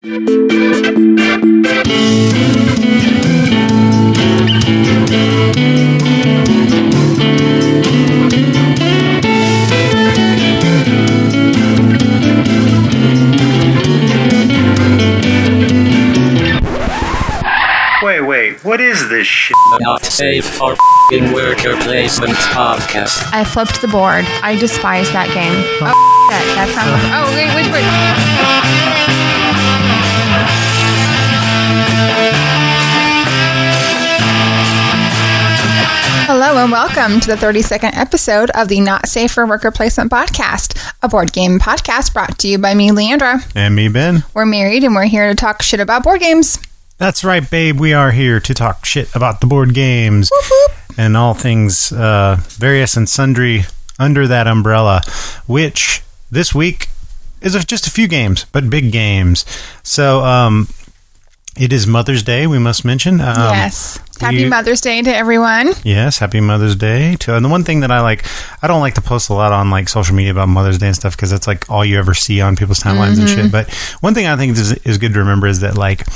Wait, what is this shit? Not safe for f***ing worker placement podcast. I flipped the board. I despise that game. Oh, that sounds like... Oh, wait. Hello and welcome to the 32nd episode of the Not Safe for Worker Placement podcast, a board game podcast brought to you by me, Leandra. And me, Ben. We're married and we're here to talk shit about board games. That's right, babe. We are here to talk shit about the board games Whoop, whoop. and all things various and sundry under that umbrella, which this week is just a few games, but big games. So it is Mother's Day, we must mention. Yes. Happy Mother's Day to everyone. Yes, happy Mother's Day. And the one thing that I don't like to post a lot on like social media about Mother's Day and stuff because it's like all you ever see on people's timelines and shit. But one thing I think is good to remember is that like,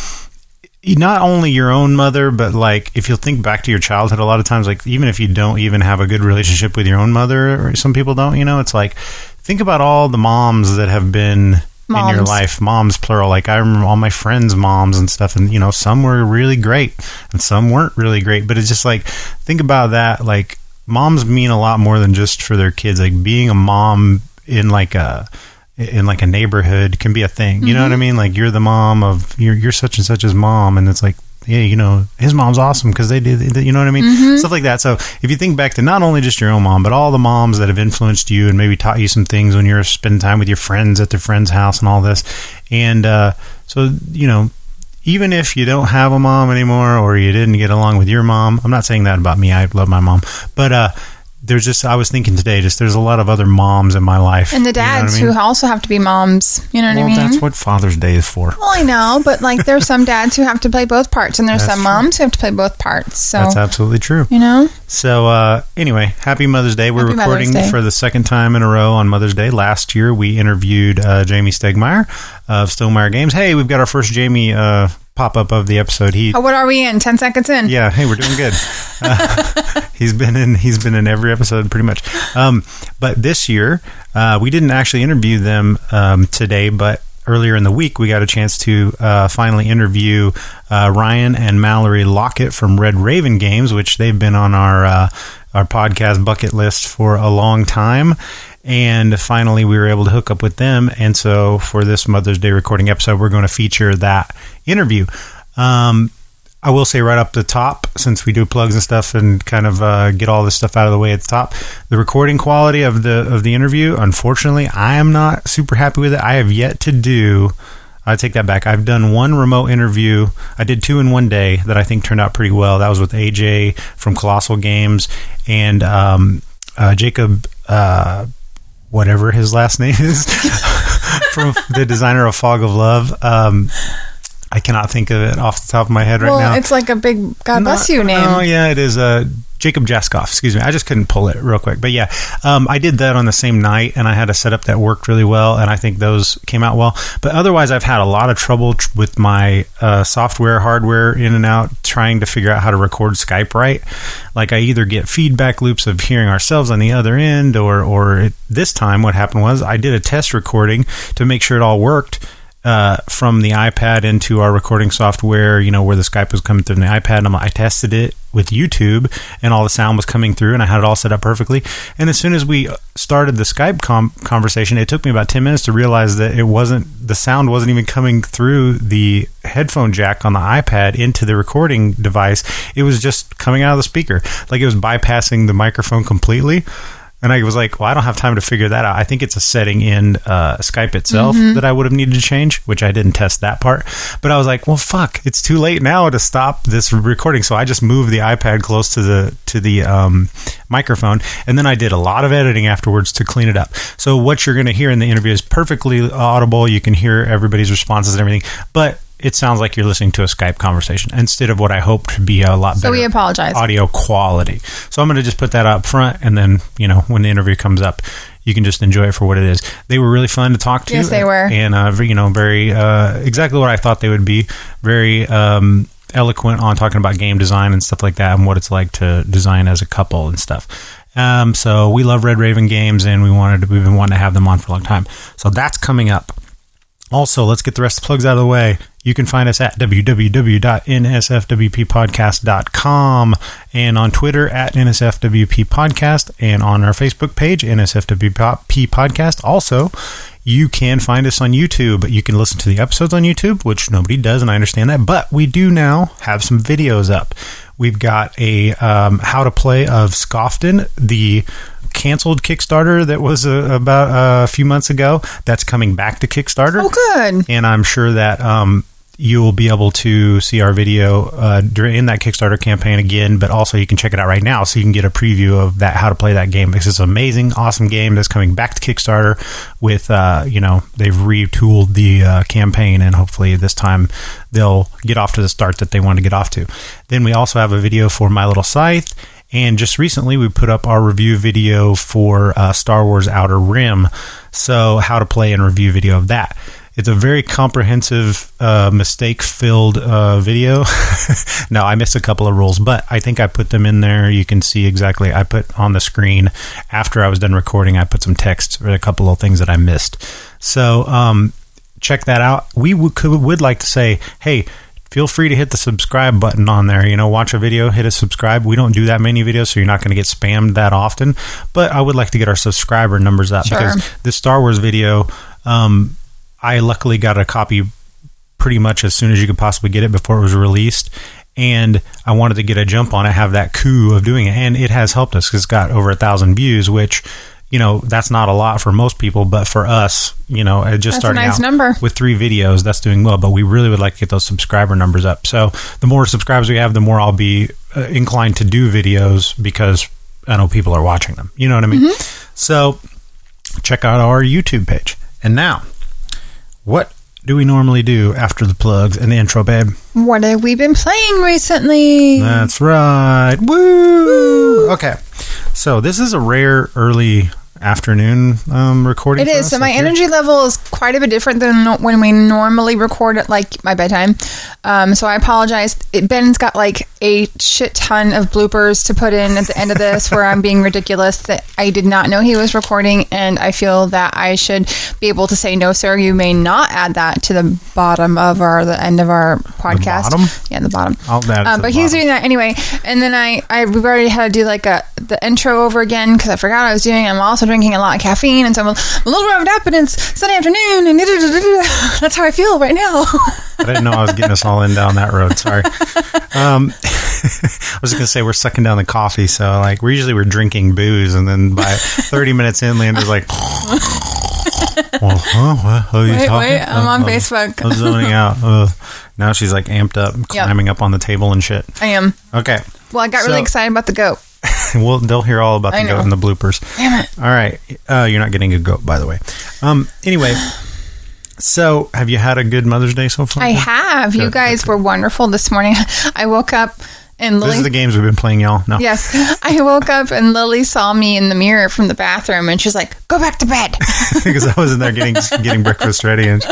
not only your own mother, but like if you'll think back to your childhood, a lot of times, like even if you don't even have a good relationship with your own mother, or some people don't, it's like think about all the moms that have been in your life. Moms, plural. Like I remember all my friends' moms and stuff, and some were really great and some weren't really great. But it's just like think about that. Like moms mean a lot more than just for their kids. Like being a mom in like a neighborhood can be a thing. You know what I mean? Like you're the mom of you're such and such's mom, and it's like, yeah, his mom's awesome because they did, you know what I mean? Stuff like that. So if you think back to not only just your own mom, but all the moms that have influenced you and maybe taught you some things when you're spending time with your friends at their friend's house and all this. And so, even if you don't have a mom anymore or you didn't get along with your mom, I'm not saying that about me. I love my mom. But I was thinking today, there's a lot of other moms in my life. And the dads who also have to be moms. You know what I mean? That's what Father's Day is for. Well, I know, but like there's some dads who have to play both parts, and there's some moms who have to play both parts. So that's absolutely true. So anyway, happy Mother's Day. We're recording for the second time in a row on Mother's Day. Last year, we interviewed Jamie Stegmeyer of Stonemaier Games. Hey, we've got our first Jamie pop-up of the episode. What are we in? 10 seconds in? Yeah. Hey, we're doing good. He's been in every episode pretty much. But this year, we didn't actually interview them today, but earlier in the week, we got a chance to finally interview Ryan and Malorie Laukat from Red Raven Games, which they've been on our podcast bucket list for a long time. And finally, we were able to hook up with them. And so for this Mother's Day recording episode, we're going to feature that interview. I will say right up the top, since we do plugs and stuff and kind of get all this stuff out of the way at the top, the recording quality of the interview, unfortunately, I am not super happy with it. I have yet to do... I take that back. I've done one remote interview. I did two in one day that I think turned out pretty well. That was with AJ from Colossal Games and Jacob... whatever his last name is, from the designer of Fog of Love. I cannot think of it off the top of my head right now. Well, it's like a big God bless you name. Oh, yeah, it is Jacob Jaskoff. Excuse me. I just couldn't pull it real quick. But yeah, I did that on the same night, and I had a setup that worked really well, and I think those came out well. But otherwise, I've had a lot of trouble with my software, hardware in and out, trying to figure out how to record Skype right. Like I either get feedback loops of hearing ourselves on the other end, or this time what happened was I did a test recording to make sure it all worked. From the iPad into our recording software, where the Skype was coming through the iPad. And I tested it with YouTube, and all the sound was coming through, and I had it all set up perfectly. And as soon as we started the Skype conversation, it took me about 10 minutes to realize that the sound wasn't even coming through the headphone jack on the iPad into the recording device. It was just coming out of the speaker. Like it was bypassing the microphone completely. And I was like, well, I don't have time to figure that out. I think it's a setting in Skype itself that I would have needed to change, which I didn't test that part. But I was like, well, fuck, it's too late now to stop this recording. So I just moved the iPad close to the microphone. And then I did a lot of editing afterwards to clean it up. So what you're going to hear in the interview is perfectly audible. You can hear everybody's responses and everything. But it sounds like you're listening to a Skype conversation instead of what I hoped to be a lot better. So we apologize. Audio quality. So I'm going to just put that up front, and then, when the interview comes up, you can just enjoy it for what it is. They were really fun to talk to. Yes, they were. And, very exactly what I thought they would be. Very eloquent on talking about game design and stuff like that and what it's like to design as a couple and stuff. So we love Red Raven Games, and we've been wanting to have them on for a long time. So that's coming up. Also, let's get the rest of the plugs out of the way. You can find us at www.nsfwppodcast.com and on Twitter at NSFWP Podcast and on our Facebook page, NSFWP Podcast. Also, you can find us on YouTube. You can listen to the episodes on YouTube, which nobody does, and I understand that. But we do now have some videos up. We've got a how to play of Scofton, the canceled Kickstarter that was about a few months ago. That's coming back to Kickstarter. Oh, good. And I'm sure that you will be able to see our video in that Kickstarter campaign again, but also you can check it out right now so you can get a preview of that, how to play that game, because it's an amazing, awesome game that's coming back to Kickstarter with, they've retooled the campaign, and hopefully this time they'll get off to the start that they want to get off to. Then we also have a video for My Little Scythe, and just recently we put up our review video for Star Wars Outer Rim, so how to play and review video of that. It's a very comprehensive, mistake-filled video. No, I missed a couple of rules, but I think I put them in there. You can see exactly. I put on the screen, after I was done recording, I put some text for a couple of things that I missed. So check that out. We would like to say, hey, feel free to hit the subscribe button on there. Watch a video, hit a subscribe. We don't do that many videos, so you're not going to get spammed that often. But I would like to get our subscriber numbers up, because this Star Wars video, I luckily got a copy pretty much as soon as you could possibly get it before it was released, and I wanted to get a jump on it, have that coup of doing it, and it has helped us because it's got over 1,000 views, which, that's not a lot for most people, but for us, just starting out number. With 3 videos, that's doing well, but we really would like to get those subscriber numbers up. So the more subscribers we have, the more I'll be inclined to do videos, because I know people are watching them. You know what I mean? Mm-hmm. So check out our YouTube page. And now, what do we normally do after the plugs and the intro, babe? What have we been playing recently? That's right. Woo! Okay. So this is a rare early afternoon recording. It is. So my energy level is quite a bit different than when we normally record at my bedtime. So I apologize. Ben's got a shit ton of bloopers to put in at the end of this where I'm being ridiculous that I did not know he was recording, and I feel that I should be able to say, no, sir, you may not add that to the bottom of the end of our podcast. The bottom? Yeah, the bottom. I'll add it to but the he's bottom. doing that anyway. And then we've already had to do the intro over again because I forgot I was doing it. I'm also drinking a lot of caffeine, and so I'm a little revved up, and it's Sunday afternoon, and that's how I feel right now. I didn't know I was getting us all in down that road. Sorry. I was going to say we're sucking down the coffee, so we're drinking booze, and then by 30 minutes in, Lander's like, well, what are you talking? Wait, I'm on Facebook. I'm zoning out. Now she's amped up, climbing up on the table and shit. I am. Okay. Well, I got really excited about the goat. Well, they'll hear all about the goat and the bloopers. Damn it. All right. You're not getting a goat, by the way. Anyway, so have you had a good Mother's Day so far? I have. Good, you guys were wonderful this morning. I woke up and Lily... This is the games we've been playing, y'all. No. Yes. I woke up and Lily saw me in the mirror from the bathroom, and she's like, go back to bed. Because I was in there getting breakfast ready. And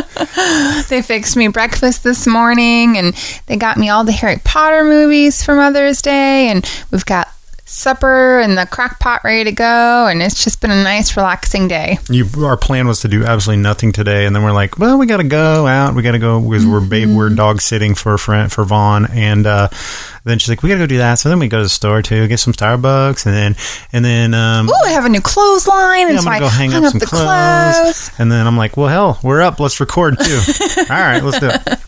they fixed me breakfast this morning, and they got me all the Harry Potter movies for Mother's Day, and we've got supper and the crock pot ready to go, and it's just been a nice relaxing day. Our plan was to do absolutely nothing today, and then we're like, well, we got to go out. We got to go because we're dog sitting for a friend, for Vaughn, and then she's like, we got to go do that. So then we go to the store too, get some Starbucks, and then I have a new clothesline, and I'm so gonna go hang hung up some the clothes. And then I'm like, well, hell, we're up. Let's record too. All right, let's do it.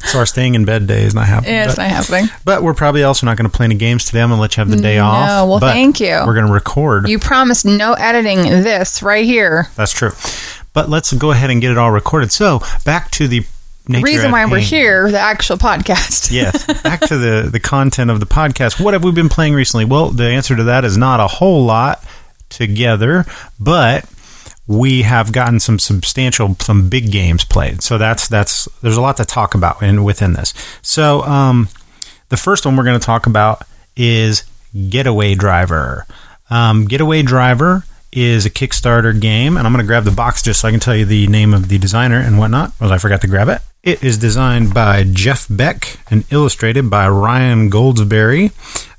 So our staying in bed day is not happening. Yeah, it's not happening. But we're probably also not going to play any games today. I'm going to let you have the day off. No, well, thank you. We're going to record. You promised no editing this right here. That's true. But let's go ahead and get it all recorded. So back to the reason why we're here, the actual podcast. Yes. Back to the content of the podcast. What have we been playing recently? Well, the answer to that is not a whole lot together, but we have gotten some big games played. So there's a lot to talk about within this. So the first one we're going to talk about is Getaway Driver. Getaway Driver is a Kickstarter game, and I'm going to grab the box just so I can tell you the name of the designer and whatnot, because I forgot to grab it. It is designed by Jeff Beck and illustrated by Ryan Goldsberry.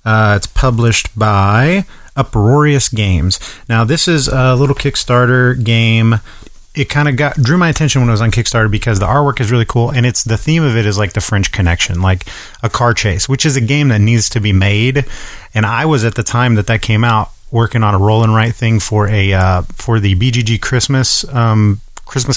It's published by Uproarious Games. Now, this is a little Kickstarter game. It kind of drew my attention when I was on Kickstarter because the artwork is really cool, and the theme of it is like the French Connection, like a car chase, which is a game that needs to be made. And I was, at the time that came out, working on a roll and write thing for the BGG Christmas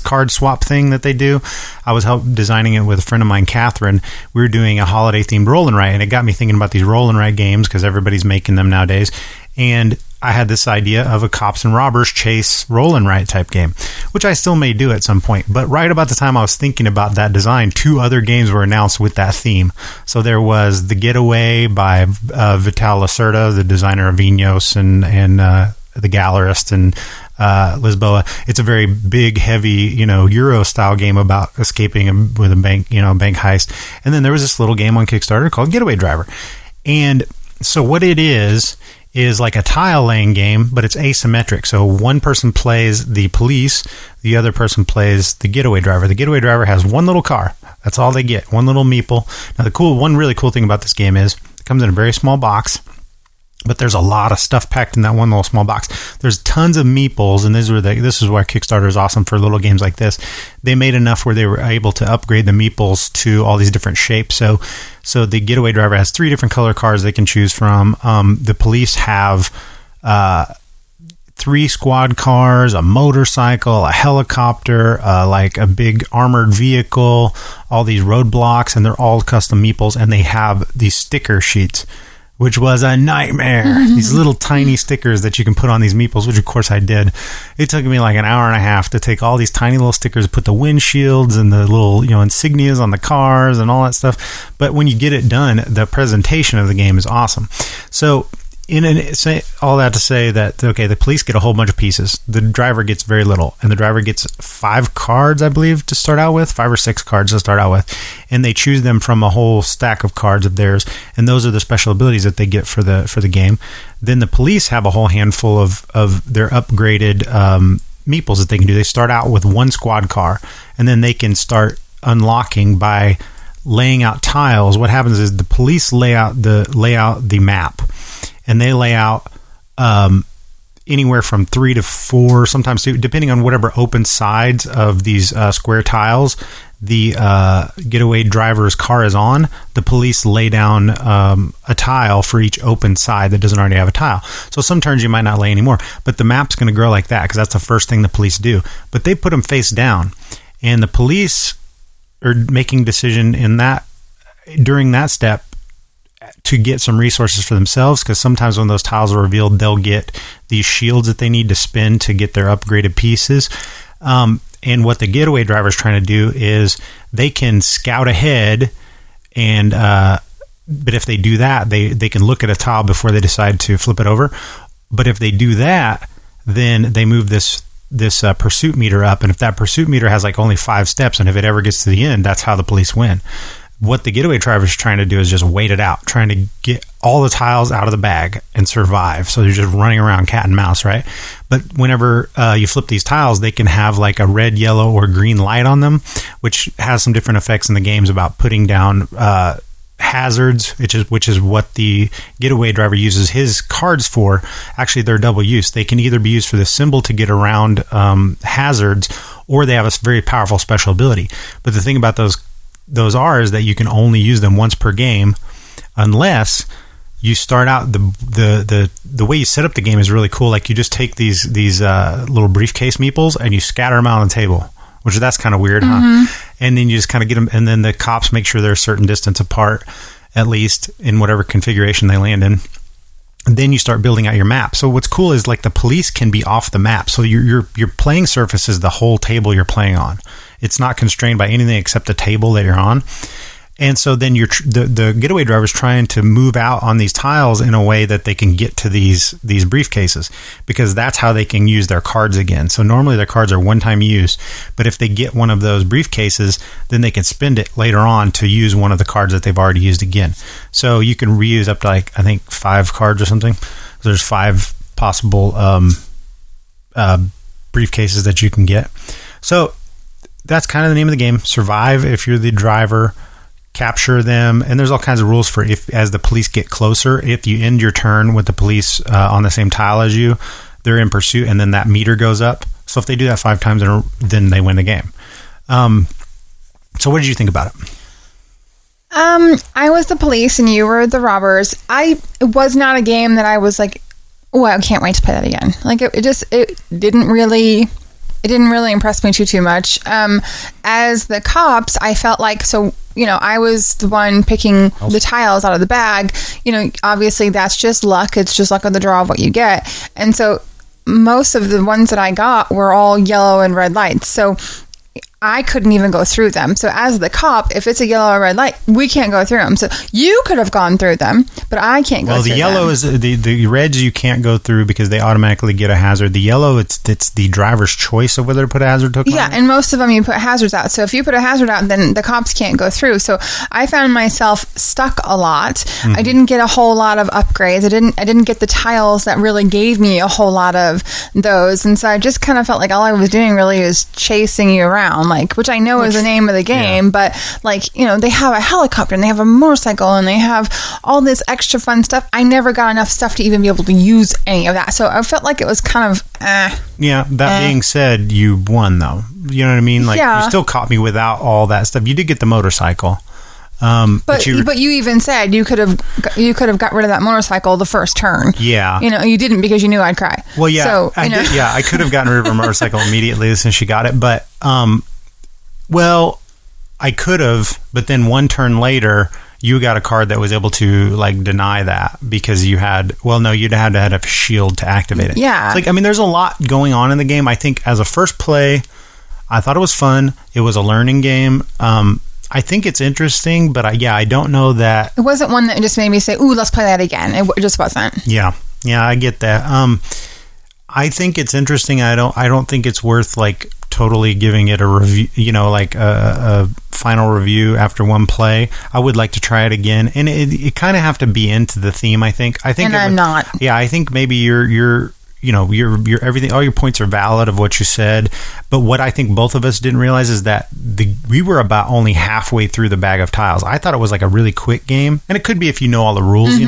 card swap thing that they do. I was designing it with a friend of mine, Catherine. We were doing a holiday themed roll and write, and it got me thinking about these roll and write games because everybody's making them nowadays. And I had this idea of a cops and robbers chase roll and write type game, which I still may do at some point. But right about the time I was thinking about that design, 2 other games were announced with that theme. So there was The Getaway by Vital Lacerda, the designer of Vinos and The Gallerist and Lisboa. It's a very big, heavy, Euro style game about escaping with a bank, bank heist. And then there was this little game on Kickstarter called Getaway Driver. And so what it is like a tile laying game, but it's asymmetric. So one person plays the police, the other person plays the getaway driver. The getaway driver has one little car. That's all they get, one little meeple. Now, one really cool thing about this game is it comes in a very small box, but there's a lot of stuff packed in that one little small box. There's tons of meeples, and this is why Kickstarter is awesome for little games like this. They made enough where they were able to upgrade the meeples to all these different shapes. So the getaway driver has 3 different color cars they can choose from. The police have 3 squad cars, a motorcycle, a helicopter, like a big armored vehicle, all these roadblocks, and they're all custom meeples, and they have these sticker sheets, which was a nightmare. These little tiny stickers that you can put on these meeples, which of course I did. It took me like an hour and a half to take all these tiny little stickers, put the windshields and the little insignias on the cars and all that stuff. But when you get it done, the presentation of the game is awesome. So all that to say that, okay, the police get a whole bunch of pieces. The driver gets very little, and the driver gets 5 cards, I believe, to start out with, 5 or 6 cards to start out with, and they choose them from a whole stack of cards of theirs, and those are the special abilities that they get for the game. Then the police have a whole handful of their upgraded meeples that they can do. They start out with 1 squad car, and then they can start unlocking by laying out tiles. What happens is the police lay out the map. And they lay out anywhere from 3 to 4, sometimes 2, depending on whatever open sides of these square tiles the getaway driver's car is on. The police lay down a tile for each open side that doesn't already have a tile. So some turns you might not lay anymore, but the map's going to grow like that because that's the first thing the police do. But they put them face down, and the police are making decision during that step to get some resources for themselves, because sometimes when those tiles are revealed, they'll get these shields that they need to spin to get their upgraded pieces. And what the getaway driver is trying to do is they can scout ahead, and but if they do that, they can look at a tile before they decide to flip it over. But if they do that, then they move this pursuit meter up, and if that pursuit meter has like only 5 steps, and if it ever gets to the end, that's how the police win. What the getaway driver is trying to do is just wait it out, trying to get all the tiles out of the bag and survive. So they're just running around cat and mouse, right? But whenever you flip these tiles, they can have like a red, yellow, or green light on them, which has some different effects in the games about putting down hazards, which is what the getaway driver uses his cards for. Actually, they're double use. They can either be used for the symbol to get around hazards, or they have a very powerful special ability. But the thing about those are is that you can only use them once per game, unless you start out the way you set up the game is really cool. Like you just take these little briefcase meeples and you scatter them out on the table, which that's kind of weird, huh? And then you just kind of get them, and then the cops make sure they're a certain distance apart, at least in whatever configuration they land in. And then you start building out your map. So what's cool is like the police can be off the map. So your playing surface is the whole table you're playing on. It's not constrained by anything except the table that you're on. And so then the getaway driver is trying to move out on these tiles in a way that they can get to these briefcases, because that's how they can use their cards again. So normally their cards are one-time use, but if they get one of those briefcases, then they can spend it later on to use one of the cards that they've already used again. So you can reuse up to, like, I think 5 cards or something. There's 5 possible briefcases that you can get. So that's kind of the name of the game. Survive if you're the driver, capture them, and there's all kinds of rules for if as the police get closer. If you end your turn with the police on the same tile as you, they're in pursuit, and then that meter goes up. So if they do that 5 times, then they win the game. So what did you think about it? I was the police and you were the robbers. It was not a game that I was like, oh, I can't wait to play that again. Like it didn't really impress me too much. As the cops, I felt like, so, I was the one picking the tiles out of the bag. Obviously that's just luck. It's just luck of the draw of what you get. And so most of the ones that I got were all yellow and red lights. So I couldn't even go through them. So as the cop, if it's a yellow or red light, we can't go through them. So you could have gone through them, but I can't go through them. Well, the yellow is the reds you can't go through because they automatically get a hazard. The yellow, it's the driver's choice of whether to put a hazard token on. Yeah, and most of them you put hazards out. So if you put a hazard out, then the cops can't go through. So I found myself stuck a lot. Mm-hmm. I didn't get a whole lot of upgrades. I didn't get the tiles that really gave me a whole lot of those. And so I just kind of felt like all I was doing really is chasing you around. Which I know is the name of the game, but they have a helicopter and they have a motorcycle and they have all this extra fun stuff. I never got enough stuff to even be able to use any of that. So I felt like it was kind of Yeah, that being said, you won though. You know what I mean? You still caught me without all that stuff. You did get the motorcycle. But you even said you could have got rid of that motorcycle the first turn. Yeah, you didn't because you knew I'd cry. Well, yeah, so, I could have gotten rid of her motorcycle immediately since she got it. But I could have. But then one turn later, you got a card that was able to deny that because you had. Well, no, you'd had to have a shield to activate it. Yeah, it's there's a lot going on in the game. I think as a first play, I thought it was fun. It was a learning game. I think it's interesting, but I don't know that... It wasn't one that just made me say, ooh, let's play that again. It just wasn't. Yeah, I get that. I think it's interesting. I don't think it's worth, totally giving it a review, a final review after one play. I would like to try it again. And it kind of have to be into the theme, I think. And I'm not. Yeah, I think maybe you're everything, all your points are valid of what you said, but what I think both of us didn't realize is that we were about only halfway through the bag of tiles. I thought it was a really quick game, and it could be if you know all the rules,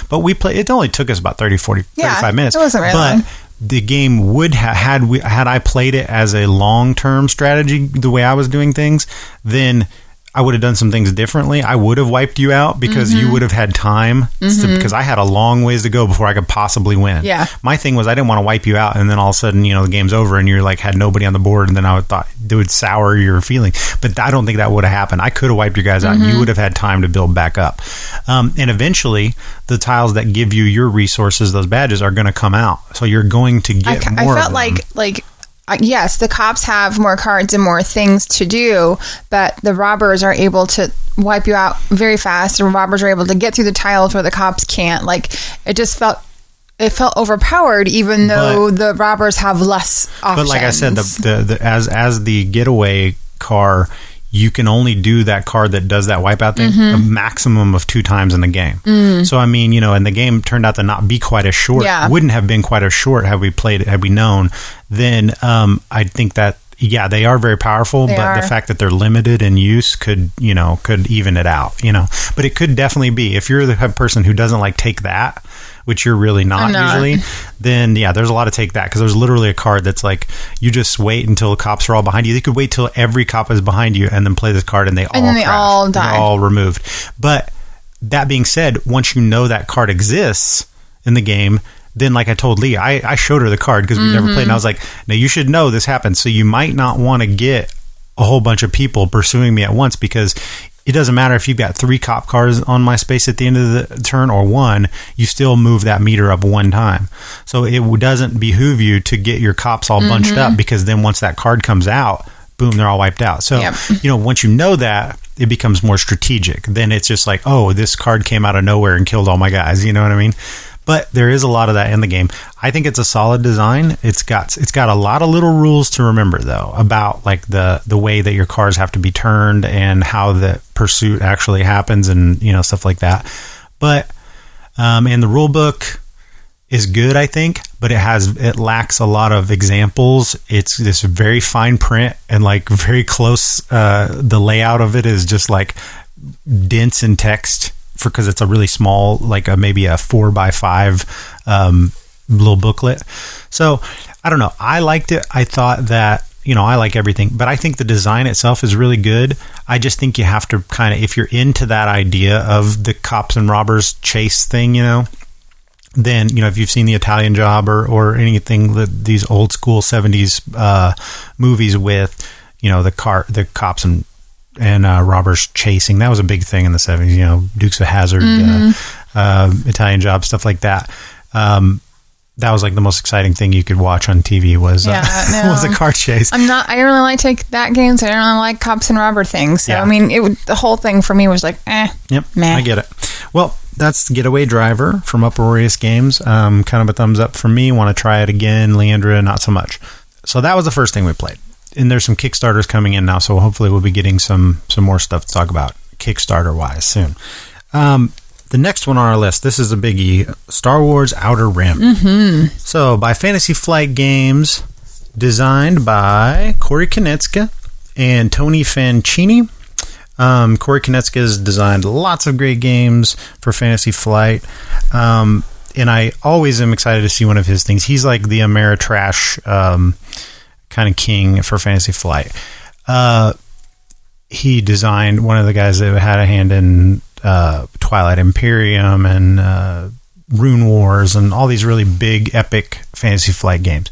but it only took us about 35 minutes. It wasn't really long. The game would had I played it as a long-term strategy, the way I was doing things, then I would have done some things differently. I would have wiped you out because you would have had time because I had a long ways to go before I could possibly win. Yeah. My thing was I didn't want to wipe you out and then all of a sudden, the game's over and you're had nobody on the board and then I thought it would sour your feeling. But I don't think that would have happened. I could have wiped you guys out and you would have had time to build back up. And eventually the tiles that give you your resources, those badges, are going to come out. So you're going to get more of them. I felt yes, the cops have more cards and more things to do, but the robbers are able to wipe you out very fast. The robbers are able to get through the tiles where the cops can't. It just felt overpowered, even though the robbers have less options. But like I said, as the getaway car, you can only do that card that does that wipeout thing a maximum of 2 times in the game. So, and the game turned out to not be quite as short. Yeah. Wouldn't have been quite as short had we played it, had we known. Then I think that, they are very powerful, but the fact that they're limited in use could even it out, But it could definitely be, if you're the type of person who doesn't take that, which you're really not usually, then there's a lot of take that, because there's literally a card that's you just wait until the cops are all behind you. They could wait till every cop is behind you and then play this card and they all die. They're all removed. But that being said, once you know that card exists in the game, then like I told Lee, I showed her the card because we never played, and I was like, now you should know this happens, so you might not want to get a whole bunch of people pursuing me at once, because it doesn't matter if you've got 3 cop cars on my space at the end of the turn or 1, you still move that meter up 1 time. So it doesn't behoove you to get your cops all bunched up, because then once that card comes out, boom, they're all wiped out. So, once you know that, it becomes more strategic. Then it's just oh, this card came out of nowhere and killed all my guys. You know what I mean? But there is a lot of that in the game. I think it's a solid design. It's got a lot of little rules to remember, though, about the way that your cars have to be turned and how the pursuit actually happens and stuff like that. But in the rule book, is good, I think, but it lacks a lot of examples. It's this very fine print and like very close. The layout of it is just like dense in text because it's a really small, like maybe a 4x5 little booklet. So I don't know. I liked it. I thought that, I like everything, but I think the design itself is really good. I just think you have to kind of, if you're into that idea of the cops and robbers chase thing, then, if you've seen The Italian Job or anything that these old school 70s movies with, the cops and robbers chasing, that was a big thing in the 70s, Dukes of Hazzard, Italian Job, stuff like that. That was like the most exciting thing you could watch on TV was was a car chase. I don't really like take that games. I don't really like cops and robber things. So, the whole thing for me was like, Yep, meh. I get it. Well, that's Getaway Driver from Uproarious Games. Kind of a thumbs up for me. Want to try it again. Leandra, not so much. So that was the first thing we played. And there's some Kickstarters coming in now, so hopefully we'll be getting some more stuff to talk about Kickstarter-wise soon. The next one on our list, this is a biggie, Star Wars Outer Rim. Mm-hmm. So, by Fantasy Flight Games, designed by Corey Konecka and Tony Fancini. Corey Konecka has designed lots of great games for Fantasy Flight, and I always am excited to see one of his things. He's like the Ameritrash kind of king for Fantasy Flight. He designed one of the guys that had a hand in Twilight Imperium and Rune Wars and all these really big, epic Fantasy Flight games.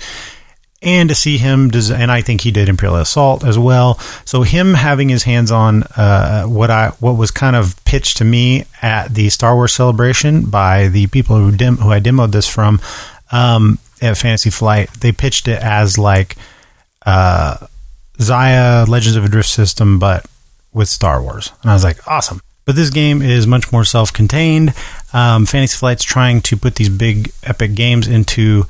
And to see him, and I think he did Imperial Assault as well. So him having his hands on what was kind of pitched to me at the Star Wars Celebration by the people who I demoed this from at Fantasy Flight, they pitched it as like Zaya Legends of a Drift System, but with Star Wars. And I was like, awesome. But this game is much more self-contained. Fantasy Flight's trying to put these big, epic games into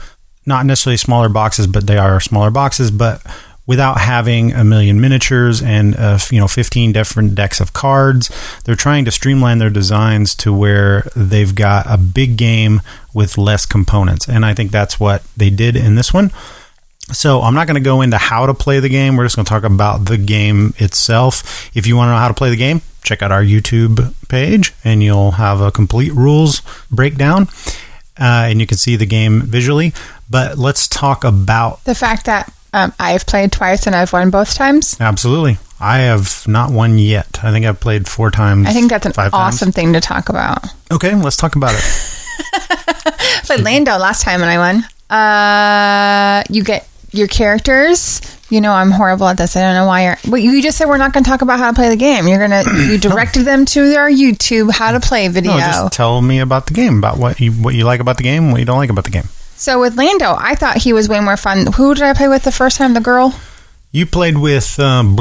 not necessarily smaller boxes, but they are smaller boxes, but without having a million miniatures and 15 different decks of cards. They're trying to streamline their designs to where they've got a big game with less components. And I think that's what they did in this one. So I'm not going to go into how to play the game. We're just going to talk about the game itself. If you want to know how to play the game, check out our YouTube page and you'll have a complete rules breakdown. And you can see the game visually. But let's talk about the fact that I've played twice and I've won both times. Absolutely. I have not won yet. I think I've played 4 times. I think that's an awesome thing to talk about. Okay, let's talk about it. I played Lando last time and I won. You get your characters. I'm horrible at this. I don't know why but you just said we're not going to talk about how to play the game. You directed them to our YouTube how to play video. No, just tell me about the game, about what you like about the game, what you don't like about the game. So with Lando, I thought he was way more fun. Who did I play with the first time? The girl? You played with Ketsu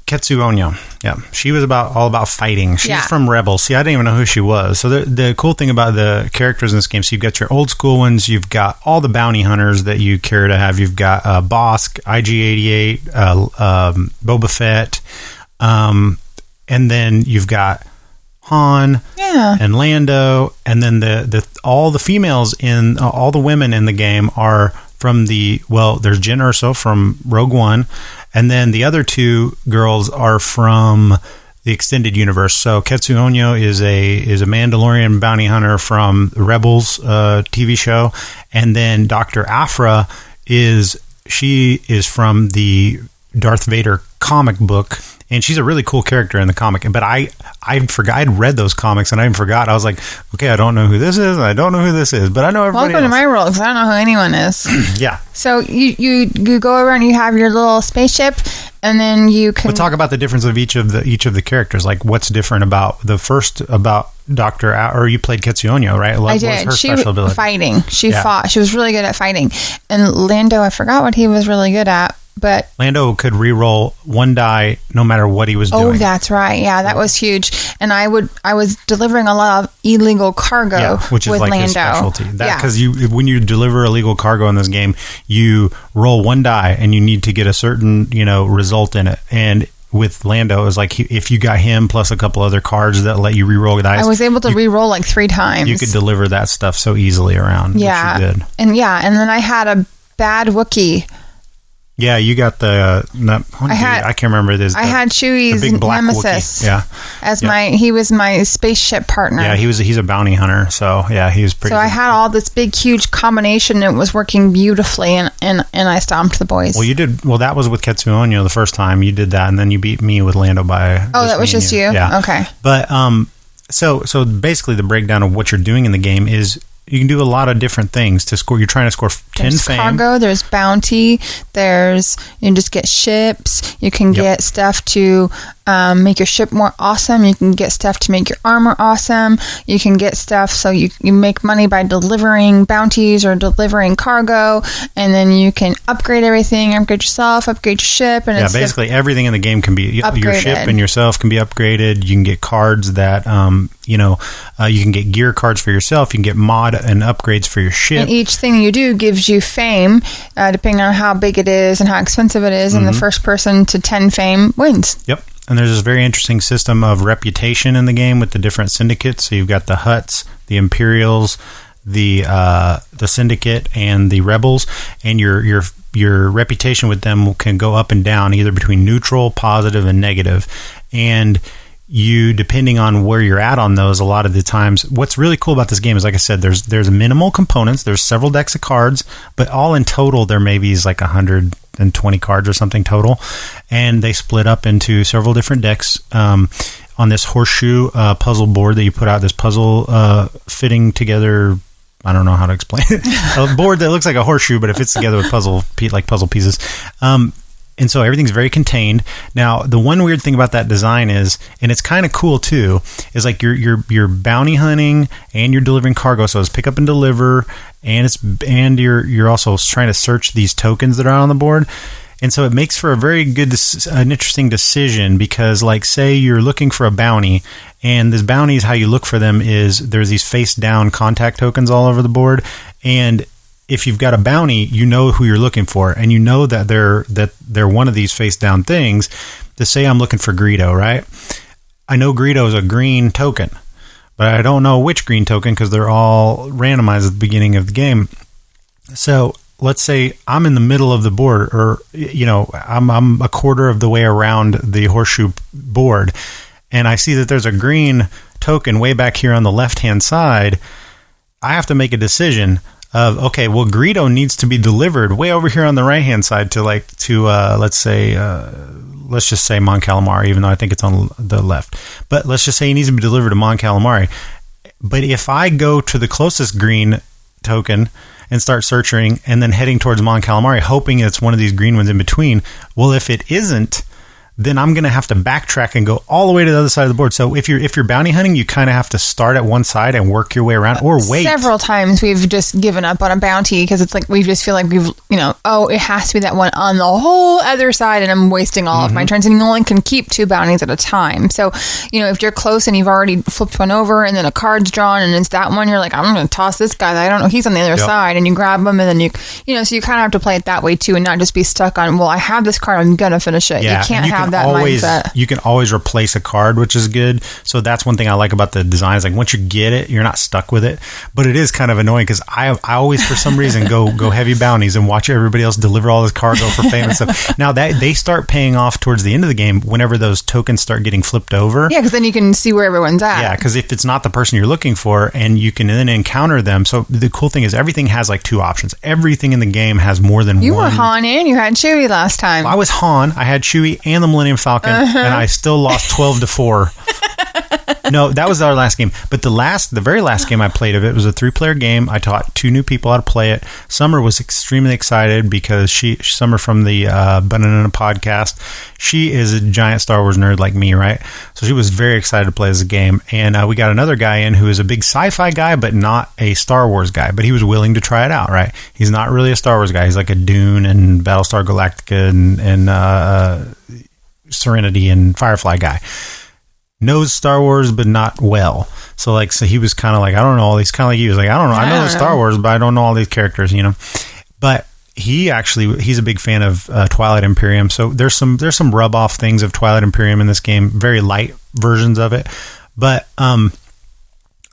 Onyo. Yeah, she was all about fighting. She's from Rebels. See, I didn't even know who she was. So the cool thing about the characters in this game, so you've got your old school ones, you've got all the bounty hunters that you care to have. You've got Bosk, IG-88, Boba Fett, and then you've got Han and Lando, and then all the females in all the women in the game are from there's Jyn Erso from Rogue One, and then the other 2 girls are from the extended universe. So Ketsu Onyo is a Mandalorian bounty hunter from the Rebels TV show, and then Dr. Aphra is from the Darth Vader comic book. And she's a really cool character in the comic. But I forgot, I'd read those comics and I even forgot. I was like, okay, I don't know who this is. I don't know who this is, but I know everybody Welcome else. to my world because I don't know who anyone is. Yeah. So you go around, you have your little spaceship, and then you can... We'll talk about the difference of each of the characters. Like what's different about the first, about Dr. or you played Ketsu Onyo, right? I did. What was her special ability? Fighting. She fought. She was really good at fighting. And Lando, I forgot what he was really good at. But Lando could re-roll 1 die no matter what he was doing. Oh, that's right. Yeah, that was huge. And I was delivering a lot of illegal cargo, which is with like Lando. his specialty. Because when you deliver illegal cargo in this game, you roll 1 die and you need to get a certain result in it. And with Lando, it was like if you got him plus a couple other cards that let you re-roll dice, I was able to re-roll like 3 times. You could deliver that stuff so easily around. Yeah, which you did. And then I had a bad Wookiee. Yeah, you got the. I can't remember this. I had Chewie's big black nemesis. Wookiee. Yeah, as he was my spaceship partner. Yeah, he's a bounty hunter. So yeah, he was pretty. So I had all this big, huge combination. It was working beautifully, and I stomped the boys. Well, you did. Well, that was with Ketsuonyo the first time you did that, and then you beat me with Lando by. Oh, that was just you. Yeah. Okay. But so basically, the breakdown of what you're doing in the game is. You can do a lot of different things to score. You're trying to score 10 there's fame. Cargo, there's bounty, you can just get ships. You can get stuff to make your ship more awesome. You can get stuff to make your armor awesome. You can get stuff so you make money by delivering bounties or delivering cargo, and then you can upgrade everything, upgrade yourself, upgrade your ship. And basically everything in the game can be upgraded. Your ship and yourself can be upgraded. You can get cards that you can get gear cards for yourself. You can get mod and upgrades for your ship. And each thing you do gives you fame, depending on how big it is and how expensive it is. And the first person to 10 fame wins. Yep. And there's this very interesting system of reputation in the game with the different syndicates. So you've got the Hutts, the Imperials, the Syndicate, and the Rebels. And your reputation with them can go up and down, either between neutral, positive, and negative. And you, depending on where you're at on those, a lot of the times, what's really cool about this game is, like I said, there's minimal components. There's several decks of cards, but all in total, there maybe is like 120 cards or something total. And they split up into several different decks on this horseshoe puzzle board that you put out, this puzzle fitting together. I don't know how to explain it. A board that looks like a horseshoe, but it fits together with puzzle pieces. And so everything's very contained. Now, the one weird thing about that design is, and it's kind of cool too, is like you're bounty hunting and you're delivering cargo. So it's pick up and deliver, and you're also trying to search these tokens that are on the board. And so it makes for a very good, an interesting decision, because, like, say you're looking for a bounty, and this bounty is how you look for them is there's these face down contact tokens all over the board, and if you've got a bounty, you know who you're looking for, and you know that they're one of these face down things. To say I'm looking for Greedo, right? I know Greedo is a green token, but I don't know which green token because they're all randomized at the beginning of the game. So let's say I'm in the middle of the board, or I'm a quarter of the way around the horseshoe board, and I see that there's a green token way back here on the left hand side. I have to make a decision of, okay, well, Greedo needs to be delivered way over here on the right hand side to let's just say Mon Calamari, even though I think it's on the left. But let's just say he needs to be delivered to Mon Calamari. But if I go to the closest green token and start searching and then heading towards Mon Calamari, hoping it's one of these green ones in between, well, if it isn't, then I'm going to have to backtrack and go all the way to the other side of the board. So if you're bounty hunting, you kind of have to start at one side and work your way around, or wait. Several times we've just given up on a bounty because it's like we just feel like it has to be that one on the whole other side, and I'm wasting all of my turns, and you only can keep 2 bounties at a time. So, if you're close and you've already flipped one over and then a card's drawn and it's that one, you're like, I'm going to toss this guy. I don't know, he's on the other side, and you grab him, and then so you kind of have to play it that way too, and not just be stuck on, well, I have this card, I'm going to finish it. Yeah, you can't have that mindset. You can always replace a card, which is good. So that's one thing I like about the design, is like once you get it, you're not stuck with it. But it is kind of annoying because I always, for some reason, go heavy bounties and watch everybody else deliver all this cargo for fame and stuff. Now that they start paying off towards the end of the game, whenever those tokens start getting flipped over. Yeah, because then you can see where everyone's at. Yeah, because if it's not the person you're looking for, and you can then encounter them. So the cool thing is everything has like 2 options. Everything in the game has more than one. You were Han and you had Chewie last time. Well, I was Han. I had Chewie and the Millennium Falcon, and I still lost 12-4. No, that was our last game. But the very last game I played of it was a 3-player game. I taught 2 new people how to play it. Summer was extremely excited because Summer from the Banana podcast, she is a giant Star Wars nerd like me, right? So she was very excited to play this game. And we got another guy in who is a big sci-fi guy, but not a Star Wars guy. But he was willing to try it out, right? He's not really a Star Wars guy. He's like a Dune and Battlestar Galactica and Serenity and Firefly guy. Knows Star Wars, but not well. So he was kind of like, I don't know all these, kind of like he was like, I don't know. I know the Star Wars, but I don't know all these characters, But he's a big fan of Twilight Imperium. So there's some rub off things of Twilight Imperium in this game, very light versions of it. But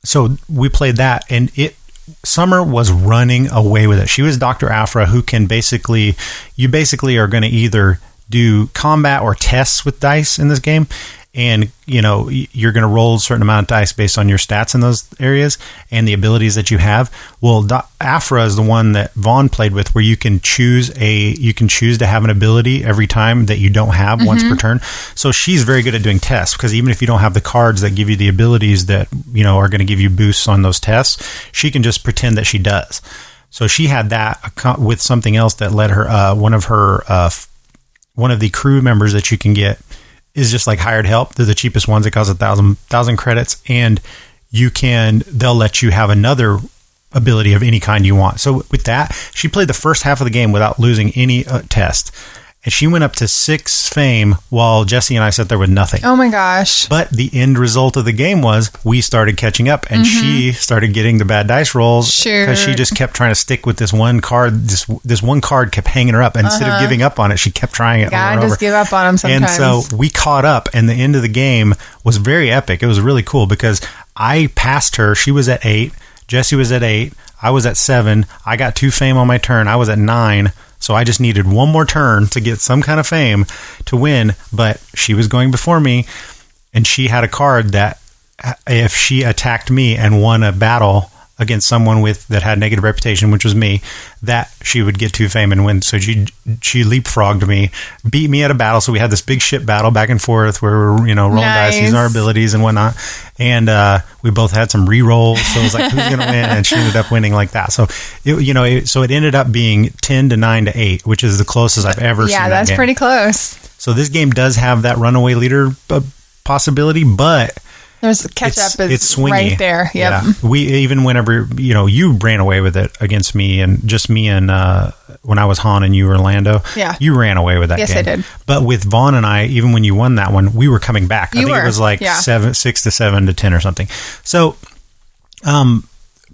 so we played that, and Summer was running away with it. She was Dr. Aphra, who can you basically are going to either do combat or tests with dice in this game. And, you're going to roll a certain amount of dice based on your stats in those areas and the abilities that you have. Well, Aphra is the one that Vaughn played with, where you can choose to have an ability every time that you don't have once per turn. So she's very good at doing tests, because even if you don't have the cards that give you the abilities that, are going to give you boosts on those tests, she can just pretend that she does. So she had that with something else that let her, one of the crew members that you can get is just like hired help. They're the cheapest ones. It costs 1,000 credits, and they'll let you have another ability of any kind you want. So with that, she played the first half of the game without losing any test. And she went up to 6 fame while Jesse and I sat there with nothing. Oh my gosh. But the end result of the game was we started catching up, and she started getting the bad dice rolls because she just kept trying to stick with this one card. This one card kept hanging her up. And instead of giving up on it, she kept trying it over and over. Just give up on them sometimes. And so we caught up, and the end of the game was very epic. It was really cool because I passed her. She was at 8. Jesse was at 8. I was at 7. I got 2 fame on my turn. I was at 9. So I just needed one more turn to get some kind of fame to win, but she was going before me, and she had a card that if she attacked me and won a battle against someone that had negative reputation, which was me, that she would get 2 fame and win. So she leapfrogged me, beat me at a battle. So we had this big ship battle back and forth where we were, rolling dice, using our abilities and whatnot. And we both had some re-rolls. So it was like, who's going to win? And she ended up winning like that. So, it ended up being 10 to 9 to 8, which is the closest I've ever seen. Yeah, that's pretty close. So this game does have that runaway leader possibility, but there's catch up it's swingy right there. Yep. Yeah. We even whenever you ran away with it against me and when I was Han and you were Lando. Yeah. You ran away with that game. Yes, I did. But with Vaughn and I, even when you won that one, we were coming back. I think it was like 6 to 7 to 10 or something. So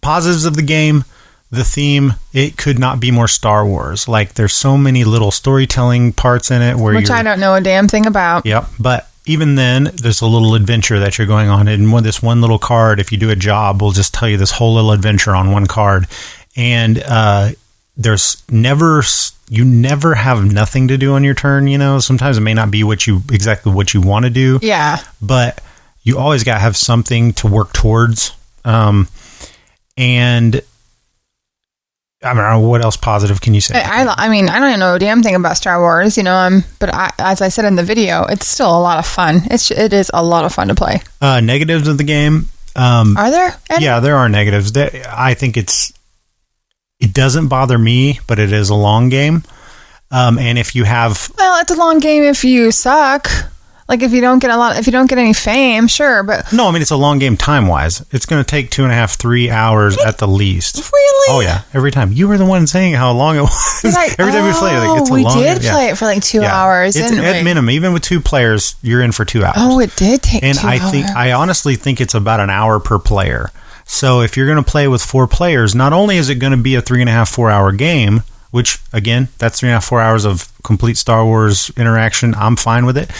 positives of the game, the theme, it could not be more Star Wars. Like there's so many little storytelling parts in it which I don't know a damn thing about. Yep. But even then, there's a little adventure that you're going on. And this one little card, if you do a job, will just tell you this whole little adventure on one card. And you never have nothing to do on your turn. Sometimes it may not be exactly what you want to do. Yeah. But you always got to have something to work towards. And I don't know, what else positive can you say? I mean, I don't know a damn thing about Star Wars, but as I said in the video, it's still a lot of fun. It is a lot of fun to play. Negatives of the game. Are there any? Yeah, there are negatives. I think it doesn't bother me, but it is a long game. And if you have... Well, it's a long game if you suck. Like if you don't get any fame, sure, but no, I mean it's a long game time wise. It's going to take 2.5, 3 hours at the least. Really? Oh yeah, every time. You were the one saying how long it was. Every time we play it, it's a long. We did play it for like 2 hours. It's at minimum, even with 2 players, you're in for 2 hours. Oh, it did take. And 2 hours. I honestly think it's about an hour per player. So if you're going to play with 4 players, not only is it going to be a 3.5, 4 hour game, which again, that's 3.5, 4 hours of complete Star Wars interaction. I'm fine with it.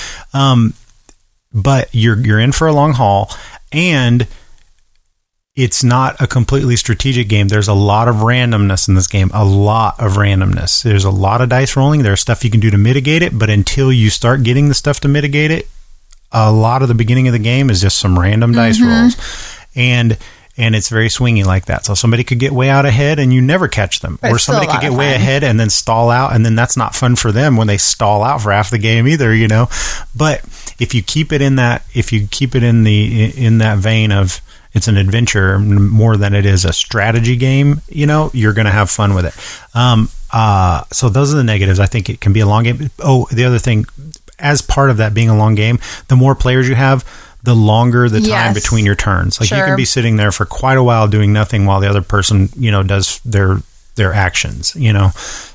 But you're in for a long haul, and it's not a completely strategic game. There's a lot of randomness in this game. A lot of randomness. There's a lot of dice rolling. There's stuff you can do to mitigate it, but until you start getting the stuff to mitigate it, a lot of the beginning of the game is just some random dice rolls. And it's very swingy like that. So somebody could get way out ahead and you never catch them. Or somebody could get way ahead and then stall out, and then that's not fun for them when they stall out for half the game either, But if you keep it in that vein of it's an adventure more than it is a strategy game, you're going to have fun with it. So those are the negatives. I think it can be a long game. Oh, the other thing, as part of that being a long game, the more players you have, the longer the time between your turns. Like you can be sitting there for quite a while doing nothing while the other person, does their actions,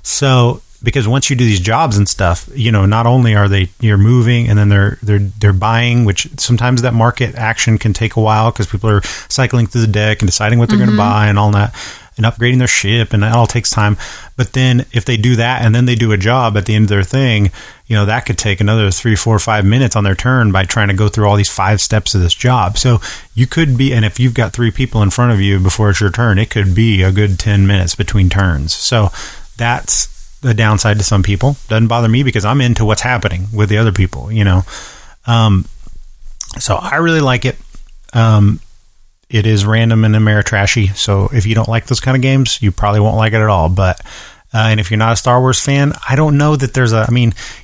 So because once you do these jobs and stuff, not only are you're moving and then they're buying, which sometimes that market action can take a while because people are cycling through the deck and deciding what they're going to buy and all that. and upgrading their ship, and that all takes time. But then if they do that and then they do a job at the end of their thing, that could take another 3, 4, 5 minutes on their turn by trying to go through all these 5 steps of this job. So you could be, and if you've got 3 people in front of you before it's your turn, it could be a good 10 minutes between turns. So that's the downside to some people. Doesn't bother me because I'm into what's happening with the other people, So I really like it. It is random and Ameritrashy, so if you don't like those kind of games, you probably won't like it at all. But and if you're not a Star Wars fan, I don't know that there's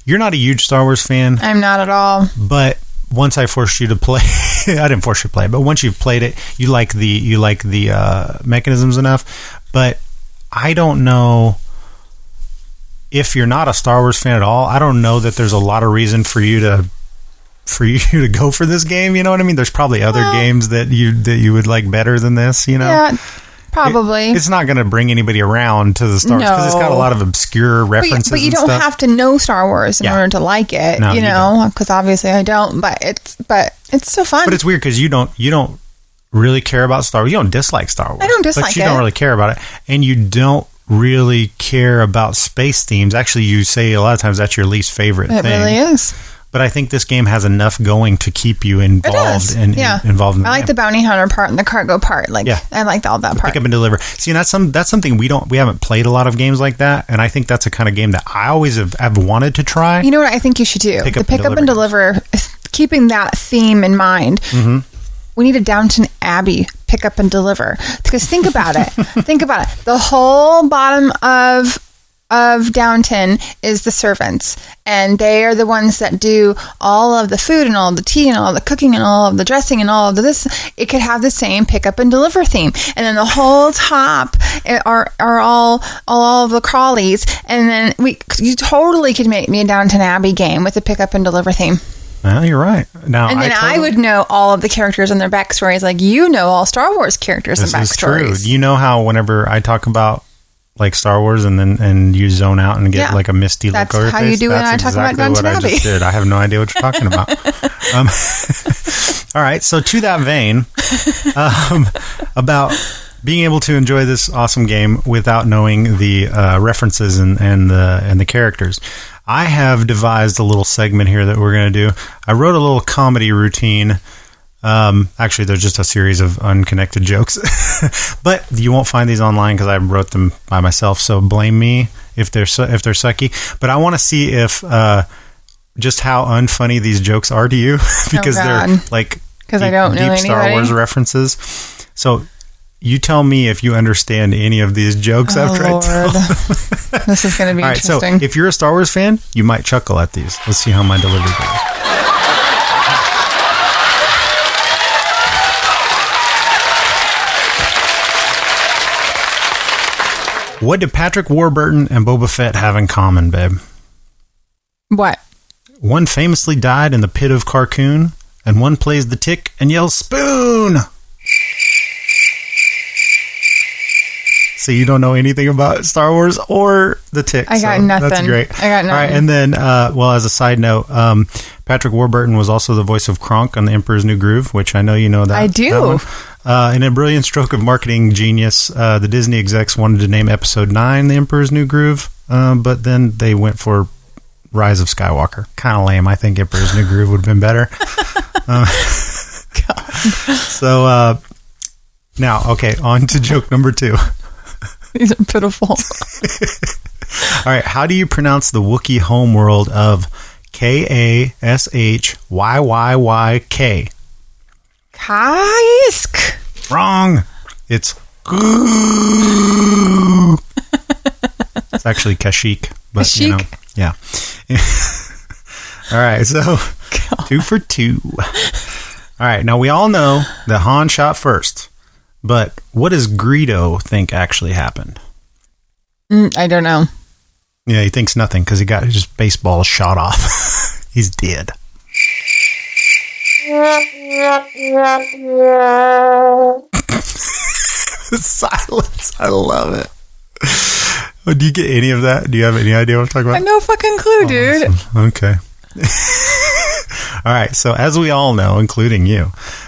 you're not a huge Star Wars fan. I'm not at all. But once I forced you to play, I didn't force you to play it, but once you've played it, you like the mechanisms enough. But I don't know if you're not a Star Wars fan at all. I don't know that there's a lot of reason for you to go for this game. You know what I mean? There's probably other games that you would like better than this. Yeah. Probably. It's not going to bring anybody around to the Star Wars because it's got a lot of obscure references. But you don't have to know Star Wars in order to like it, because obviously I don't. But it's so fun. But it's weird because you don't really care about Star Wars. You don't dislike Star Wars. I don't dislike it. But you don't really care about it, and you don't really care about space themes. Actually, you say a lot of times that's your least favorite thing. It really is. But I think this game has enough going to keep you involved. Involved in the I like the bounty hunter part and the cargo part. I like all that part. Pick up and deliver. See, and that's something we haven't played a lot of games like that, and I think that's a kind of game that I always have wanted to try. You know what I think you should do? Pick up and deliver, keeping that theme in mind. Mm-hmm. We need a Downton Abbey pick up and deliver, because think about it. The whole bottom of Downton is the servants, and they are the ones that do all of the food and all of the tea and all of the cooking and all of the dressing and all of this. It could have the same pick up and deliver theme, and then the whole top are all of the crawlies, and then you totally could make me a Downton Abbey game with a pick up and deliver theme. Well, you're right. Now, and then I would know all of the characters and their backstories, like all Star Wars characters and backstories. This is true. You know how whenever I talk about like Star Wars and you zone out and get like a misty look over your face. That's how you do when I talk about Downton Abbey. That's exactly what I just did. I have no idea what you're talking about. All right. So to that vein, about being able to enjoy this awesome game without knowing the references and the characters, I have devised a little segment here that we're going to do. I wrote a little comedy routine. Actually, there's just a series of unconnected jokes, but you won't find these online because I wrote them by myself. So blame me if they're sucky. But I want to see if just how unfunny these jokes are to you because they're like I don't know deep Star Wars references. So you tell me if you understand any of these jokes I've tried to. This is going to be interesting. All right, so if you're a Star Wars fan, you might chuckle at these. Let's see how my delivery goes. What do Patrick Warburton and Boba Fett have in common, babe? What? One famously died in the pit of Carcoon, and one plays the tick and yells, "Spoon!" So you don't know anything about Star Wars or the tick. I got nothing. That's great. I got nothing. All right, and then, as a side note, Patrick Warburton was also the voice of Kronk on The Emperor's New Groove, which I know you know that. I do. In a brilliant stroke of marketing genius, the Disney execs wanted to name Episode 9 The Emperor's New Groove, but then they went for Rise of Skywalker. Kind of lame. I think Emperor's New Groove would have been better. So, now, okay, on to joke number 2. These are pitiful. All right, how do you pronounce the Wookiee homeworld of Kashyyk? Kaisk. Wrong. It's it's actually Kashyyyk, but Kashyyyk? Yeah. All right, so 2 for 2. All right, now we all know that Han shot first. But what does Greedo think actually happened? I don't know. Yeah, he thinks nothing because he got his baseball shot off. He's dead. Silence. I love it. Do you get any of that? Do you have any idea what I'm talking about? I have no fucking clue, dude. Awesome. Okay. All All right, so as we all know, including you,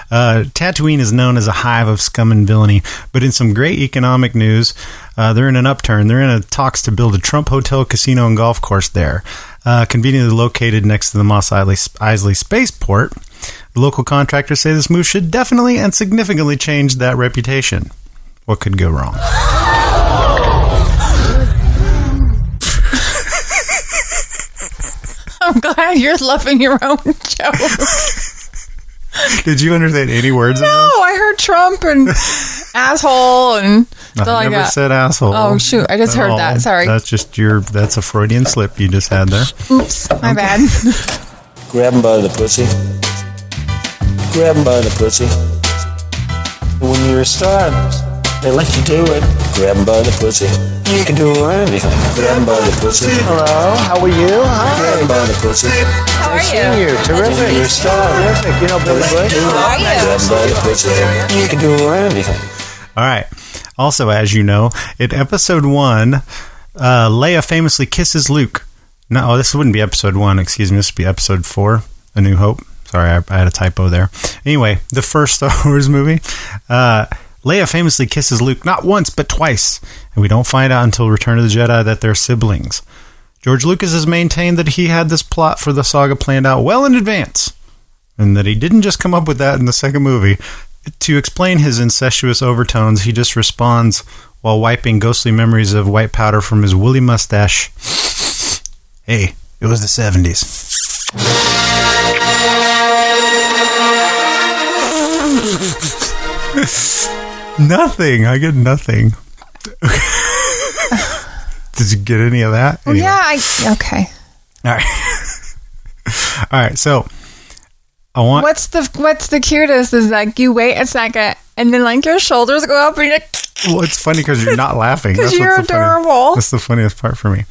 Tatooine is known as a hive of scum and villainy, but in some great economic news, they're in an upturn. They're in a talks to build a Trump hotel, casino, and golf course there, conveniently located next to the Mos Eisley spaceport. The local contractors say this move should definitely and significantly change that reputation. What could go wrong? I'm glad you're loving your own joke. Did you understand any words No, of this? I heard Trump and asshole and stuff I like never that. said asshole. Oh, shoot. I just heard that. Sorry. That's just that's a Freudian slip you just had there. Oops. My bad. Grab him by the pussy. Grab him by the pussy. When you're a star, they let you do it. Grab him by the pussy. You can do anything. Grab him by the pussy. Hello, how are you? Hi. Grab him by the pussy. How are I've seen you. Terrific. You're a star. Terrific. You know Billy Bush? How are you? Grab him by the pussy. You can do anything. All right. Also, as you know, in episode 1, Leia famously kisses Luke. No, this wouldn't be episode 1. Excuse me. This would be episode 4, A New Hope. Sorry, I had a typo there. Anyway, the first Star Wars movie, Leia famously kisses Luke not once, but twice. And we don't find out until Return of the Jedi that they're siblings. George Lucas has maintained that he had this plot for the saga planned out well in advance, and that he didn't just come up with that in the second movie. To explain his incestuous overtones, he just responds while wiping ghostly memories of white powder from his woolly mustache. Hey, it was the 70s. Nothing. I get nothing. Did you get any of that? Well, Anyway. yeah, okay. All right. All right. So I want. What's the cutest is like you wait a second and then like your shoulders go up and you're like, Well, it's funny because you're not laughing. because you're what's so funny. adorable. That's the funniest part for me.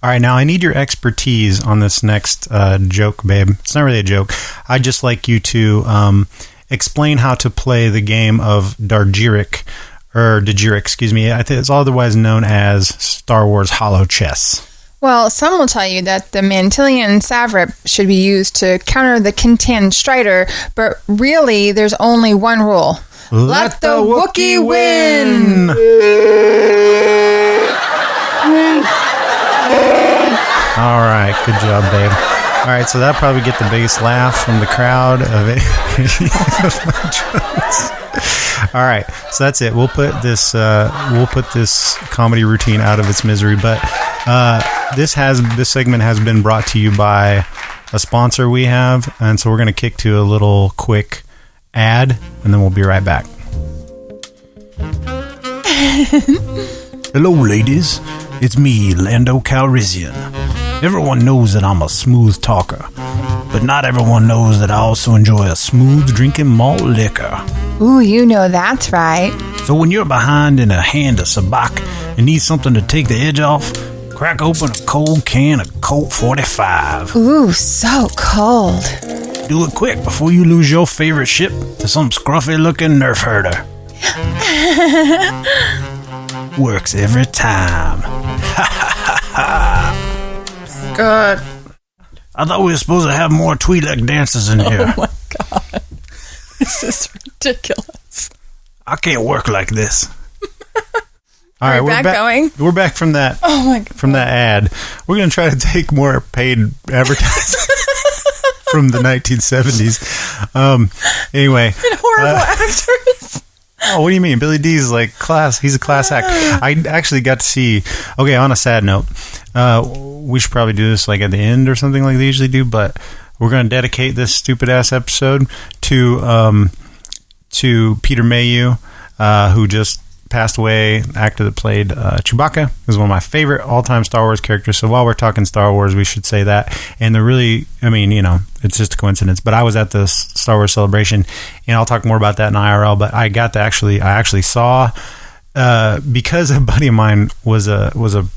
All right, now I need your expertise on this next joke, babe. It's not really a joke. I'd just like you to explain how to play the game of Dajiric, excuse me. I think it's otherwise known as Star Wars Hollow Chess. Well, some will tell you that the Mantilian Savrip should be used to counter the Kintan Strider, but really there's only one rule. Let the Wookiee win! All right, good job, babe. All right, so that'll probably get the biggest laugh from the crowd of it. All right, so that's it. We'll put this comedy routine out of its misery. But this segment has been brought to you by a sponsor we have, and so we're going to kick to a little quick ad, and then we'll be right back. Hello, ladies. It's me, Lando Calrissian. Everyone knows that I'm a smooth talker, but not everyone knows that I also enjoy a smooth drinking malt liquor. Ooh, you know that's right. So when you're behind in a hand of sabak and need something to take the edge off, crack open a cold can of Colt 45. Ooh, so cold. Do it quick before you lose your favorite ship to some scruffy-looking nerf herder. Works every time. God. I thought we were supposed to have more Twi'lek dancers in here. Oh my god. This is ridiculous. I can't work like this. All Are right, we back going? We're back from that. Oh my god. From that ad. We're going to try to take more paid advertising from the 1970s. Anyway. And horrible actors. Oh, what do you mean? Billy D's like class. He's a class act. I actually got to see. Okay, on a sad note, we should probably do this like at the end or something like they usually do. But we're going to dedicate this stupid ass episode to Peter Mayhew, who just passed away. Actor that played Chewbacca. He was one of my favorite all-time Star Wars characters. So while we're talking Star Wars, we should say that. And it's just a coincidence. But I was at the Star Wars celebration, and I'll talk more about that in IRL. But I got to I actually saw because a buddy of mine was a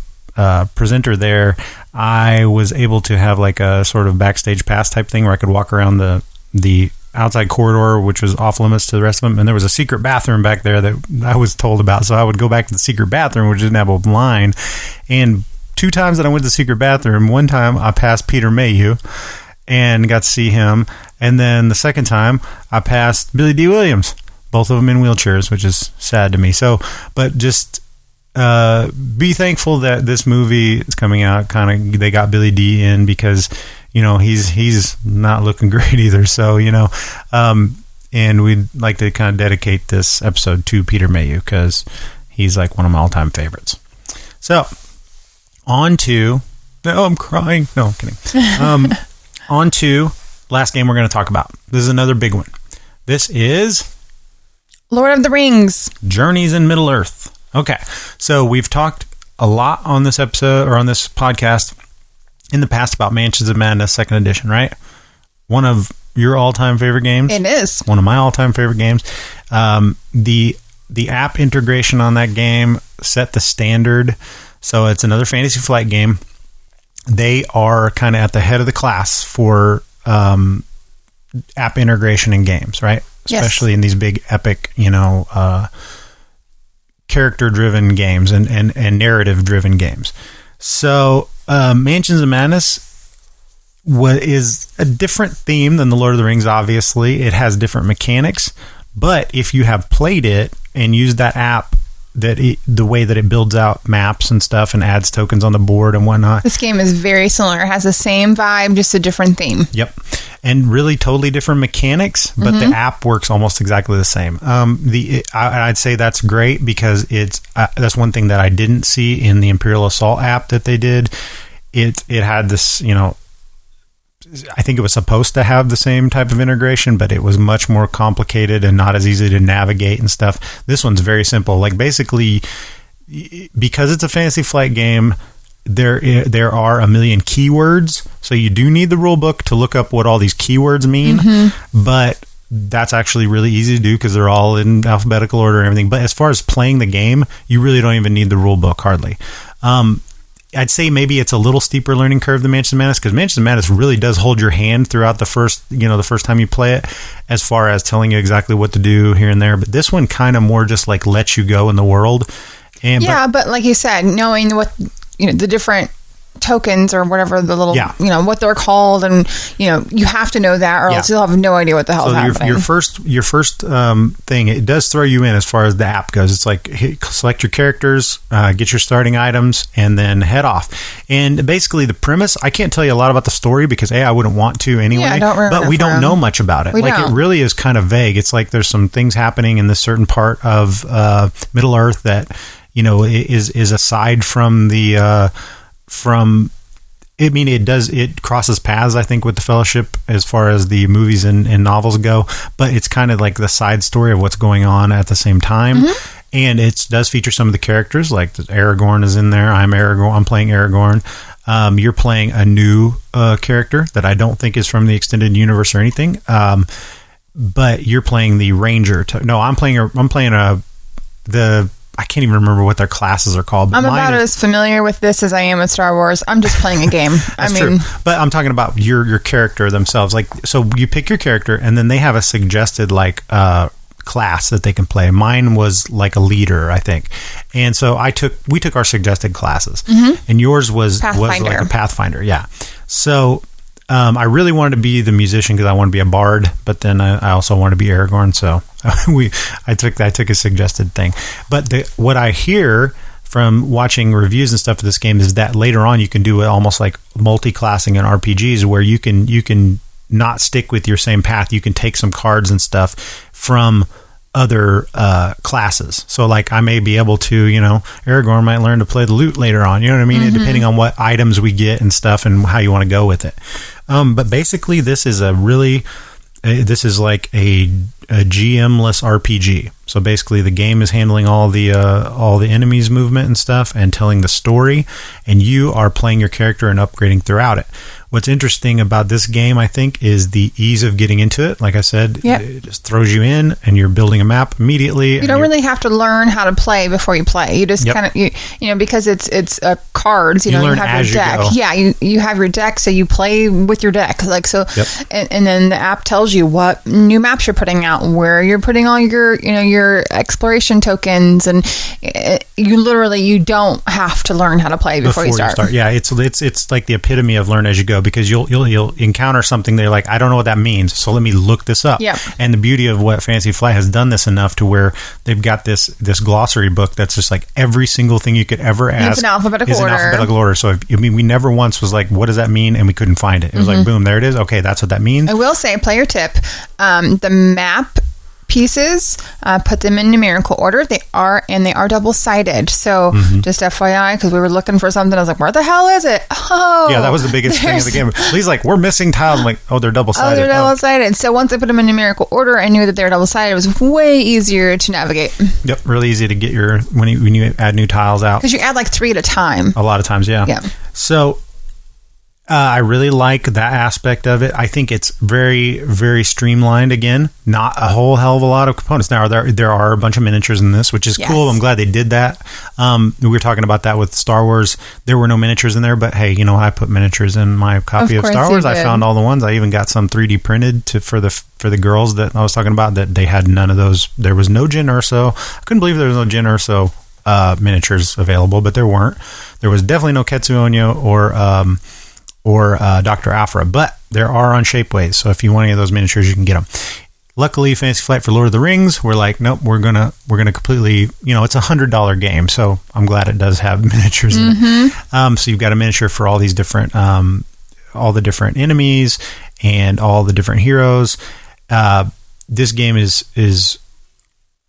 presenter there. I was able to have like a sort of backstage pass type thing where I could walk around the outside corridor, which was off limits to the rest of them, and there was a secret bathroom back there that I was told about, so I would go back to the secret bathroom, which didn't have a line. And 2 times that I went to the secret bathroom, one time I passed Peter Mayhew, and got to see him. And then the second time, I passed Billy D. Williams, both of them in wheelchairs, which is sad to me. So, but just be thankful that this movie is coming out. Kind of, they got Billy D in because, you know, he's not looking great either. So, you know, and we'd like to kind of dedicate this episode to Peter Mayhew because he's like one of my all-time favorites. So, on to... No, I'm crying. No, I'm kidding. On to last game we're going to talk about. This is another big one. This is... Lord of the Rings. Journeys in Middle-earth. Okay, so we've talked a lot on this episode, or on this podcast, in the past about Mansions of Madness 2nd Edition, right? One of your all-time favorite games. It is. One of my all-time favorite games. The app integration on that game set the standard. So it's another Fantasy Flight game. They are kind of at the head of the class for app integration in games, right? Especially in these big epic, you know, character-driven games and narrative-driven games. So Mansions of Madness is a different theme than the Lord of the Rings, obviously. It has different mechanics, but if you have played it and used that app, the way that it builds out maps and stuff and adds tokens on the board and whatnot. This game is very similar. It has the same vibe, just a different theme. Yep. And really totally different mechanics, but the app works almost exactly the same. I'd say that's great because that's one thing that I didn't see in the Imperial Assault app that they did. It had this, you know, I think it was supposed to have the same type of integration, but it was much more complicated and not as easy to navigate and stuff. This one's very simple. Like basically, because it's a Fantasy Flight game, there are a million keywords, so you do need the rule book to look up what all these keywords mean. But that's actually really easy to do because they're all in alphabetical order and everything. But as far as playing the game, you really don't even need the rule book hardly. I'd say maybe it's a little steeper learning curve than Mansions of Madness because Mansions of Madness really does hold your hand throughout the first time you play it, as far as telling you exactly what to do here and there. But this one kind of more just like lets you go in the world. But like you said, knowing what, you know, the different tokens or whatever the little, you know, what they're called, and you know, you have to know that or else you'll have no idea what the hell is happening. Your first thing, it does throw you in as far as the app goes. It's like select your characters, get your starting items, and then head off. And basically the premise, I can't tell you a lot about the story because I wouldn't want to anyway, but we don't know much about it. It really is kind of vague. It's like there's some things happening in this certain part of Middle Earth that, you know, is aside from the it crosses paths, I think, with the Fellowship as far as the movies and novels go, but it's kind of like the side story of what's going on at the same time. And it does feature some of the characters, like Aragorn is in there. I'm playing Aragorn. You're playing a new character that I don't think is from the extended universe or anything, but you're playing the Ranger. I can't even remember what their classes are called. But I'm about as familiar with this as I am with Star Wars. I'm just playing a game. True. But I'm talking about your character themselves. Like, so you pick your character, and then they have a suggested like class that they can play. Mine was like a leader, I think. And so we took our suggested classes, and yours was like a Pathfinder. Yeah. So I really wanted to be the musician because I want to be a bard, but then I also want to be Aragorn. So I took a suggested thing. But what I hear from watching reviews and stuff of this game is that later on you can do it almost like multi-classing in RPGs, where you can not stick with your same path. You can take some cards and stuff from other classes. So like I may be able to, you know, Aragorn might learn to play the lute later on, you know what I mean? Depending on what items we get and stuff and how you want to go with it. But basically this is like a GM-less RPG. So basically the game is handling all the enemies' movement and stuff and telling the story, and you are playing your character and upgrading throughout it. What's interesting about this game, I think, is the ease of getting into it. Like I said, it just throws you in and you're building a map immediately. You don't really have to learn how to play before you play. You just kind of, you know, because it's cards, you know, you have your deck. Yeah, you have your deck, so you play with your deck. Like, so, and then the app tells you what new maps you're putting out. out where you're putting all your, your exploration tokens, and you don't have to learn how to play before you start. Yeah, it's like the epitome of learn as you go, because you'll encounter something that you're like, I don't know what that means, so let me look this up. Yep. And the beauty of what Fantasy Flight has done this enough to where they've got this glossary book that's just like every single thing you could ever ask It's in alphabetical order. So we never once was like, what does that mean? And we couldn't find it. It was like, boom, there it is. Okay, that's what that means. I will say, player tip, the map pieces, put them in numerical order. They are double-sided. So just FYI, because we were looking for something, I was like, where the hell is it? Oh, yeah, that was the biggest thing of the game. Lee's like, we're missing tiles. I'm like, oh, they're double-sided. Oh, they're double-sided. So once I put them in numerical order, I knew that they were double-sided. It was way easier to navigate. Yep, really easy to get when you add new tiles out. Because you add like 3 at a time. A lot of times, yeah. Yeah. So I really like that aspect of it. I think it's very, very streamlined. Again, not a whole hell of a lot of components. Now, there are a bunch of miniatures in this, which is cool. I'm glad they did that. We were talking about that with Star Wars. There were no miniatures in there, but hey, I put miniatures in my copy of Star Wars. I found all the ones. I even got some 3D printed for the girls that I was talking about, that they had none of those. There was no Jyn Erso. I couldn't believe there was no Jyn Erso miniatures available, but there weren't. There was definitely no Ketsu Onyo or Dr. Afra, but there are on Shapeways. So if you want any of those miniatures, you can get them. Luckily, Fantasy Flight for Lord of the Rings, we're like, nope, we're gonna completely, it's $100 game. So I'm glad it does have miniatures in it. So you've got a miniature for all these different, all the different enemies and all the different heroes. This game is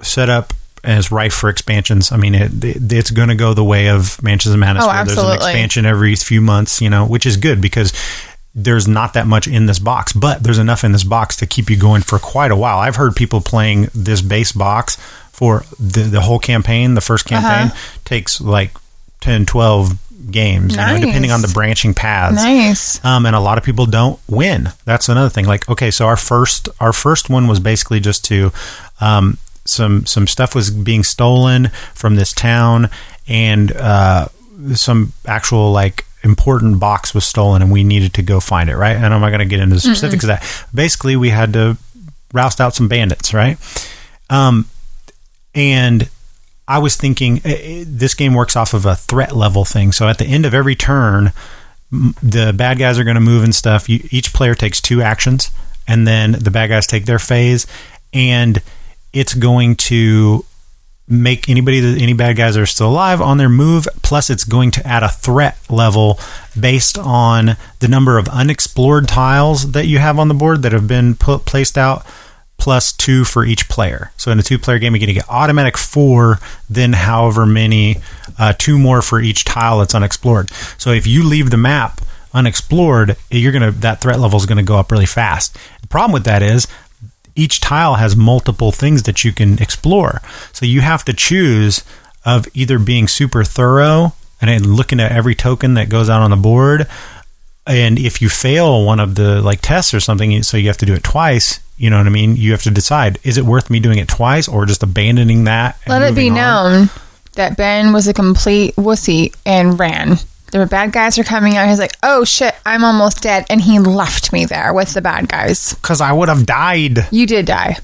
set up as rife for expansions. I mean, it's going to go the way of Mansions of Madness, where there's an expansion every few months, which is good because there's not that much in this box, but there's enough in this box to keep you going for quite a while. I've heard people playing this base box for the whole campaign. The first campaign takes like 10, 12 games, depending on the branching paths. Nice. And a lot of people don't win. That's another thing. Like, okay, so our first one was basically just to, some stuff was being stolen from this town, and some actual like important box was stolen, and we needed to go find it, right? And I'm not going to get into the specifics of that. Basically, we had to roust out some bandits, right? And I was thinking, this game works off of a threat level thing. So at the end of every turn, the bad guys are going to move and stuff. Each player takes 2 actions, and then the bad guys take their phase, and it's going to make any bad guys that are still alive on their move, plus it's going to add a threat level based on the number of unexplored tiles that you have on the board that have been placed out, plus 2 for each player. So in a 2-player game, you're going to get automatic 4, then however many, 2 more for each tile that's unexplored. So if you leave the map unexplored, that threat level is going to go up really fast. The problem with that is each tile has multiple things that you can explore. So you have to choose of either being super thorough and looking at every token that goes out on the board. And if you fail one of the like tests or something, so you have to do it twice, you know what I mean? You have to decide, is it worth me doing it twice or just abandoning that? Let it be known that Ben was a complete wussy and ran. The bad guys are coming out. He's like, oh shit, I'm almost dead. And he left me there with the bad guys. Because I would have died. You did die.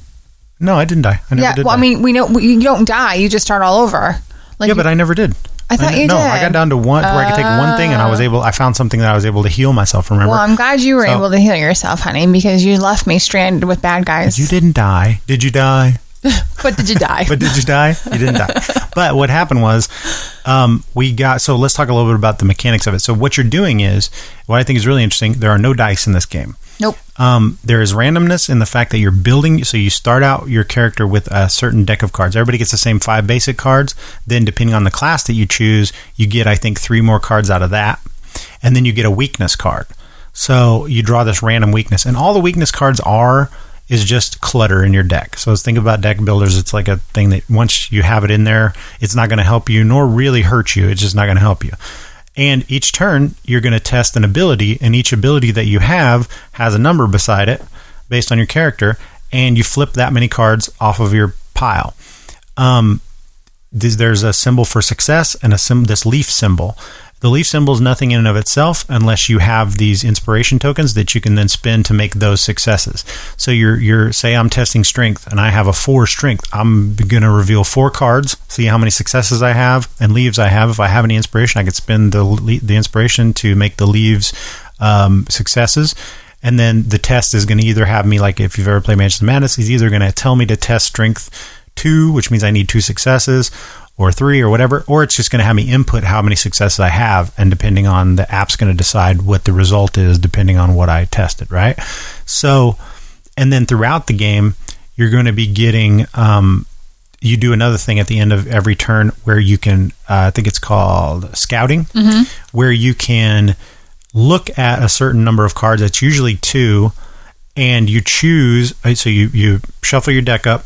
No, I didn't die. I never did die. I mean, we know you don't die. You just start all over. Like, but I never did. I thought you did. No, I got down to one where I could take one thing, and I found something that I was able to heal myself from. Remember? Well, I'm glad you were able to heal yourself, honey, because you left me stranded with bad guys. You didn't die. Did you die? But did you die? You didn't die. But what happened was, so let's talk a little bit about the mechanics of it. So what you're doing is, what I think is really interesting, there are no dice in this game. Nope. There is randomness in the fact that you're building, so you start out your character with a certain deck of cards. Everybody gets the same 5 basic cards. Then depending on the class that you choose, you get, I think, 3 more cards out of that. And then you get a weakness card. So you draw this random weakness. And all the weakness cards is just clutter in your deck. So let's think about deck builders. It's like a thing that once you have it in there, it's not going to help you nor really hurt you. It's just not going to help you. And each turn, you're going to test an ability, and each ability that you have has a number beside it based on your character, and you flip that many cards off of your pile. There's a symbol for success and this leaf symbol. The leaf symbol is nothing in and of itself unless you have these inspiration tokens that you can then spend to make those successes. So you're say I'm testing strength and I have a 4 strength. I'm going to reveal 4 cards, see how many successes I have and leaves I have. If I have any inspiration, I could spend the inspiration to make the leaves successes. And then the test is going to either have me, like if you've ever played Manchester Madness, he's either going to tell me to test strength 2, which means I need 2 successes, or 3 or whatever, or it's just going to have me input how many successes I have, and depending on the app's going to decide what the result is depending on what I tested, right? So, and then throughout the game, you're going to be getting, you do another thing at the end of every turn where you can, I think it's called scouting, where you can look at a certain number of cards, that's usually 2, and you choose, so you shuffle your deck up,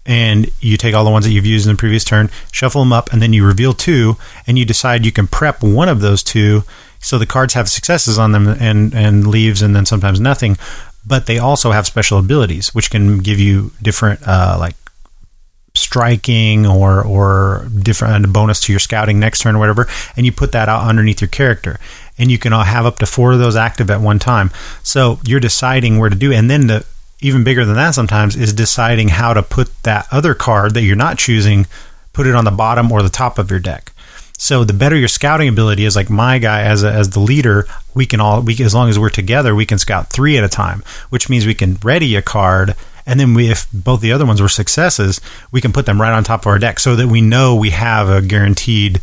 and you take all the ones that you've used in the previous turn, shuffle them up, and then you reveal 2, and you decide you can prep one of those 2, so the cards have successes on them and leaves, and then sometimes nothing, but they also have special abilities, which can give you different, like striking or different bonus to your scouting next turn or whatever, and you put that out underneath your character. And you can have up to 4 of those active at one time. So you're deciding where to do, and then the even bigger than that sometimes is deciding how to put that other card that you're not choosing, put it on the bottom or the top of your deck. So the better your scouting ability is, like my guy as the leader, we as long as we're together, we can scout 3 at a time, which means we can ready a card, and then if both the other ones were successes, we can put them right on top of our deck so that we know we have a guaranteed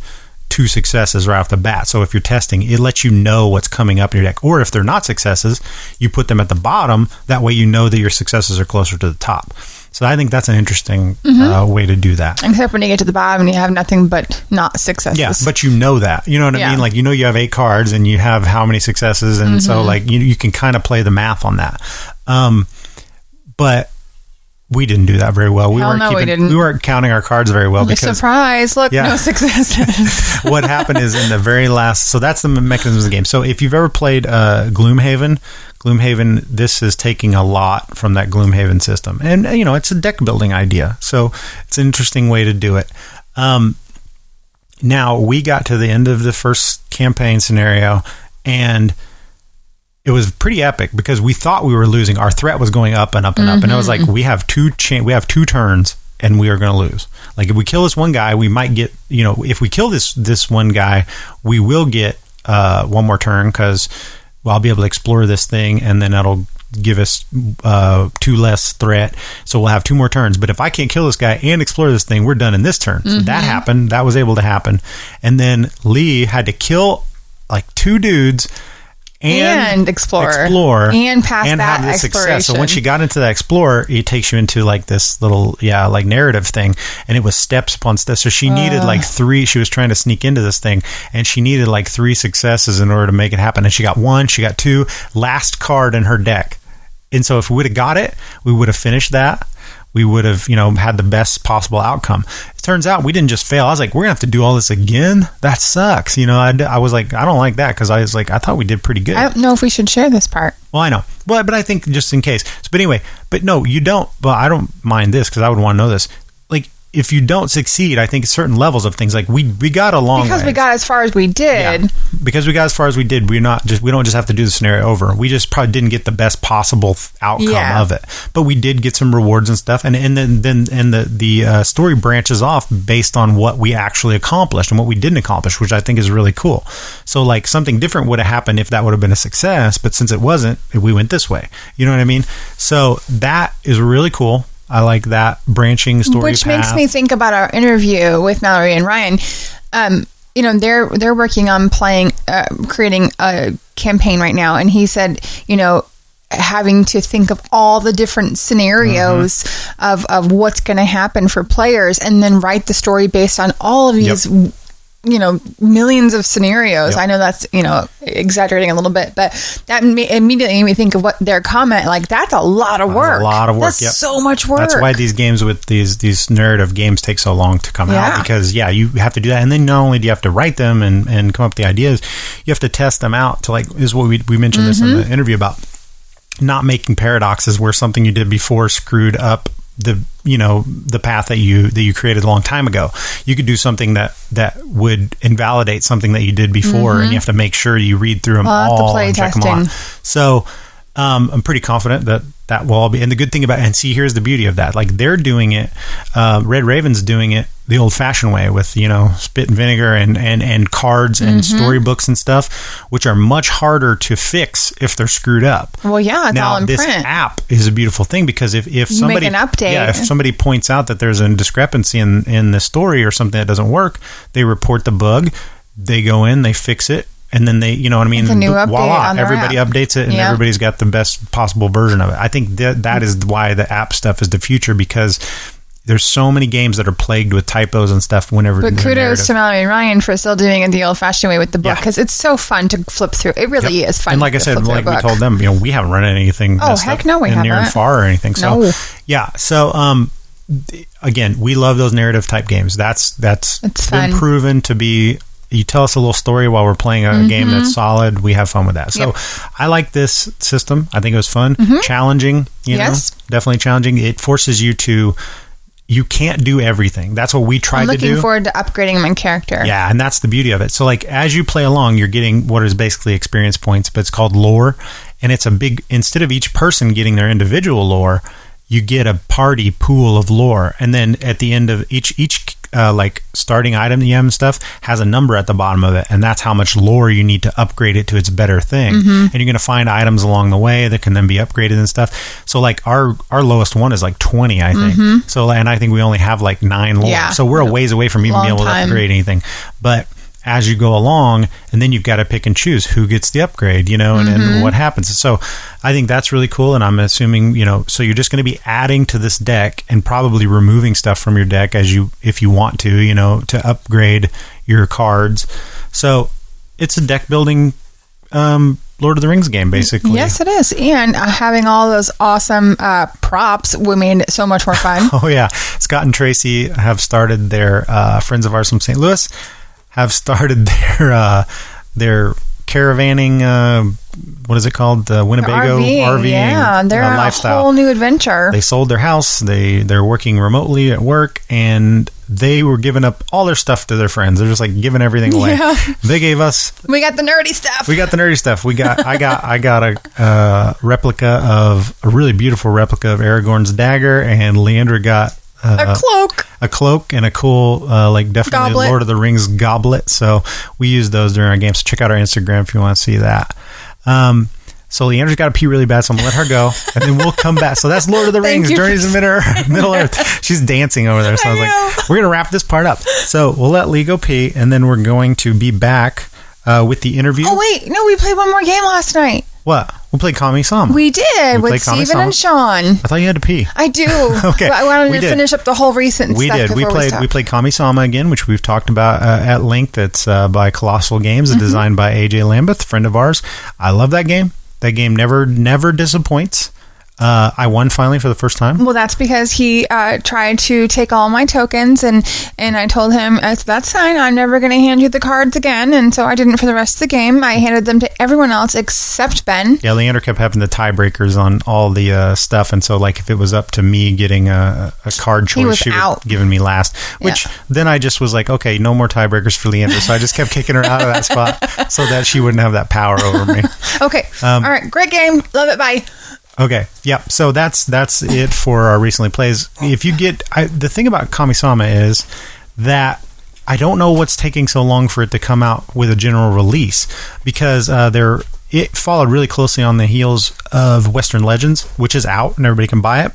2 successes right off the bat. So if you're testing, it lets you know what's coming up in your deck. Or if they're not successes, you put them at the bottom. That way you know that your successes are closer to the top. So I think that's an interesting way to do that. Except when you get to the bottom and you have nothing but not successes. Yeah, but you know that. You know what I mean? Like, you know you have 8 cards and you have how many successes, and so like you can kind of play the math on that. But we didn't do that very well. We weren't counting our cards very well. Because, surprise! Look, no successes. What happened is in the very last. So that's the mechanism of the game. So if you've ever played Gloomhaven, this is taking a lot from that Gloomhaven system, and it's a deck building idea. So it's an interesting way to do it. Now we got to the end of the first campaign scenario, and it was pretty epic because we thought we were losing. Our threat was going up and up and up, and I was like, we have 2 turns and we are going to lose. Like if we kill this one guy, we might get, if we kill this one guy, we will get one more turn because I'll be able to explore this thing, and then that'll give us 2 less threat, so we'll have 2 more turns. But if I can't kill this guy and explore this thing, we're done in this turn. So that happened. That was able to happen. And then Lee had to kill like 2 dudes and explore and pass and that have this success. So when she got into that explore, it takes you into like this little like narrative thing, and it was steps upon steps. So she needed like 3. She was trying to sneak into this thing, and she needed like 3 successes in order to make it happen. And she got 1, she got 2, last card in her deck. And so if we would have got it, we would have finished that. We would have, had the best possible outcome. It turns out we didn't just fail. I was like, we're going to have to do all this again? That sucks. I was like, I don't like that, because I was like, I thought we did pretty good. I don't know if we should share this part. Well, I know. Well, but I think just in case. But anyway, no, you don't. Well, I don't mind this because I would want to know this. Like, if you don't succeed, I think certain levels of things, like we got a long way. Because we got as far as we did. Yeah. Because we got as far as we did, we don't just have to do the scenario over. We just probably didn't get the best possible outcome of it. But we did get some rewards and stuff, and then the story branches off based on what we actually accomplished and what we didn't accomplish, which I think is really cool. So like something different would have happened if that would have been a success, but since it wasn't, we went this way. You know what I mean? So that is really cool. I like that branching story Which makes me think about our interview with Malorie and Ryan. They're working on creating a campaign right now, and he said, having to think of all the different scenarios of what's going to happen for players, and then write the story based on all of these millions of scenarios. I know that's, exaggerating a little bit, but that immediately made me think of what their comment, like, that's a lot of work. That's a lot of work. That's so much work. That's why these games with these narrative games take so long to come out, because you have to do that. And then not only do you have to write them and come up with the ideas, you have to test them out to, like, is what we mentioned this in the interview about not making paradoxes where something you did before screwed up the path that you created a long time ago. You could do something that would invalidate something that you did before, and you have to make sure you read through them all and check them off. So I'm pretty confident that will all be. And the good thing about, and see, here's the beauty of that. Like, they're doing it, Red Raven's doing it the old-fashioned way with, spit and vinegar and cards and storybooks and stuff, which are much harder to fix if they're screwed up. Well, yeah, it's all in this print. app is a beautiful thing, because if somebody make an update, if somebody points out that there's a discrepancy in the story or something that doesn't work, they report the bug, they go in, they fix it, and then they, you know what I mean? It's a new update on their everybody app. updates it, and everybody's got the best possible version of it. I think that is why the app stuff is the future, because there's so many games that are plagued with typos and stuff whenever. But kudos to Malorie and Ryan for still doing it the old-fashioned way with the book, because it's so fun to flip through. It really is fun. And like I said, like we told them, we haven't run anything. Oh, heck no, we haven't. Near and far or anything. So, yeah. So, again, we love those narrative type games. That's been proven to be. You tell us a little story while we're playing a game that's solid. We have fun with that. So I like this system. I think it was fun, challenging. You know, definitely challenging. It forces you to. You can't do everything. That's what we tried to do. I'm looking forward to upgrading my character. Yeah, and that's the beauty of it. So, like, as you play along, you're getting what is basically experience points, but it's called lore. And it's a big, instead of each person getting their individual lore, you get a party pool of lore. And then at the end of each like starting item that you have and stuff has a number at the bottom of it, and that's how much lore you need to upgrade it to its better thing. And you're going to find items along the way that can then be upgraded and stuff. So like our lowest one is like 20, I think. So, and I think we only have like 9 lore. So we're a ways away from even being able to upgrade anything. But as you go along, and then you've got to pick and choose who gets the upgrade, and what happens. So I think that's really cool. And I'm assuming, so you're just going to be adding to this deck and probably removing stuff from your deck if you want to upgrade your cards. So it's a deck building, Lord of the Rings game, basically. Yes, it is. And having all those awesome props made it so much more fun. Oh, yeah. Scott and Tracy have started their friends of ours from St. Louis have started their caravanning, what is it called? The Winnebago RV. Yeah, they're on lifestyle. A whole new adventure. They sold their house. They're working remotely at work, and they were giving up all their stuff to their friends. They're just like giving everything away. Yeah. They gave us. We got the nerdy stuff. I got a replica of a really beautiful replica of Aragorn's dagger, and Leandra got a cloak and a cool definitely goblet. Lord of the Rings goblet. So we use those during our game. So check out our Instagram if you want to see that. So Leandra's got to pee really bad, so I'm gonna let her go, and then we'll come back. So that's Lord of the Rings, Journeys in Middle Earth. She's dancing over there, so I was like, we're gonna wrap this part up. So we'll let Lee go pee, and then we're going to be back with the interview. Oh wait, no, we played one more game last night. What? We played Kami-sama. We did with Steven and Sean. I thought you had to pee. I do. Okay. But I wanted to finish up the whole recent we stuff. Did. We played Kami-sama again, which we've talked about at length. It's by Colossal Games, designed by AJ Lambeth, friend of ours. I love that game. That game never disappoints. I won finally for the first time. Well, that's because he tried to take all my tokens, and I told him, that's fine, I'm never going to hand you the cards again, and so I didn't for the rest of the game. I handed them to everyone else except Ben. Yeah, Leander kept having the tiebreakers on all the stuff, and so like if it was up to me getting a card choice, she would have given me last, which then I just was like, okay, no more tiebreakers for Leander, so I just kept kicking her out of that spot so that she wouldn't have that power over me. Okay, all right, great game, love it, bye. Okay, yeah. So that's it for our recently plays. If you get the thing about Kami-sama is that I don't know what's taking so long for it to come out with a general release, because it followed really closely on the heels of Western Legends, which is out and everybody can buy it.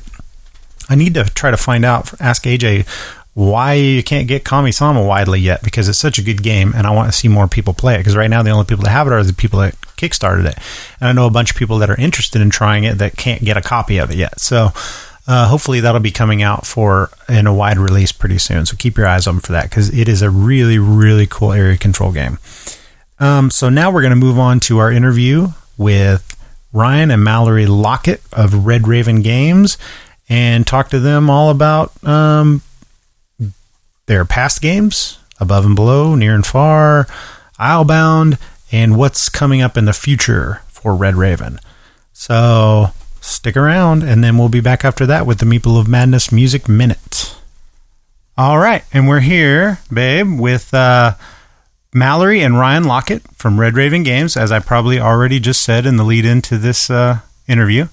I need to try to find out, ask AJ why you can't get Kami-sama widely yet, because it's such a good game and I want to see more people play it, because right now the only people that have it are the people that kickstarted it, and I know a bunch of people that are interested in trying it that can't get a copy of it yet. So hopefully that'll be coming out in a wide release pretty soon, so keep your eyes open for that, because it is a really, really cool area control game. So now we're going to move on to our interview with Ryan and Malorie Laukat of Red Raven Games and talk to them all about their past games, Above and Below, Near and Far, Islebound, and what's coming up in the future for Red Raven. So Stick around, and then we'll be back after that with the Meeple of Madness Music Minute. All right, and we're here, babe, with Malorie and Ryan Laukat from Red Raven Games, as I probably already just said in the lead into this interview.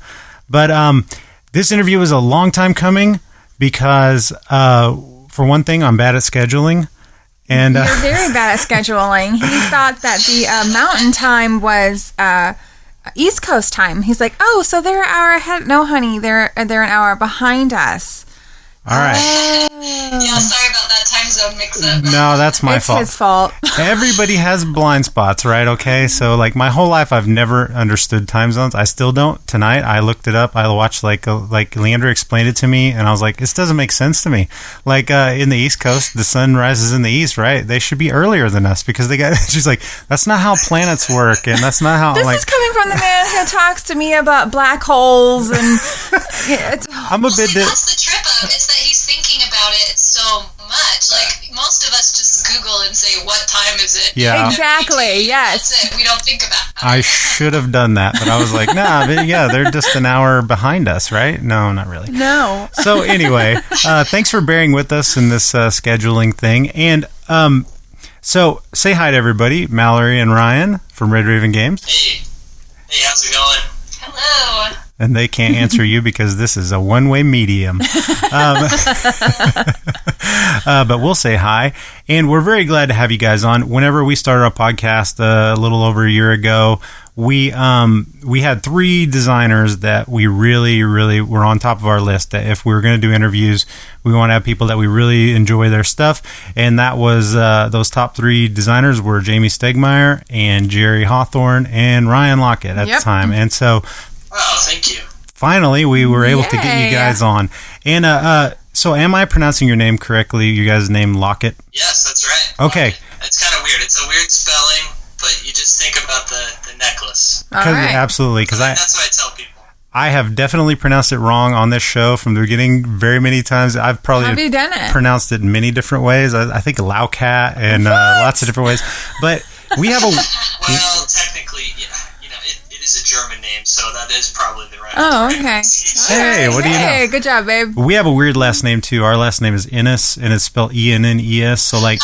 But this interview was a long time coming because, for one thing, I'm bad at scheduling. And you're very bad at scheduling. He thought that the mountain time was East Coast time. He's like, oh, so they're an hour ahead. No, honey, they're an hour behind us. All right. Yeah, sorry about that time zone mix-up. No, that's my fault. It's his fault. Everybody has blind spots, right? Okay, so like my whole life, I've never understood time zones. I still don't. Tonight, I looked it up. I watched like Leandra explained it to me, and I was like, this doesn't make sense to me. Like in the East Coast, the sun rises in the east, right? They should be earlier than us because they got. She's like, that's not how planets work, and that's not how. This is coming from the man who talks to me about black holes and. I'm a bit. That's the trip up. It's that he's thinking about it so much. Like most of us just Google and say, "What time is it?" Yeah, exactly. Yes, that's it. We don't think about it. I should have done that, but I was like, nah. But yeah, they're just an hour behind us, right? No, not really. No. So anyway, thanks for bearing with us in this scheduling thing, and so say hi to everybody, Malorie and Ryan from Red Raven Games. Hey, how's it going? Hello. And they can't answer you because this is a one-way medium. But we'll say hi. And we're very glad to have you guys on. Whenever we started our podcast a little over a year ago, we had 3 designers that we really, really were on top of our list. That if we were going to do interviews, we want to have people that we really enjoy their stuff. And that was those top 3 designers were Jamie Stegmeyer and Jerry Hawthorne and Ryan Laukat at the time. And so... Wow, thank you. Finally, we were able to get you guys on. And so am I pronouncing your name correctly? You guys' name Laukat? Yes, that's right. Okay. It's kind of weird. It's a weird spelling, but you just think about the necklace. All right. Absolutely. Because that's what I tell people. I have definitely pronounced it wrong on this show from the beginning very many times. I've probably Have you done it? pronounced it in many different ways. I think Laukat and lots of different ways. But we have a... Well, technically, it is a German name, so that is probably the right. Oh, okay. Hey, what do you know? Hey, good job, babe. We have a weird last name too. Our last name is Ennis, and it's spelled E-N-N-E-S. So like,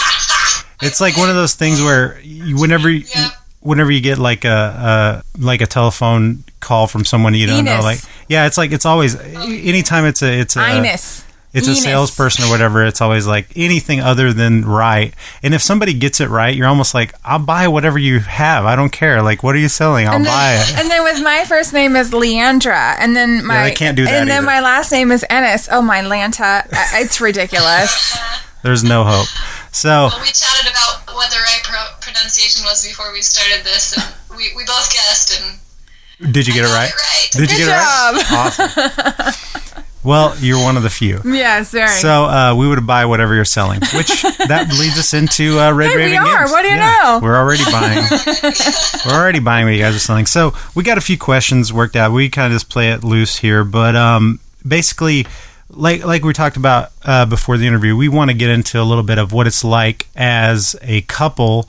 it's like one of those things where whenever you get like a telephone call from someone you don't know, like it's always anytime it's a Ines. It's a salesperson or whatever. It's always like anything other than right. And if somebody gets it right, you're almost like, I'll buy whatever you have. I don't care. Like, what are you selling? I'll buy it. And then with my first name is Leandra, and then they can't do that. And then either. my last name is Ennis. Oh, my Lanta. It's ridiculous. There's no hope. So well, we chatted about what the right pronunciation was before we started this, and we both guessed. And did you get it right? Did you get it right? Awesome. Well, you're one of the few. Yes, very. So we would buy whatever you're selling, which that leads us into Red Raven Games. We are. What do you know? We're already buying. We're already buying what you guys are selling. So we got a few questions worked out. We kind of just play it loose here, but basically, like we talked about before the interview, we want to get into a little bit of what it's like as a couple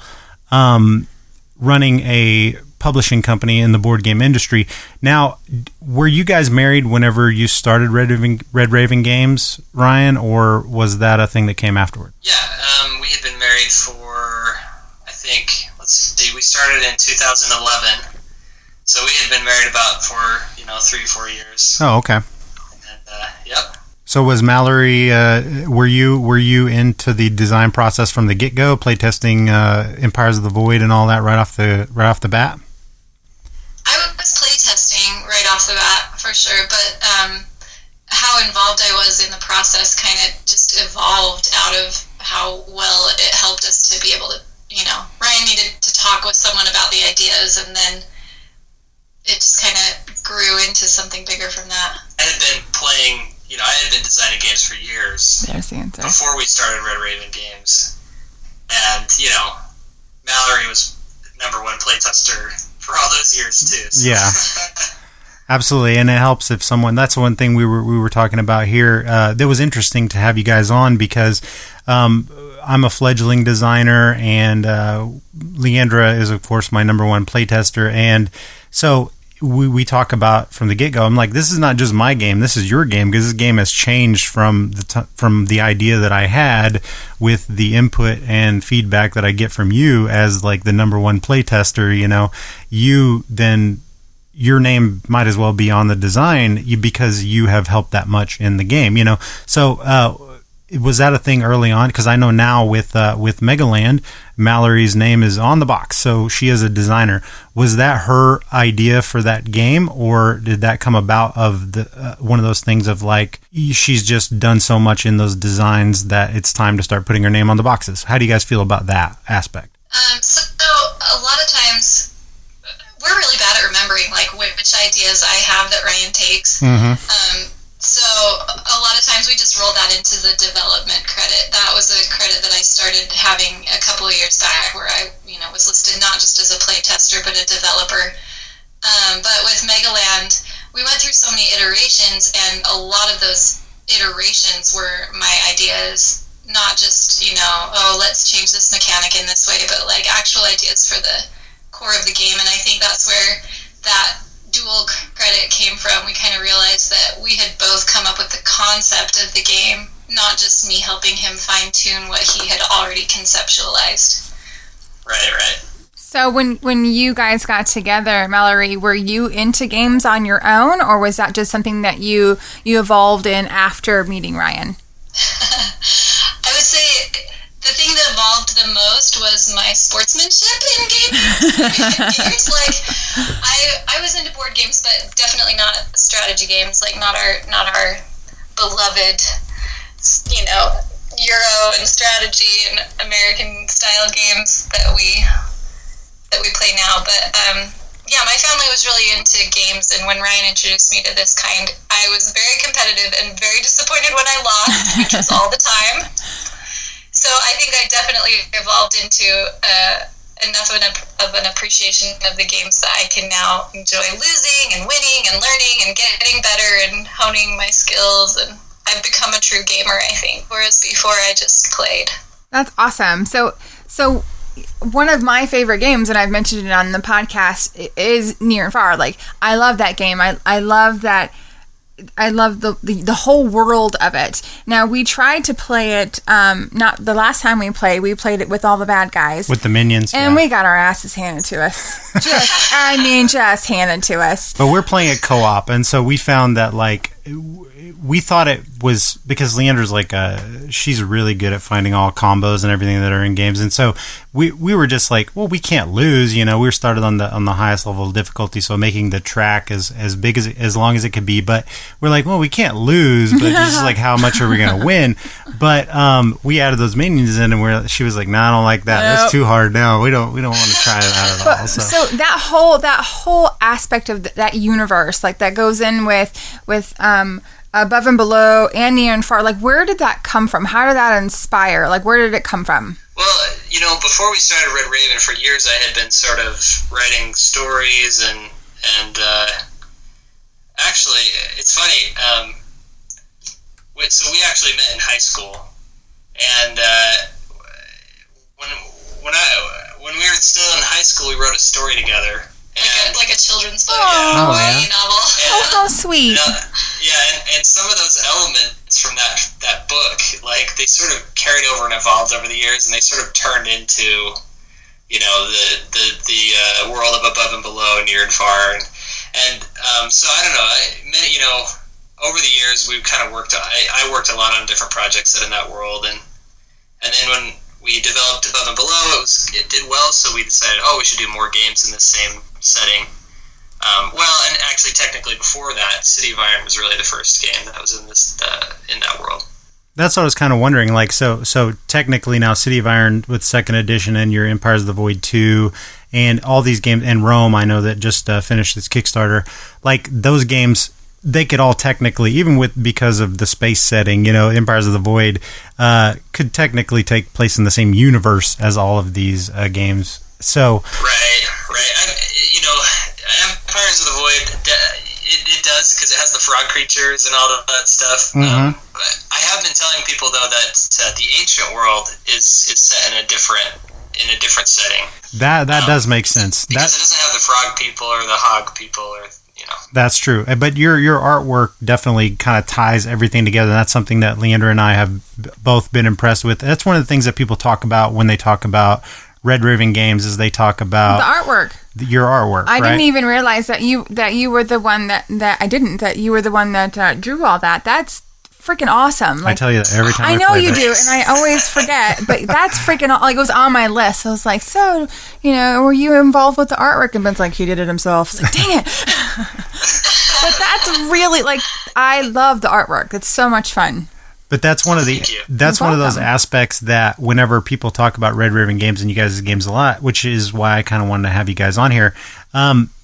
running a publishing company in the board game industry. Now, were you guys married whenever you started Red Raven Games, Ryan, or was that a thing that came afterward? Yeah, we had been married for, I think, we started in 2011. So we had been married about for, 3 or 4 years. Oh, okay. And, yep. So was Malorie, were you into the design process from the get-go, playtesting Empires of the Void and all that right off the bat? I was playtesting right off the bat, for sure, but how involved I was in the process kind of just evolved out of how well it helped us to be able to, Ryan needed to talk with someone about the ideas, and then it just kind of grew into something bigger from that. I had been playing, I had been designing games for years. There's the answer. Before we started Red Raven Games. And, Malorie was #1 playtester for all those years too. So. Yeah, absolutely, and it helps if someone. That's one thing we were talking about here. That was interesting to have you guys on because I'm a fledgling designer, and Leandra is of course my #1 playtester, and so we talk about from the get-go, I'm like, this is not just my game, this is your game, because this game has changed from the idea that I had with the input and feedback that I get from you as like the number one playtester. Your name might as well be on the design because you have helped that much in the game, So was that a thing early on? Because I know now with Megaland, Malorie's name is on the box, so she is a designer. Was that her idea for that game, or did that come about of the one of those things of like she's just done so much in those designs that it's time to start putting her name on the boxes? How do you guys feel about that aspect? So a lot of times we're really bad at remembering like which ideas I have that Ryan takes. Mm-hmm. So a lot of times we just roll that into the development credit. That was a credit that I started having a couple of years back, where I, was listed not just as a play tester but a developer. But with Megaland, we went through so many iterations, and a lot of those iterations were my ideas. Not just let's change this mechanic in this way, but like actual ideas for the core of the game. And I think that's where that dual credit came from. We kind of realized that we had both come up with the concept of the game, not just me helping him fine-tune what he had already conceptualized. Right. So when you guys got together, Malorie, were you into games on your own, or was that just something that you evolved in after meeting Ryan? I would say the thing that evolved the most was my sportsmanship in games. Like, I was into board games, but definitely not strategy games. Like, not our beloved, Euro and strategy and American style games that we play now. But my family was really into games, and when Ryan introduced me to this kind, I was very competitive and very disappointed when I lost, which was all the time. So I think I definitely evolved into enough of an appreciation of the games that I can now enjoy losing and winning and learning and getting better and honing my skills. And I've become a true gamer, I think, whereas before I just played. That's awesome. So one of my favorite games, and I've mentioned it on the podcast, is Near and Far. Like, I love that game. I love that. I love the whole world of it. Now, we tried to play it, not the last time we played it with all the bad guys. With the minions. And we got our asses handed to us. Just handed to us. But we're playing it co-op, and so we found that, like, we thought it was because Leandra's like she's really good at finding all combos and everything that are in games, and so we were just like, well, we can't lose, we were started on the highest level of difficulty, so making the track as big as long as it could be, but we're like, well, we can't lose, but just like, how much are we gonna win? But we added those minions in, and she was like, nah, I don't like that. Nope. That's too hard. No, we don't want to try that at all. So that whole aspect of that universe, like, that goes in with Above and Below and Near and Far, like, where did that come from? How did that inspire? Like, where did it come from? Well, before we started Red Raven, for years I had been sort of writing stories, and actually, it's funny. So we actually met in high school, and when we were still in high school, we wrote a story together. Like a children's book, novel. And, how sweet! And some of those elements from that book, like, they sort of carried over and evolved over the years, and they sort of turned into, the world of Above and Below, Near and Far, and so I don't know. Over the years we've kind of worked. I worked a lot on different projects in that world, and then when we developed Above and Below, it did well, so we decided, we should do more games in the same setting. And actually, technically, before that, City of Iron was really the first game that was in that world. That's what I was kind of wondering. Like, so technically now, City of Iron with second edition, and your Empires of the Void 2, and all these games, and Rome, I know that just finished its Kickstarter. Like, those games, they could all technically, even because of the space setting, Empires of the Void could technically take place in the same universe as all of these games. So right. Empires of the Void, it does, because it has the frog creatures and all of that stuff. Mm-hmm. I have been telling people, though, that the ancient world is set in a different in a different setting. That does make sense. Because it doesn't have the frog people or the hog people or, you know. That's true. But your artwork definitely kind of ties everything together. That's something that Leander and I have both been impressed with. That's one of the things that people talk about when they talk about Red Ribbon Games, is they talk about the artwork. Your artwork. I right? didn't even realize that you were the one that you were the one that drew all that. That's freaking awesome. Like, I tell you that every time I know play you this. do, and I always forget, but that's freaking like, it was on my list. I was like, so, you know, were you involved with the artwork? And Ben's like, he did it himself. I was like, dang it. But that's really, like, I love the artwork. It's so much fun. But that's one of those aspects that whenever people talk about Red Ribbon Games and you guys' games a lot, which is why I kind of wanted to have you guys on here,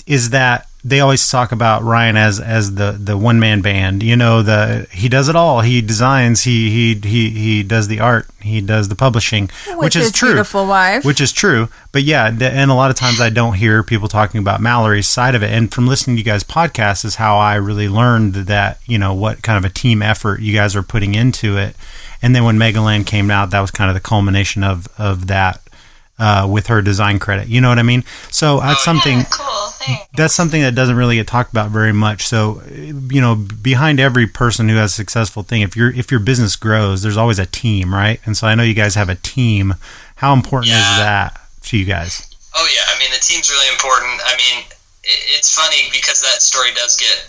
is that they always talk about Ryan as the one man band. You know, he does it all. He designs. He does the art. He does the publishing, which is true. Beautiful wife. Which is true. But yeah, and a lot of times I don't hear people talking about Malorie's side of it. And from listening to you guys' podcasts is how I really learned that, you know, what kind of a team effort you guys are putting into it. And then when Megaland came out, that was kind of the culmination of that. With her design credit, you know what I mean? So that's something. Yeah, cool. Thanks. That's something that doesn't really get talked about very much. So, you know, behind every person who has a successful thing, if your business grows, there's always a team, right? And so I know you guys have a team. How important is that to you guys? Oh yeah, I mean the team's really important. I mean, it's funny because that story does get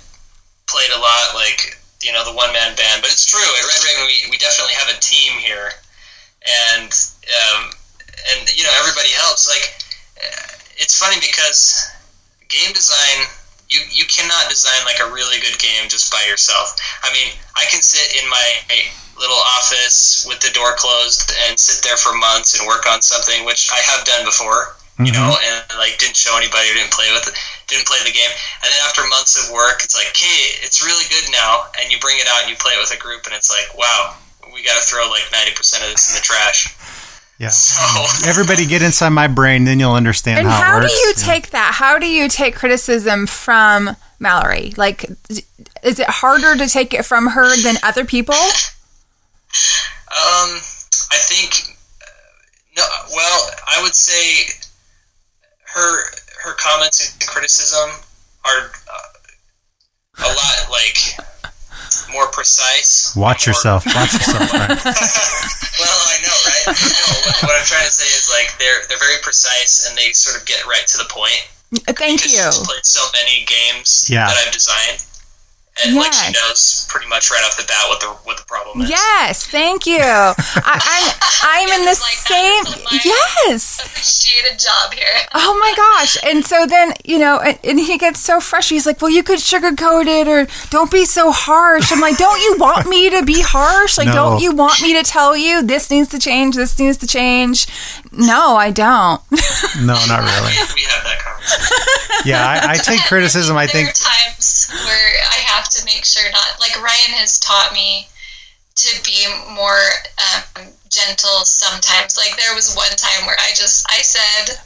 played a lot, like, you know, the one man band. But it's true. At Red Raven, we definitely have a team here, and you know, everybody helps. Like, it's funny because game design, you cannot design like a really good game just by yourself. I mean, I can sit in my little office with the door closed and sit there for months and work on something, which I have done before, you know, and like didn't show anybody or didn't play the game. And then after months of work, it's like, hey, it's really good now, and you bring it out and you play it with a group, and it's like, wow, we got to throw like 90% of this in the trash. Yeah. So. Everybody get inside my brain, then you'll understand and how it works. And how do you take that? How do you take criticism from Malorie? Like, is it harder to take it from her than other people? I think, no, well, I would say her comments and criticism are a lot, like, more precise. Watch yourself, right? Well, I know, right? No, what I'm trying to say is, like, they're very precise and they sort of get right to the point. Thank you. She's played so many games that I've designed, and like she knows pretty much right off the bat what the problem is. Yes, thank you. I'm in the same. Yes. Appreciated job here. Oh my gosh! And so then, you know, and he gets so frustrated. He's like, "Well, you could sugarcoat it, or don't be so harsh." I'm like, "Don't you want me to be harsh? Like, don't you want me to tell you this needs to change? This needs to change?" No, I don't. No, not really. We have that conversation. Yeah, I take criticism. I think there are times where I have to make sure not. Like, Ryan has taught me to be more gentle sometimes. Like, there was one time where I said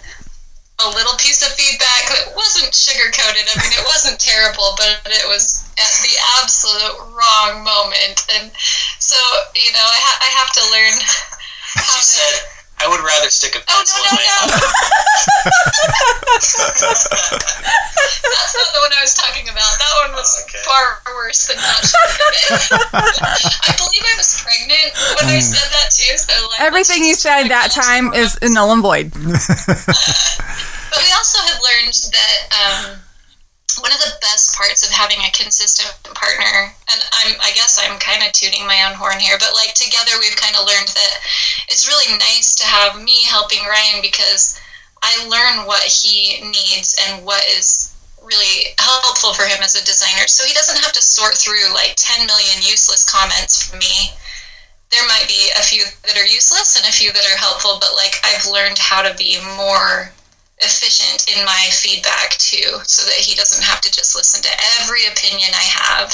a little piece of feedback that wasn't sugar-coated. I mean, it wasn't terrible, but it was at the absolute wrong moment. And so, you know, I have to learn how she said, I would rather stick a pencil in my eye. That's not the one I was talking about. That one was far worse than not sugar-coated. I believe I was pregnant when I said that too. So like, everything you said that time is null and void. But we also have learned that one of the best parts of having a consistent partner, and I guess I'm kind of tooting my own horn here, but like together we've kind of learned that it's really nice to have me helping Ryan because I learn what he needs and what is really helpful for him as a designer. So he doesn't have to sort through like 10 million useless comments from me. There might be a few that are useless and a few that are helpful, but like I've learned how to be more efficient in my feedback too, so that he doesn't have to just listen to every opinion I have.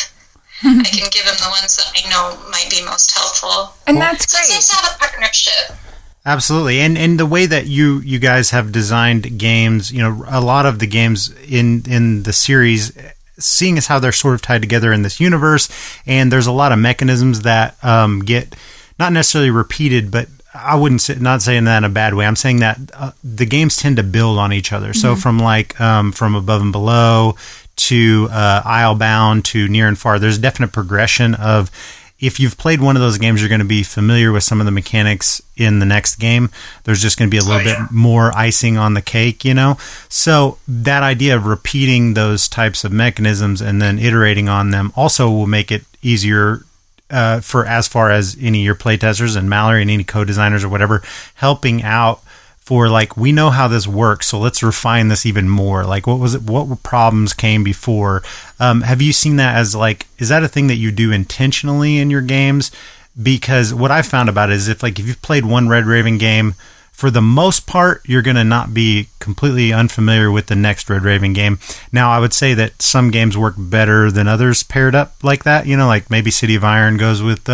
I can give him the ones that I know might be most helpful. And that's great. So it's nice to have a partnership. Absolutely. And the way that you guys have designed games, you know, a lot of the games in the series, seeing as how they're sort of tied together in this universe, and there's a lot of mechanisms that get not necessarily repeated, but I wouldn't say, not saying that in a bad way. I'm saying that the games tend to build on each other. So from from Above and Below to Islebound to Near and Far, there's definite progression of, if you've played one of those games, you're going to be familiar with some of the mechanics in the next game. There's just going to be a little bit more icing on the cake, So that idea of repeating those types of mechanisms and then iterating on them also will make it easier for as far as any of your playtesters and Malorie and any co-designers or whatever, helping out for we know how this works, so let's refine this even more. What problems came before? Have you seen that as is that a thing that you do intentionally in your games? Because what I found about it is if you've played one Red Raven game, for the most part, you're going to not be completely unfamiliar with the next Red Raven game. Now, I would say that some games work better than others paired up like that. Maybe City of Iron goes with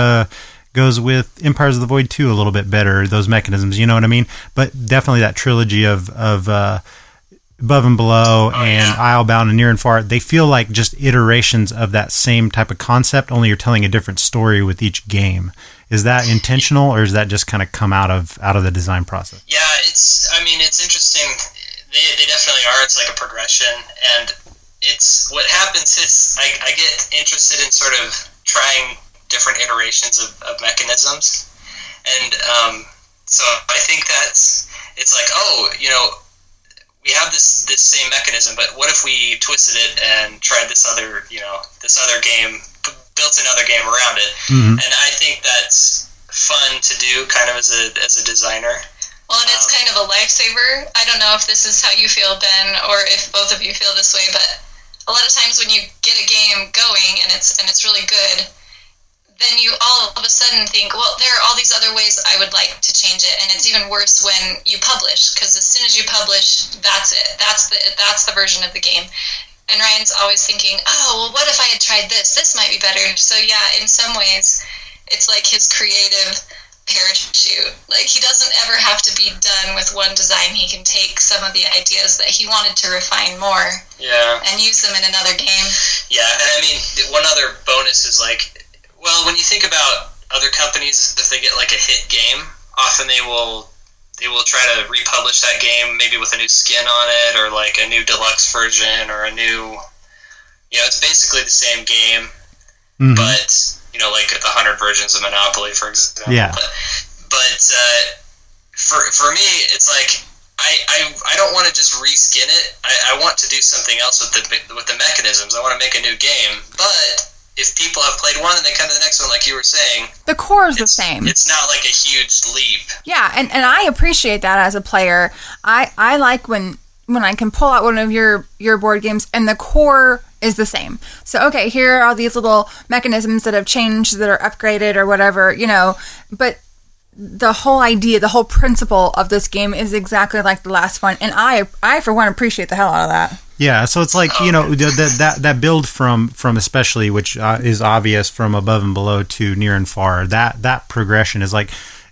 Empires of the Void 2 a little bit better, those mechanisms, you know what I mean? But definitely that trilogy of Above and Below and Islebound and Near and Far, they feel like just iterations of that same type of concept, only you're telling a different story with each game. Is that intentional, or is that just kind of come out of the design process? Yeah, it's interesting. They definitely are. It's like a progression, and it's what happens is I get interested in sort of trying different iterations of mechanisms, and so I think it's we have this same mechanism, but what if we twisted it and tried this other game, built another game around it? And I think that's fun to do, kind of as a designer. Well, and it's kind of a lifesaver. I don't know if this is how you feel, Ben, or if both of you feel this way, but a lot of times when you get a game going and it's really good, then you all of a sudden think, well, there are all these other ways I would like to change it, and it's even worse when you publish, because as soon as you publish, that's it. That's the version of the game. And Ryan's always thinking, oh, well, what if I had tried this? This might be better. So yeah, in some ways, it's like his creative parachute. He doesn't ever have to be done with one design. He can take some of the ideas that he wanted to refine more, and use them in another game. Yeah, and one other bonus is well, when you think about other companies, if they get a hit game, often they will try to republish that game, maybe with a new skin on it, or a new deluxe version, or a new, it's basically the same game, but 100 versions of Monopoly, for example. Yeah. But for me, it's I don't want to just reskin it. I want to do something else with the mechanisms. I want to make a new game, but if people have played one and they come to the next one, like you were saying, the core is the same. It's not a huge leap. Yeah, and I appreciate that as a player. I like when I can pull out one of your board games and the core is the same. So, okay, here are all these little mechanisms that have changed, that are upgraded or whatever, but the whole idea, the whole principle of this game is exactly like the last one. And I for one, appreciate the hell out of that. Yeah, so it's that build from especially, which is obvious, from Above and Below to Near and Far. That progression is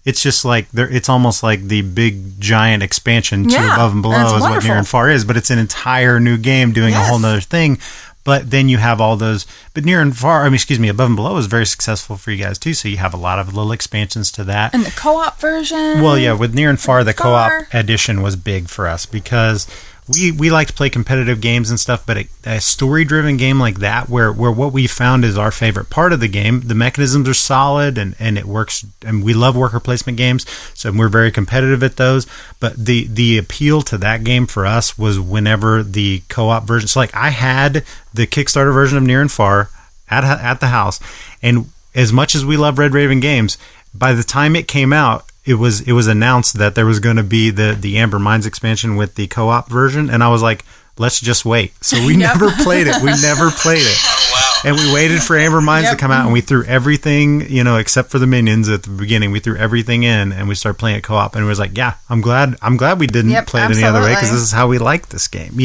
it's just it's almost like the big giant expansion to Above and Below is what Near and Far is, but it's an entire new game doing a whole nother thing. But then you have all those. But Near and Far, Above and Below is very successful for you guys too. So you have a lot of little expansions to that. And the co-op version. Well, yeah, with Near and Far, the co-op edition was big for us because we like to play competitive games and stuff, but a story-driven game like that, where what we found is our favorite part of the game, the mechanisms are solid and it works, and we love worker placement games, so we're very competitive at those. But the appeal to that game for us was whenever the co-op version. So I had the Kickstarter version of Near and Far at the house, and as much as we love Red Raven games, by the time it came out, it was announced that there was going to be the Amber Mines expansion with the co-op version, and I was like, let's just wait. So we never played it. Oh, wow. And we waited for Amber Mines to come out, and we threw everything, except for the minions at the beginning. We threw everything in, and we started playing it co-op, and it was like, yeah, I'm glad we didn't play it any other way, because this is how we like this game,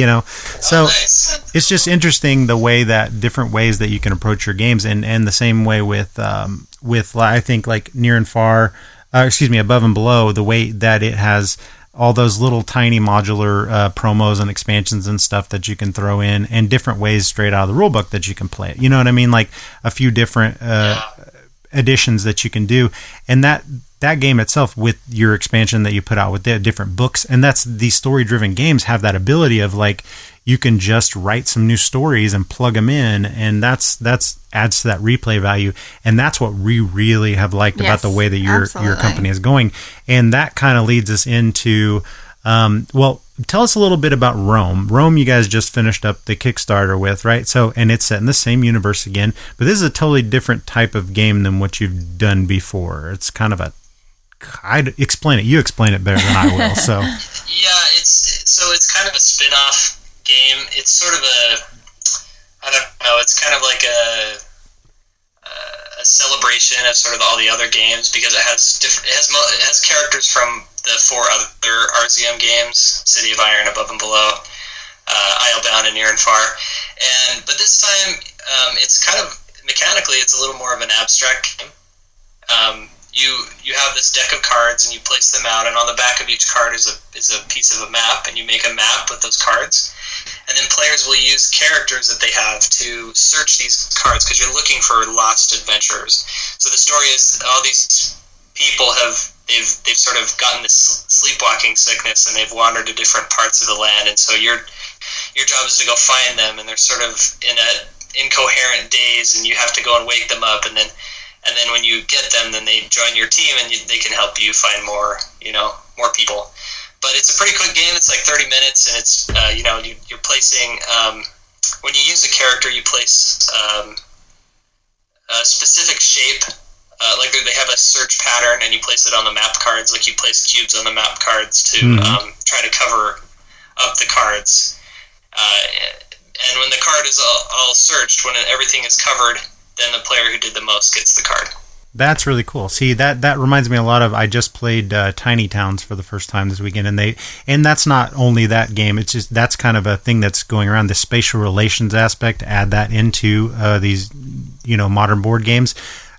So nice. It's just interesting the way that different ways that you can approach your games, and the same way with I think Near and Far. Above and Below, the way that it has all those little tiny modular promos and expansions and stuff that you can throw in, and different ways straight out of the rulebook that you can play it. You know what I mean? A few different additions that you can do, and that game itself with your expansion that you put out with the different books, and that's these story-driven games have that ability of like you can just write some new stories and plug them in, and that's adds to that replay value, and that's what we really have liked about the way that your company is going, and that kind of leads us into well, tell us a little bit about Rome. Rome, you guys just finished up the Kickstarter with, right? So, and it's set in the same universe again, but this is a totally different type of game than what you've done before. It's kind of explain it. You explain it better than I will. So, yeah, it's kind of a spin-off game. It's sort of I don't know. It's kind of like a celebration of sort of all the other games because it has characters from the 4 other RZM games: City of Iron, Above and Below, Islebound, and Near and Far. But this time, it's kind of mechanically, it's a little more of an abstract game. You have this deck of cards and you place them out, and on the back of each card is a piece of a map, and you make a map with those cards. And then players will use characters that they have to search these cards because you're looking for lost adventurers. So the story is all these people they've sort of gotten this sleepwalking sickness, and they've wandered to different parts of the land, and so your job is to go find them, and they're sort of in a incoherent daze, and you have to go and wake them up, and then when you get them, then they join your team, and they can help you find more people. But it's a pretty quick game. It's like 30 minutes, and it's you're placing when you use a character, you place a specific shape. Like they have a search pattern, and you place it on the map cards. Like you place cubes on the map cards to try to cover up the cards. And when the card is all searched, when everything is covered, then the player who did the most gets the card. That's really cool. See, that reminds me a lot of, I just played Tiny Towns for the first time this weekend, and that's not only that game, it's just that's kind of a thing that's going around, the spatial relations aspect, add that into these modern board games,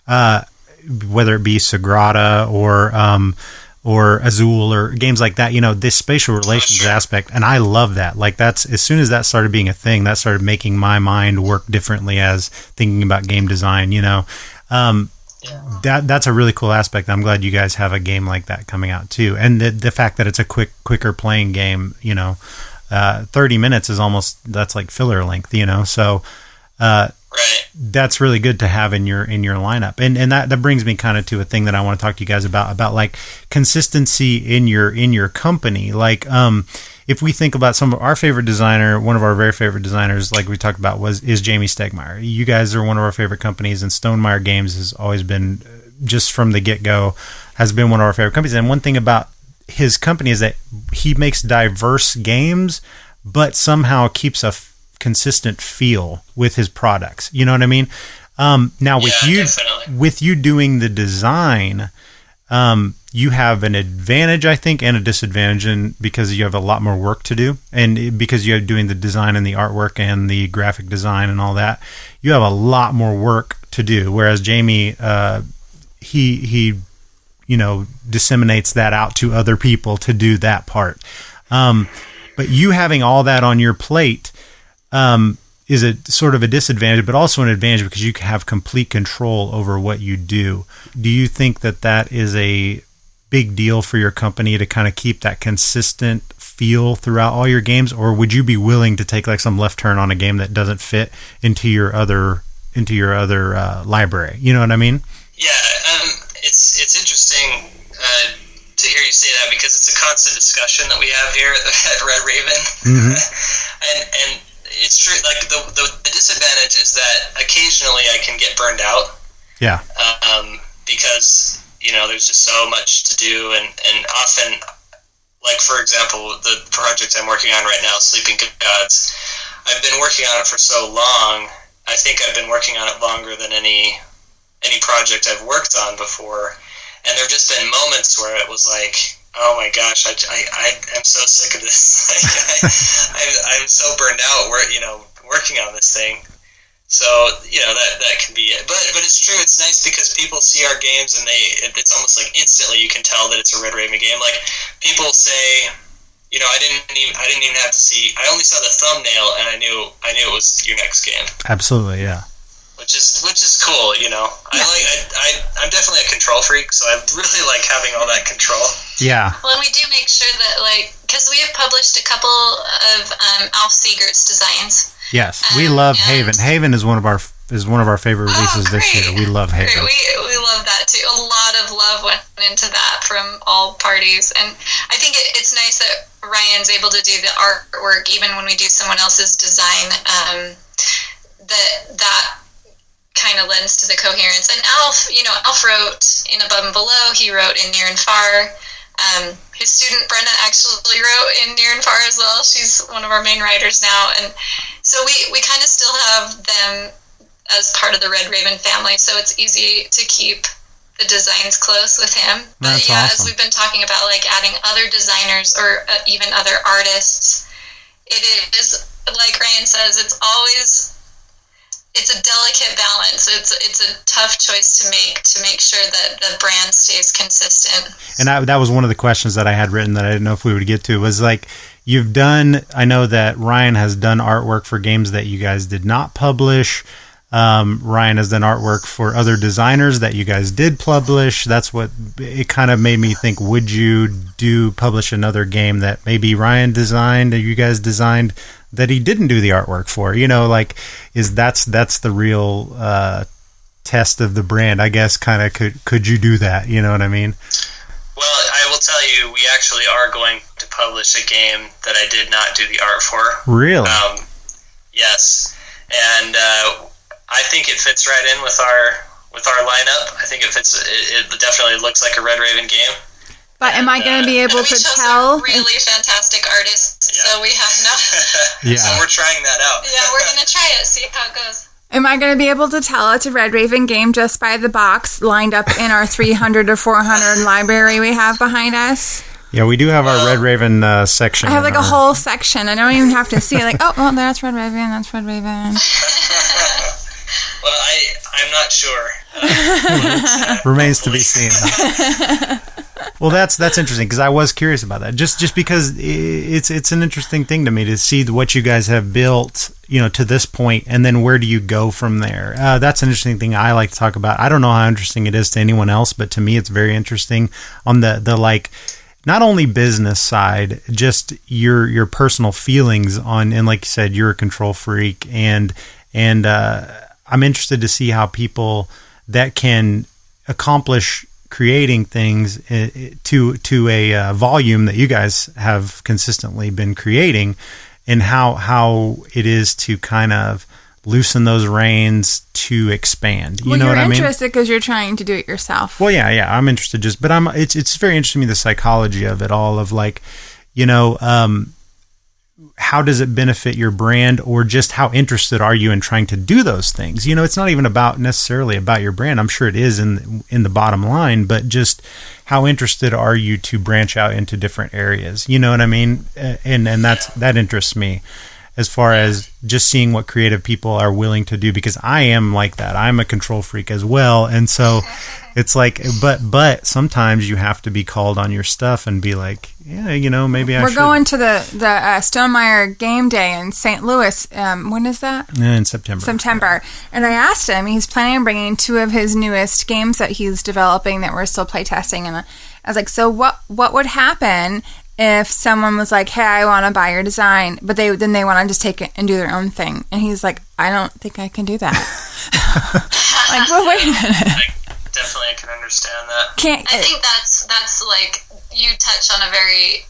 whether it be Sagrada or Azul or games like that, this spatial relations aspect, and I love that. Like that's, as soon as that started being a thing, that started making my mind work differently as thinking about game design, That's a really cool aspect. I'm glad you guys have a game like that coming out too, and the fact that it's a quicker playing game. 30 minutes is almost, that's like filler length. So right. That's really good to have in your lineup, and that brings me kind of to a thing that I want to talk to you guys about like consistency in your company. Like if we think about some of our favorite designer, one of our very favorite designers, like we talked about, is Jamie Stegmaier. You guys are one of our favorite companies, and Stonemaier Games has always been, just from the get-go, has been one of our favorite companies. And one thing about his company is that he makes diverse games, but somehow keeps a consistent feel with his products. You know what I mean? Now with you doing the design, you have an advantage, I think, and a disadvantage because you have a lot more work to do, and because you're doing the design and the artwork and the graphic design and all that, you have a lot more work to do. Whereas Jamie, he disseminates that out to other people to do that part. But you having all that on your plate is a sort of a disadvantage, but also an advantage because you have complete control over what you do. Do you think that is a big deal for your company to kind of keep that consistent feel throughout all your games, or would you be willing to take like some left turn on a game that doesn't fit into your other library? You know what I mean? Yeah, it's interesting to hear you say that because it's a constant discussion that we have here at Red Raven. Mm-hmm. and it's true. Like the disadvantage is that occasionally I can get burned out. Yeah. Because there's just so much to do, and often, like for example, the project I'm working on right now, Sleeping Gods. I've been working on it for so long. I think I've been working on it longer than any project I've worked on before, and there've just been moments where it was like, oh my gosh, I am so sick of this. I'm so burned out. Working on this thing. So that can be it. But it's true. It's nice because people see our games and it's almost like instantly you can tell that it's a Red Raven game. Like people say, I didn't even have to see. I only saw the thumbnail and I knew it was your next game. Absolutely, yeah. which is cool. I'm definitely a control freak, so I really like having all that control. Yeah. Well, and we do make sure that, because we have published a couple of Alf Siegert's designs. Yes, we love Haven. Haven is one of our favorite releases this year. We love Haven. Great. We love that too. A lot of love went into that from all parties, and I think it's nice that Ryan's able to do the artwork even when we do someone else's design. That kind of lends to the coherence. And Alf wrote in Above and Below. He wrote in Near and Far. His student Brenna actually wrote in Near and Far as well. She's one of our main writers now, and so we kind of still have them as part of the Red Raven family, so it's easy to keep the designs close with him. But That's yeah, awesome. as we've been talking about, adding other designers or even other artists, it is, like Ryan says, it's a delicate balance. It's a tough choice to make sure that the brand stays consistent. And that was one of the questions that I had written that I didn't know if we would get to, was I know that Ryan has done artwork for games that you guys did not publish. Ryan has done artwork for other designers that you guys did publish. That's what it kind of made me think, would you publish another game that maybe Ryan designed or you guys designed that he didn't do the artwork for? That's the real test of the brand, I guess. Kind of could you do that? You know what I mean? Well, I will tell you, we actually are going to publish a game that I did not do the art for. Really? Yes, and I think it fits right in with our lineup. I think it fits. It definitely looks like a Red Raven game. But am I going to be able to tell? Really fantastic artists, so we have no. Yeah. So we're trying that out. Yeah, we're going to try it, see how it goes. Am I going to be able to tell it's a Red Raven game just by the box lined up in our 300 or 400 library we have behind us? Yeah, we do have our Red Raven section. I have a whole section. I don't even have to see it. Well, that's Red Raven. That's Red Raven. Well, I'm not sure. Remains to be seen. Well, that's interesting, because I was curious about that. Just because it's an interesting thing to me to see what you guys have built, to this point, and then where do you go from there? That's an interesting thing I like to talk about. I don't know how interesting it is to anyone else, but to me, it's very interesting on the not only business side, just your personal feelings on, and like you said, you're a control freak, and I'm interested to see how people that can accomplish creating things to a volume that you guys have consistently been creating, and how it is to kind of loosen those reins to expand. You know what I mean? You're interested because you're trying to do it yourself. Well, yeah, I'm interested. It's very interesting to me, the psychology of it all, of how does it benefit your brand, or just how interested are you in trying to do those things? It's not even necessarily about your brand. I'm sure it is in the bottom line, but just how interested are you to branch out into different areas? You know what I mean? And that interests me, as far as just seeing what creative people are willing to do, because I am like that. I'm a control freak as well. And so it's but sometimes you have to be called on your stuff and be like, yeah, maybe We're going to the Stonemeyer game day in St. Louis. When is that? In September. And I asked him, he's planning on bringing 2 of his newest games that he's developing that we're still playtesting. And I was like, so what would happen if someone was like, hey, I want to buy your design, but they want to just take it and do their own thing? And he's like, I don't think I can do that. Well, wait a minute. Definitely, I can understand that. I think that's you touch on a very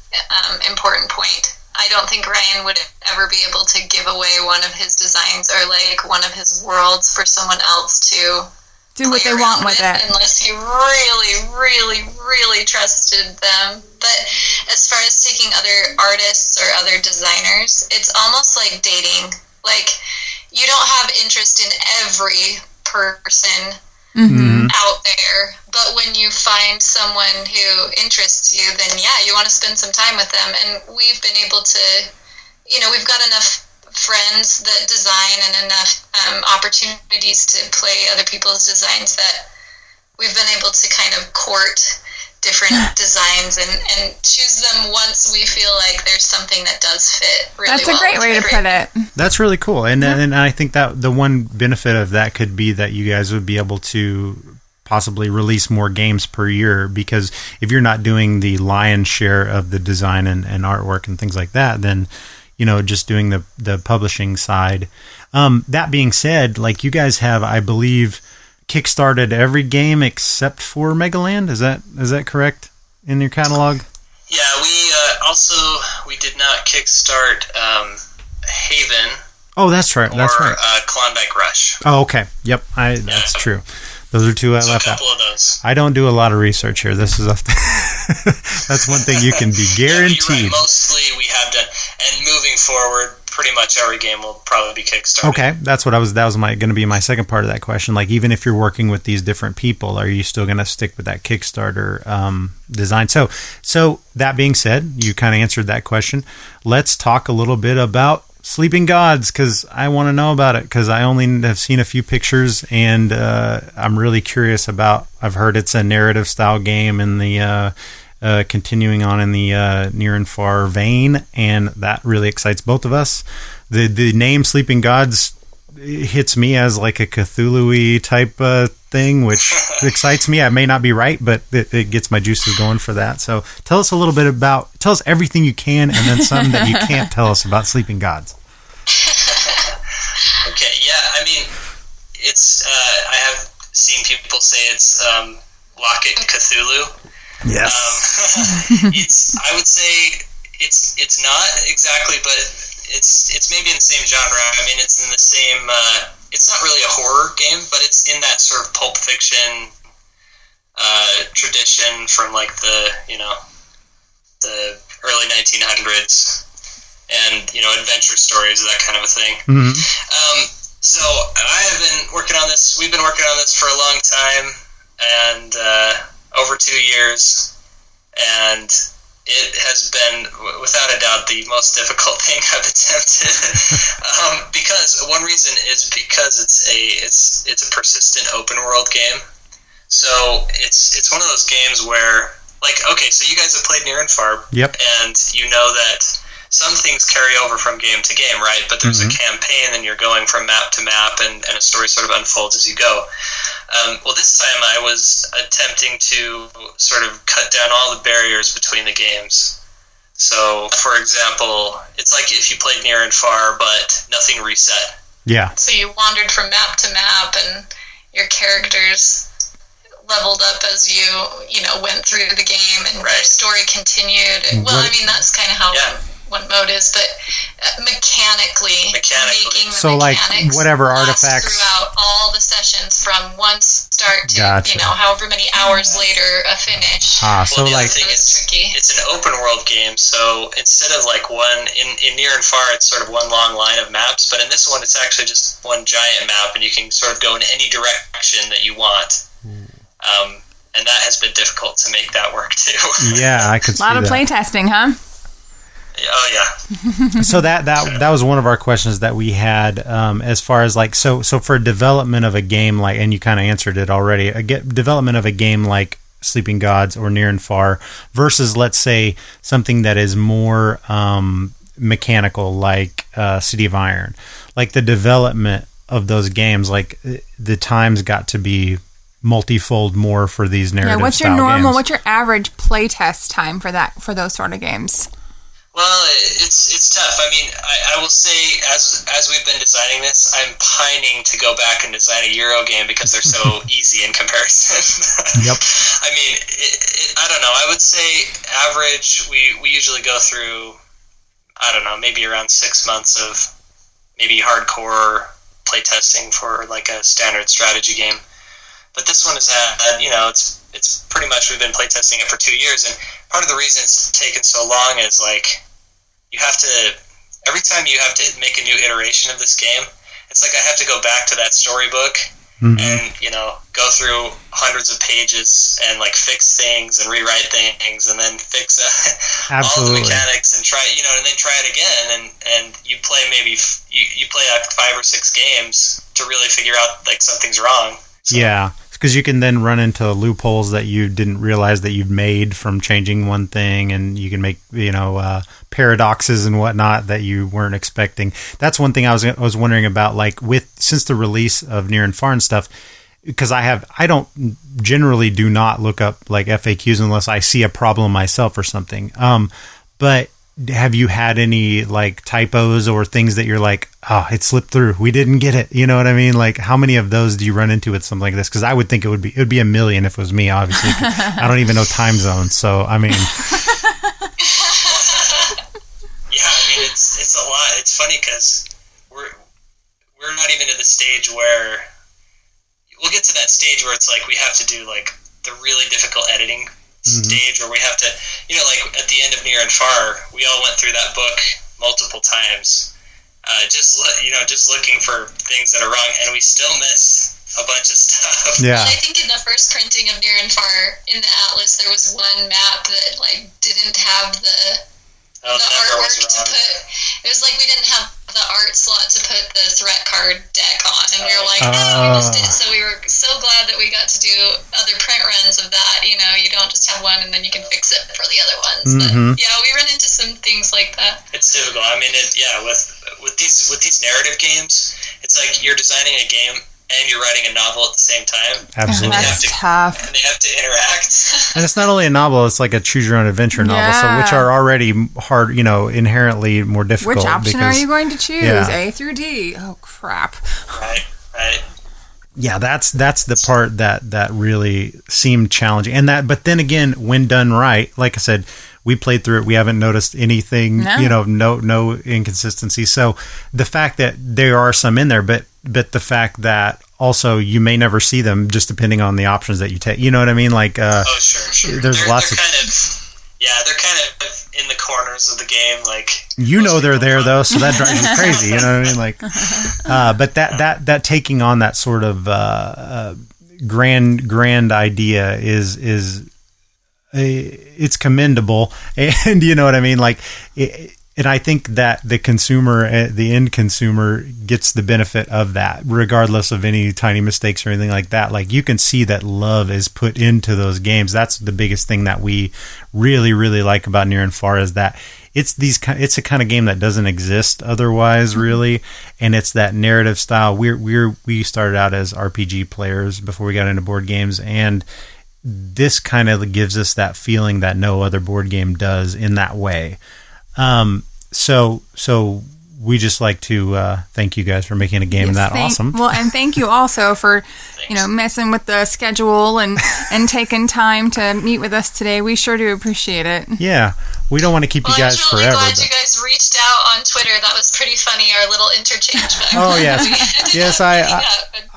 important point. I don't think Ryan would ever be able to give away one of his designs or one of his worlds for someone else to do what they want with it, unless he really, really, really trusted them. But as far as taking other artists or other designers, it's almost like dating. You don't have interest in every person out there, but when you find someone who interests you, then you want to spend some time with them. And we've been able to, we've got enough friends that design and enough opportunities to play other people's designs that we've been able to kind of court different designs and choose them once we feel like there's something that does fit really well. That's a great way to put it. That's really cool. And I think that the one benefit of that could be that you guys would be able to possibly release more games per year, because if you're not doing the lion's share of the design and artwork and things like that, then, just doing the publishing side. That being said, like, you guys have, I believe, kickstarted every game except for Megaland. Is that correct in your catalog? Yeah, we did not kickstart Haven. Oh, that's right. That's right. Klondike Rush. Oh, okay. Yep. That's true. Those are two I left out. A couple of those. I don't do a lot of research here. This is that's one thing you can be guaranteed. Yeah, you're right. Mostly we have done, and moving forward, pretty much every game will probably be kickstarted. Okay, that was going to be my second part of that question. Like, even if you're working with these different people, are you still going to stick with that Kickstarter design? So that being said, you kind of answered that question. Let's talk a little bit about Sleeping Gods, because I want to know about it, because I only have seen a few pictures, and I'm really curious about. I've heard it's a narrative style game in the continuing on in the near and far vein, and that really excites both of us. The name Sleeping Gods hits me as like a Cthulhu-y type thing, which excites me. I may not be right, but it gets my juices going for that. So tell us everything you can, and then some that you can't tell us about Sleeping Gods. Okay, yeah, I mean, it's I have seen people say it's Laukat Cthulhu. Yes. I would say it's not exactly, but it's maybe in the same genre. I mean, it's in the same. It's not really a horror game, but it's in that sort of Pulp Fiction tradition from like the early 1900s, and adventure stories, that kind of a thing. Mm-hmm. So I have been working on this. We've been working on this for a long time, and over 2 years, and it has been, without a doubt, the most difficult thing I've attempted. Because one reason is because it's a persistent open world game. So it's one of those games where, like, okay, so you guys have played Near and Far, yep, and you know that some things carry over from game to game, right? But there's a campaign, and you're going from map to map, and a story sort of unfolds as you go. Well, this time I was attempting to sort of cut down all the barriers between the games. So, for example, it's like if you played Near and Far, but nothing reset. Yeah. So you wandered from map to map, and your characters leveled up as you went through the game, and your story continued. Well, I mean, that's kind of how one mode is, but mechanically making the so mechanics like whatever artifacts throughout all the sessions from one start to however many hours later a finish. So the like other thing is, tricky. it's an open world game, so instead of like one in Near and Far, it's sort of one long line of maps, but in this one it's actually just one giant map, and you can sort of go in any direction that you want. And that has been difficult to make that work too. Yeah, I could see that. A lot of playtesting, huh? Oh yeah. So that was one of our questions that we had, as far as like so for development of a game like, and you kind of answered it already. Development of a game like Sleeping Gods or Near and Far versus, let's say, something that is more mechanical like City of Iron. Like the development of those games, like the time's got to be multifold more for these narrative what's your style normal? games. What's your average playtest time for those sort of games? Well, it's tough. I mean, I will say, as we've been designing this, I'm pining to go back and design a Euro game because they're so easy in comparison. Yep. I mean, I don't know. I would say average, we usually go through, I don't know, maybe around 6 months of maybe hardcore playtesting for like a standard strategy game. But this one has had, it's pretty much, we've been playtesting it for 2 years, and part of the reason it's taken so long is like, you have to, every time you have to make a new iteration of this game, it's like I have to go back to that storybook and, go through hundreds of pages and like fix things and rewrite things and then fix all the mechanics and try, and then try it again. And you play you play like 5 or 6 games to really figure out like something's wrong. So. Yeah. because you can then run into loopholes that you didn't realize that you'd made from changing one thing, and you can make paradoxes and whatnot that you weren't expecting. That's one thing I was wondering about, like since the release of Near and Far and stuff, because I don't generally do not look up like FAQs unless I see a problem myself or something. But have you had any like typos or things that you're like, oh, it slipped through, we didn't get it? You know what I mean? Like, how many of those do you run into with something like this? Because I would think it would be a million if it was me. Obviously, I don't even know time zones. So I mean, yeah, I mean it's a lot. It's funny because we're not even at the stage where we'll get to that stage where it's like we have to do like the really difficult editing stage where we have to, like at the end of Near and Far, we all went through that book multiple times, just looking for things that are wrong, and we still missed a bunch of stuff. Yeah. I think in the first printing of Near and Far in the Atlas, there was one map that like didn't have the artwork to put. It was like we didn't have the art slot to put the threat card deck on, and we were like, we missed it. So we were so glad that we got to do other print runs of that. You don't just have one and then you can fix it for the other ones. But yeah, we run into some things like that. It's difficult. I mean, with these narrative games, it's like you're designing a game and you're writing a novel at the same time. Absolutely. That's tough. And they have to interact. And it's not only a novel, it's like a choose your own adventure novel, so which are already hard, inherently more difficult. Which option are you going to choose? Yeah. A through D? Oh, crap. Right. Yeah, that's the part that really seemed challenging. But then again, when done right, like I said, we played through it. We haven't noticed anything, no inconsistency. So the fact that there are some in there, but the fact that also you may never see them just depending on the options that you take. You know what I mean? Like, sure. There's lots of... they're kind of in the corners of the game. Like, they're there though, so that drives you crazy. You know what I mean? Like, but that taking on that sort of grand idea is it's commendable, and you know what I mean. Like, and I think that the end consumer, gets the benefit of that, regardless of any tiny mistakes or anything like that. Like, you can see that love is put into those games. That's the biggest thing that we really, really like about Near and Far, is that it's a kind of game that doesn't exist otherwise, really, and it's that narrative style. We started out as RPG players before we got into board games, and this kind of gives us that feeling that no other board game does in that way. So we just like to thank you guys for making a game awesome. Well, and thank you also for messing with the schedule and taking time to meet with us today. We sure do appreciate it. Yeah, we don't want to keep you guys forever. I'm really glad but... you guys reached out on Twitter. That was pretty funny. Our little interchange back Oh yes,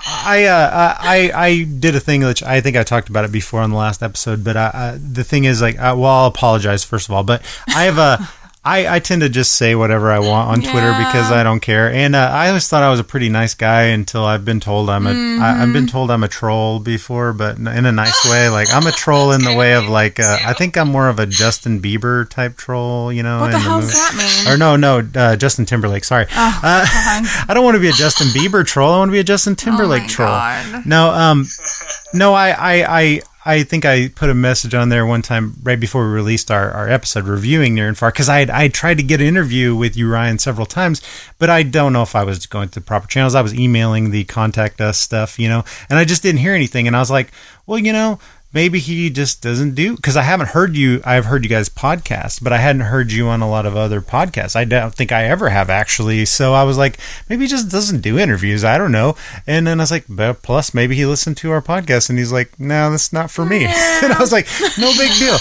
I did a thing which I think I talked about it before on the last episode. But the thing is, like, I'll apologize first of all, but I have I tend to just say whatever I want on Twitter because I don't care, and I always thought I was a pretty nice guy until I've been told I've been told I'm a troll before, but in a nice way. Like, I'm a troll in the way of like I think I'm more of a Justin Bieber type troll, What the hell does that mean? Or no, Justin Timberlake. Sorry, I don't want to be a Justin Bieber troll. I want to be a Justin Timberlake troll. God. No, I think I put a message on there one time right before we released our episode reviewing Near and Far, because I tried to get an interview with you, Ryan, several times, but I don't know if I was going to the proper channels. I was emailing the contact us stuff, and I just didn't hear anything. And I was like, well, maybe he just doesn't do, because I've heard you guys podcast, but I hadn't heard you on a lot of other podcasts. I don't think I ever have, actually. So I was like, maybe he just doesn't do interviews. I don't know. And then I was like, but plus maybe he listened to our podcast and he's like, no, that's not for me. And I was like, no big deal.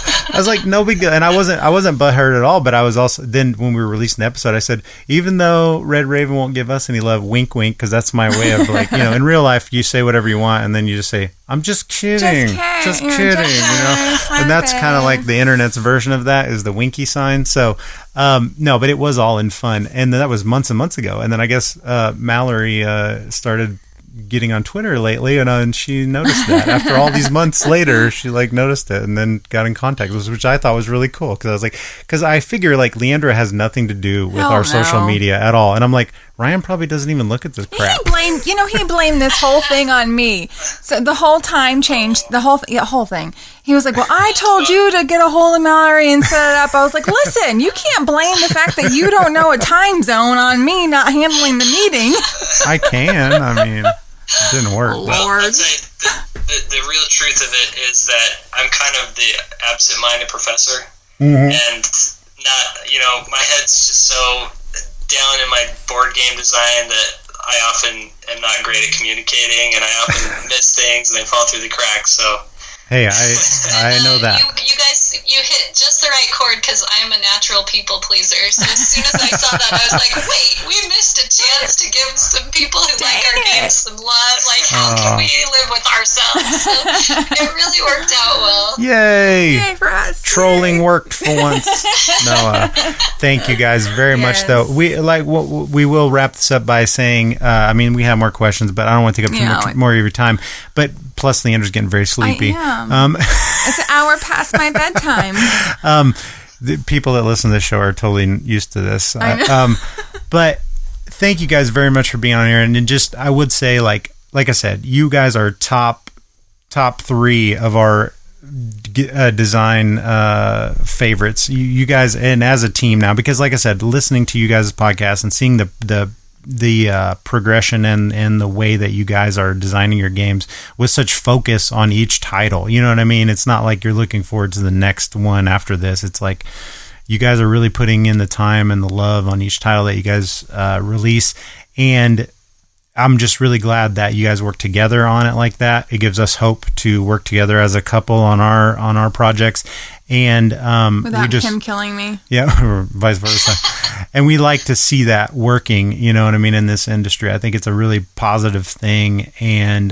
No big deal. And I wasn't butthurt at all, but I was also, then when we were releasing the episode, I said, even though Red Raven won't give us any love, wink, wink, because that's my way of like, in real life, you say whatever you want and then you just say, I'm just kidding. Just kidding, and that's kind of like the internet's version of that is the winky sign. So no, but it was all in fun, and that was months and months ago. And then I guess Malorie started getting on Twitter lately, and she noticed that. After all these months later, she like noticed it and then got in contact with us, which I thought was really cool because I was like, because I figure like Leandra has nothing to do with our social media at all, and I'm like, Ryan probably doesn't even look at this crap. He blamed this whole thing on me. So the whole time changed, the whole thing. He was like, well, I told you to get a hold of Malorie and set it up. I was like, listen, you can't blame the fact that you don't know a time zone on me not handling the meeting. I can. I mean, it didn't work. Well, I'd say the real truth of it is that I'm kind of the absent-minded professor. Mm-hmm. And not, my head's just so down in my board game design that I often am not great at communicating, and I often miss things and they fall through the cracks. So, hey, I know that. You guys, you hit just the right chord because I'm a natural people pleaser. So as soon as I saw that, I was like, wait, we missed a chance to give some people who like our games some love. Like, how can we live with ourselves? So it really worked out well. Yay for us. Trolling worked for once. No, thank you guys very much. Though we will wrap this up by saying, we have more questions, but I don't want to take up too much more of your time. But plus, Leandra's getting very sleepy. I am. It's an hour past my bedtime. The people that listen to this show are totally used to this. I know. But thank you guys very much for being on here. And just, I would say, like I said, you guys are top 3 of our design favorites. You guys, and as a team now, because like I said, listening to you guys' podcast and seeing the progression and the way that you guys are designing your games with such focus on each title, you know what I mean? It's not like you're looking forward to the next one after this. It's like you guys are really putting in the time and the love on each title that you guys release, and I'm just really glad that you guys work together on it like that. It gives us hope to work together as a couple on our projects, and without him killing me. Yeah, or vice versa. And we like to see that working, you know what I mean, in this industry. I think it's a really positive thing, and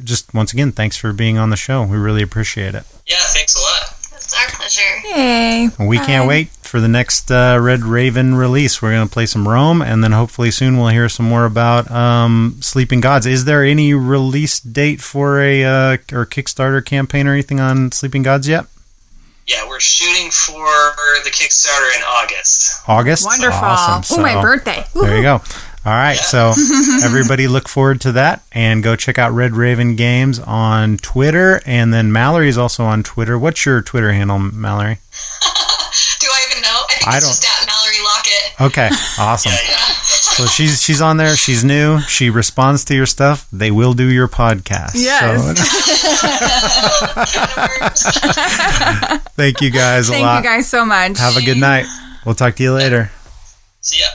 just once again, thanks for being on the show. We really appreciate it. Yeah, thanks a lot. It's our pleasure. Yay. We can't wait for the next Red Raven release. We're going to play some Rome, and then hopefully soon we'll hear some more about Sleeping Gods. Is there any release date for a or Kickstarter campaign or anything on Sleeping Gods yet? Yeah, we're shooting for the Kickstarter in August. August? Wonderful. Awesome. Oh, my birthday. There you go. All right, so everybody look forward to that, and go check out Red Raven Games on Twitter, and then Malorie is also on Twitter. What's your Twitter handle, Malorie? Do I even know? I think it's just at Malorie Laukat. Okay, awesome. Yeah. So she's on there. She's new. She responds to your stuff. They will do your podcast. Yes. So. Thank you guys a lot. Thank you guys so much. Have a good night. We'll talk to you later. See ya.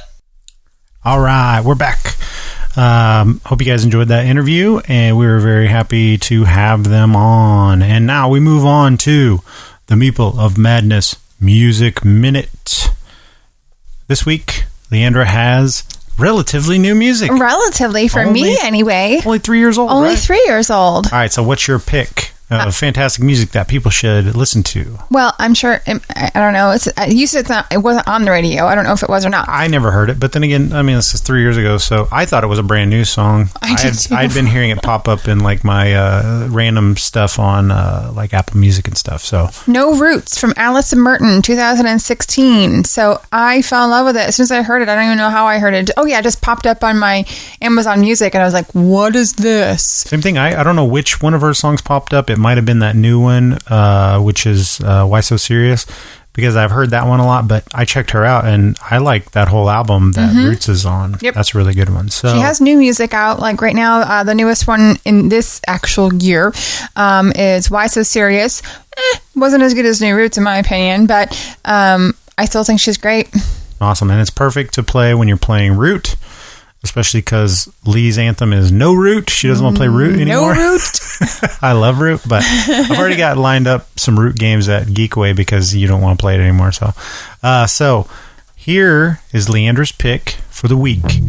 All right, we're back. Hope you guys enjoyed that interview, and we were very happy to have them on. And now we move on to the Meeple of Madness Music Minute. This week, Leandra has relatively new music. Relatively, for me anyway. Only 3 years old, Only right? 3 years old. All right, so what's your pick of fantastic music that people should listen to? Well, I'm sure, I don't know. You said it wasn't on the radio. I don't know if it was or not. I never heard it, but then again, I mean, this is 3 years ago, so I thought it was a brand new song. I'd been hearing it pop up in like my random stuff on like Apple Music and stuff. So No Roots from Alice and Merton, 2016. So I fell in love with it as soon as I heard it. I don't even know how I heard it. Oh yeah, it just popped up on my Amazon Music, and I was like, "What is this?" Same thing. I don't know which one of her songs popped up. It might have been that new one, which is Why So Serious, because I've heard that one a lot, but I checked her out and I like that whole album that Roots is on. Yep. That's a really good one. So she has new music out, like right now. The newest one in this actual year is Why So Serious. Wasn't as good as New Roots in my opinion, but I still think she's great. Awesome. And it's perfect to play when you're playing Root, especially because Lee's anthem is No Root. She doesn't want to play Root anymore. No Root. I love Root, but I've already got lined up some Root games at Geekway because you don't want to play it anymore. So here is Leandra's pick for the week.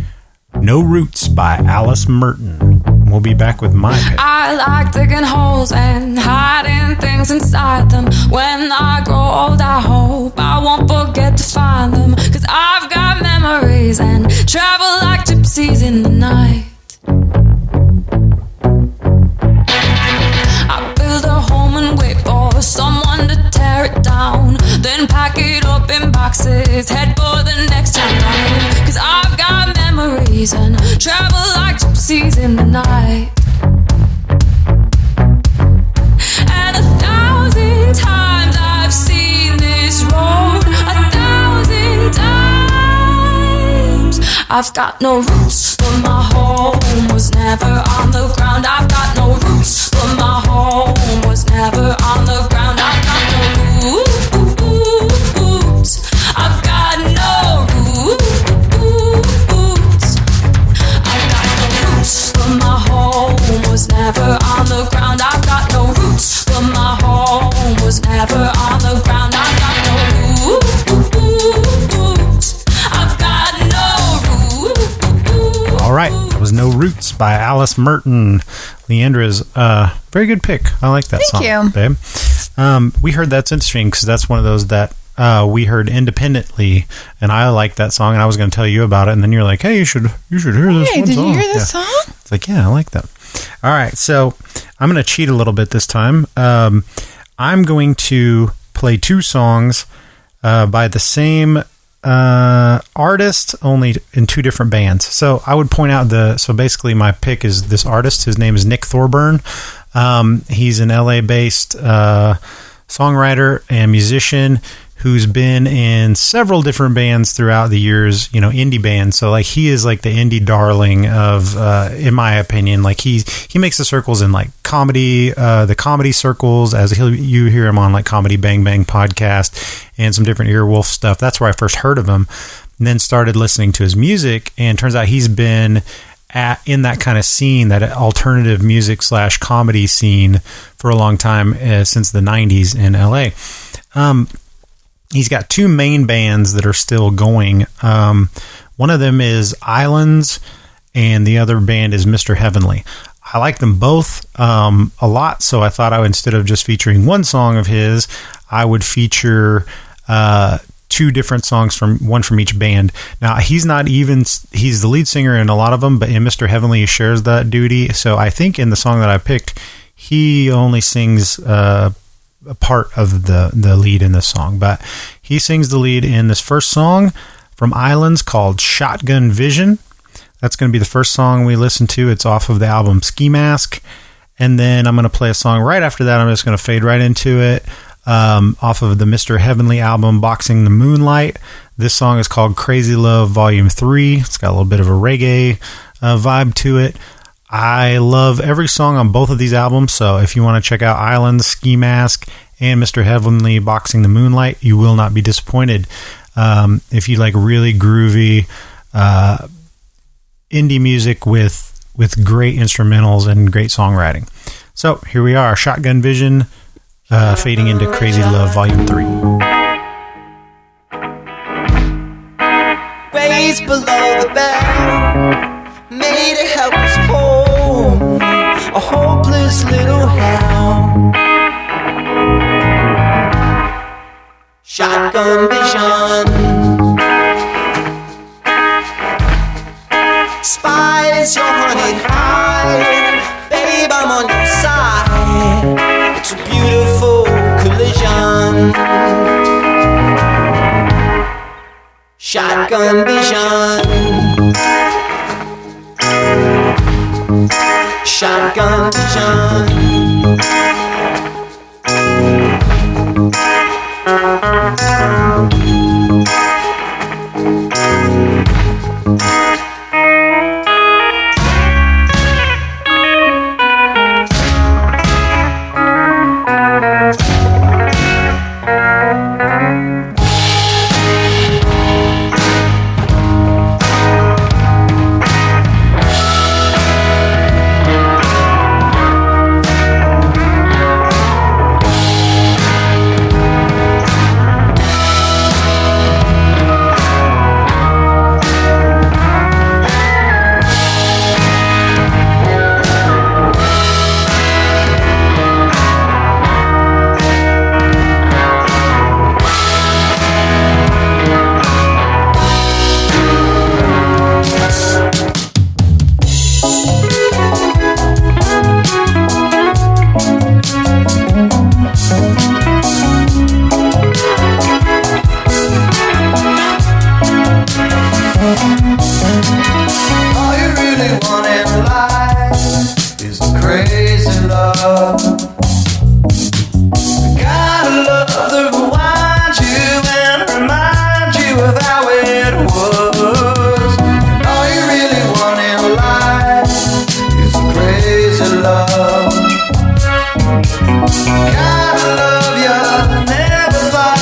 No Roots by Alice Merton. We'll be back with my pick. I like digging holes and hiding things inside them. When I grow old, I hope I won't forget to find them. 'Cause I've got memories and travel like gypsies in the night. I've got no roots, but my home was never on the ground. I've got no roots, but my home was never on the ground. I've got no roots. I've got no roots. I've got no roots, but my home was never on the ground. I've got no roots, but my home was never on the ground. I've got no roots. I've got no roots. All right, that was No Roots by Alice Merton. Leandra's very good pick. I like that song. Thank you, babe. We heard that's interesting because that's one of those that we heard independently, and I like that song, and I was going to tell you about it, and then you're like, hey, you should hear this one did song. You hear this song? It's like, yeah, I like that. All right, so I'm going to cheat a little bit this time. I'm going to play two songs by the same artist, only in two different bands. So I would point out so basically my pick is this artist. His name is Nick Thorburn. He's an LA-based songwriter and musician who's been in several different bands throughout the years, indie bands. So like he is like the indie darling of, in my opinion, like he makes the circles in like comedy, the comedy circles, as you hear him on like Comedy Bang Bang podcast and some different Earwolf stuff. That's where I first heard of him, and then started listening to his music, and turns out he's been in that kind of scene, that alternative music / comedy scene for a long time, since the 90s in LA. He's got two main bands that are still going. One of them is Islands, and the other band is Mr. Heavenly. I like them both a lot, so I thought instead of just featuring one song of his, I would feature two different songs one from each band. Now, he's the lead singer in a lot of them, but in Mr. Heavenly, he shares that duty. So I think in the song that I picked, he only sings a part of the lead in this song, but he sings the lead in this first song from Islands called Shotgun Vision. That's going to be the first song we listen to. It's off of the album Ski Mask. And then I'm going to play a song right after that. I'm just going to fade right into it, off of the Mr. Heavenly album Boxing the Moonlight. This song is called Crazy Love Volume 3. It's got a little bit of a reggae vibe to it. I love every song on both of these albums, so if you want to check out Islands, Ski Mask, and Mr. Heavenly Boxing the Moonlight, you will not be disappointed. If you like really groovy indie music with great instrumentals and great songwriting. So here we are, Shotgun Vision, fading into Crazy Love Volume 3. Raised below the bell, made a helpless home, a hopeless little hell. Shotgun vision, spies your honeyed hide, babe, I'm on your side. It's a beautiful collision. Shotgun vision, shotgun vision.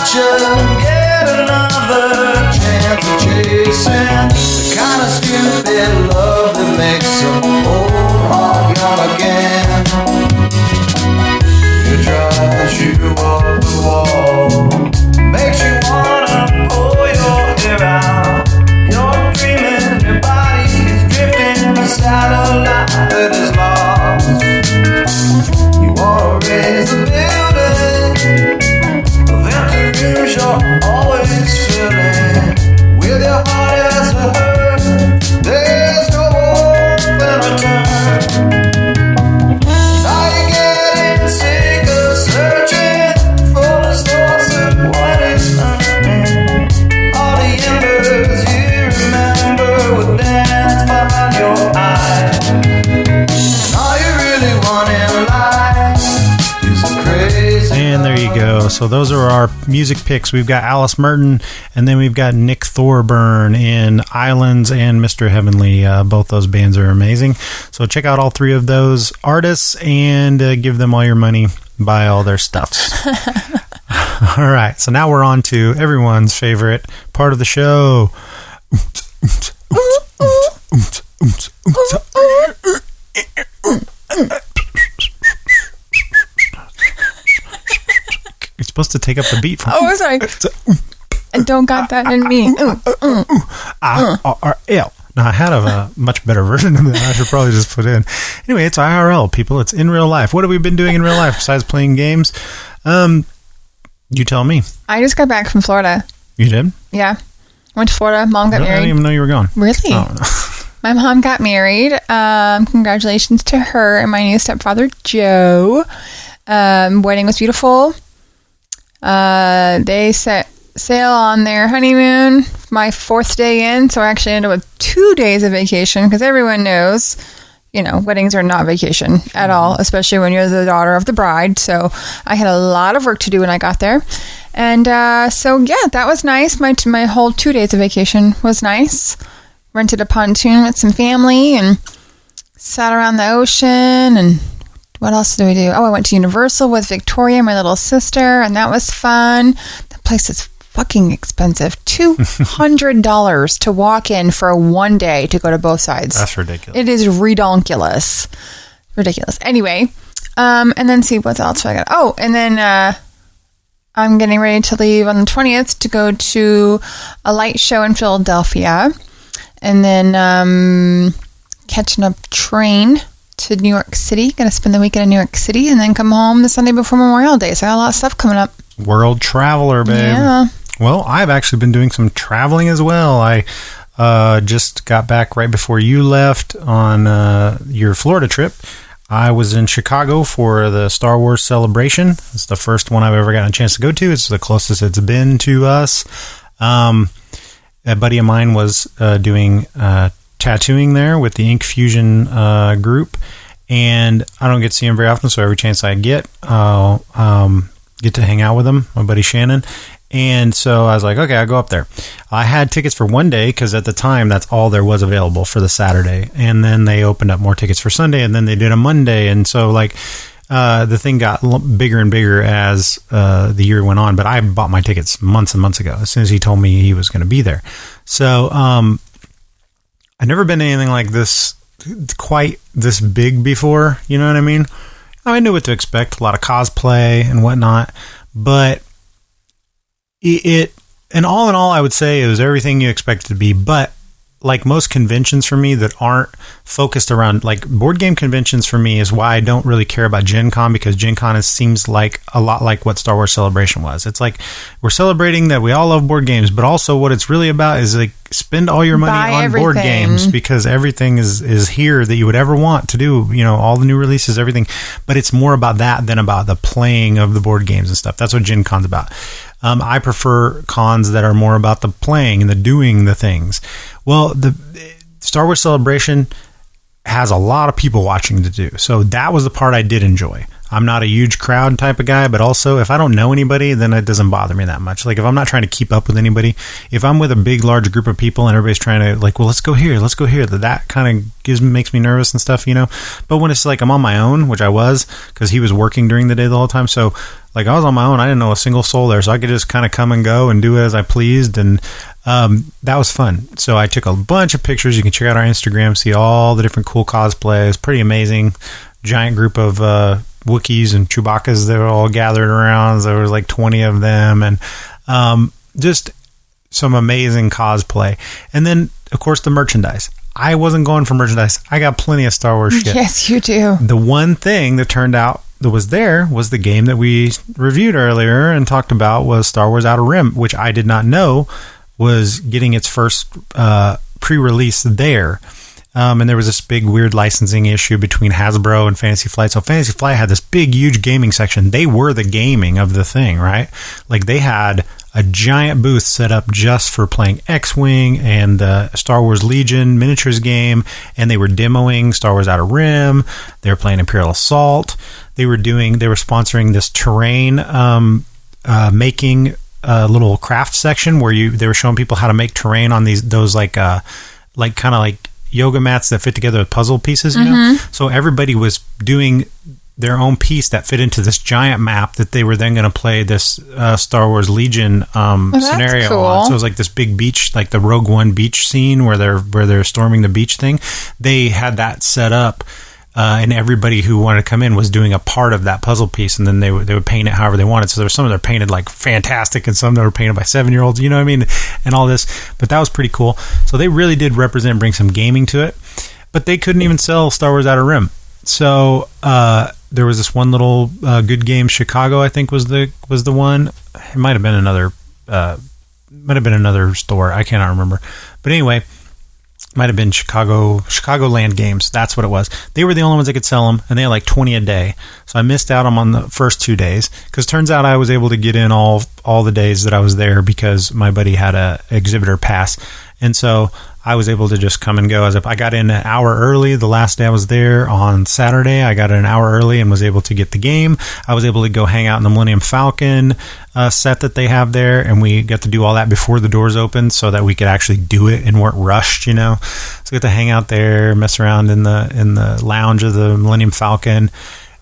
should get another chance of chasing the kind of stupid love that makes a old heart young again. It drives you off the wall, makes you wanna pull your hair out. You're dreaming, your body is drifting beside a light that is lost. You wanna raise a building of empty rooms you're always filling with your heart as a hurt. There's no hope in return. Now you're getting sick of searching for the source of what is happening. All the embers you remember would dance behind your eyes. And all you really want in life is a crazy. And there you go. So those are our music picks. We've got Alice Merton, and then we've got Nick Thorburn in Islands and Mr. Heavenly. Both those bands are amazing. So check out all three of those artists and give them all your money. Buy all their stuffs. All right. So now we're on to everyone's favorite part of the show. You're supposed to take up the beat from. Oh, sorry. I don't got that in me. IRL. Now, I had a much better version of that. I should probably just put in. Anyway, it's IRL, people. It's in real life. What have we been doing in real life besides playing games? You tell me. I just got back from Florida. You did? Yeah. Went to Florida. Mom got I married. didn't even know you were gone. Really? Oh, no. My mom got married. Congratulations to her and my new stepfather, Joe. Wedding was beautiful. They set sail on their honeymoon, my 4th day in, so I actually ended up with 2 days of vacation because everyone knows, weddings are not vacation at all, especially when you're the daughter of the bride. So I had a lot of work to do when I got there. And so, yeah, that was nice. My whole 2 days of vacation was nice. Rented a pontoon with some family and sat around the ocean. And what else did we do? Oh, I went to Universal with Victoria, my little sister, and that was fun. The place is fucking expensive. $200 to walk in for 1 day to go to both sides. That's ridiculous. It is redonkulous. Ridiculous. Anyway, and then see what else I got. Oh, and then I'm getting ready to leave on the 20th to go to a light show in Philadelphia. And then catching a train to New York City. Going to spend the weekend in New York City and then come home the Sunday before Memorial Day. So I got a lot of stuff coming up. World traveler, babe. Yeah. Well, I've actually been doing some traveling as well. I just got back right before you left on your Florida trip. I was in Chicago for the Star Wars celebration. It's the first one I've ever gotten a chance to go to. It's the closest it's been to us. A buddy of mine was doing tattooing there with the Ink Fusion group, and I don't get to see him very often, so every chance I get, I'll get to hang out with him, my buddy Shannon. And so I was like, okay, I'll go up there. I had tickets for 1 day because at the time that's all there was available for the Saturday, and then they opened up more tickets for Sunday, and then they did a Monday, and so the thing got bigger and bigger as the year went on. But I bought my tickets months and months ago as soon as he told me he was going to be there. So I've never been to anything like this, quite this big before. You know what I mean? I knew what to expect, a lot of cosplay and whatnot, but and all in all, I would say it was everything you expect it to be. But like most conventions for me that aren't focused around, like board game conventions for me is why I don't really care about Gen Con, because Gen Con seems like a lot like what Star Wars Celebration was. It's like we're celebrating that we all love board games, but also what it's really about is like spend all your money on board games, because everything is here that you would ever want to do, all the new releases, everything. But it's more about that than about the playing of the board games and stuff. That's what Gen Con's about. I prefer cons that are more about the playing and the doing the things. Well, the Star Wars Celebration has a lot of people watching to do. So that was the part I did enjoy. I'm not a huge crowd type of guy, but also if I don't know anybody, then it doesn't bother me that much. Like if I'm not trying to keep up with anybody, if I'm with a big, large group of people and everybody's trying to well, let's go here, that kind of makes me nervous and stuff, But when it's like I'm on my own, which I was, because he was working during the day the whole time. So Like, I was on my own. I didn't know a single soul there, so I could just kind of come and go and do as I pleased, and that was fun. So I took a bunch of pictures. You can check out our Instagram, see all the different cool cosplays. Pretty amazing. Giant group of Wookiees and Chewbacca's. They were all gathered around. There was like 20 of them, and just some amazing cosplay. And then, of course, the merchandise. I wasn't going for merchandise. I got plenty of Star Wars shit. Yes, you do. The one thing that turned out that was there was the game that we reviewed earlier and talked about was Star Wars Outer Rim, which I did not know was getting its first pre-release there. And there was this big weird licensing issue between Hasbro and Fantasy Flight. So Fantasy Flight had this big, huge gaming section. They were the gaming of the thing, right? Like, they had a giant booth set up just for playing X-Wing and the Star Wars Legion miniatures game, and they were demoing Star Wars Outer Rim. They were playing Imperial Assault. They were sponsoring this terrain making little craft section where they were showing people how to make terrain on those like kind of like yoga mats that fit together with puzzle pieces, you know? So everybody was doing their own piece that fit into this giant map that they were then going to play this Star Wars Legion scenario cool. on. So it was like this big beach, like the Rogue One beach scene where they're storming the beach thing. They had that set up, and everybody who wanted to come in was doing a part of that puzzle piece, and then they would paint it however they wanted. So there were some that were painted like fantastic, and some that were painted by 7-year-olds, you know what I mean, and all this. But that was pretty cool. So they really did bring some gaming to it, but they couldn't even sell Star Wars Outer Rim. So there was this one little Good Game Chicago, I think was the one. It might have been another store. I cannot remember. But anyway, might have been Chicagoland Games. That's what it was. They were the only ones that could sell them, and they had like 20 a day. So I missed out on the first 2 days, because turns out I was able to get in all the days that I was there because my buddy had a exhibitor pass, and so I was able to just come and go. I got in an hour early. The last day I was there on Saturday, I got in an hour early and was able to get the game. I was able to go hang out in the Millennium Falcon set that they have there, and we got to do all that before the doors opened so that we could actually do it and weren't rushed, you know. So we got to hang out there, mess around in the lounge of the Millennium Falcon.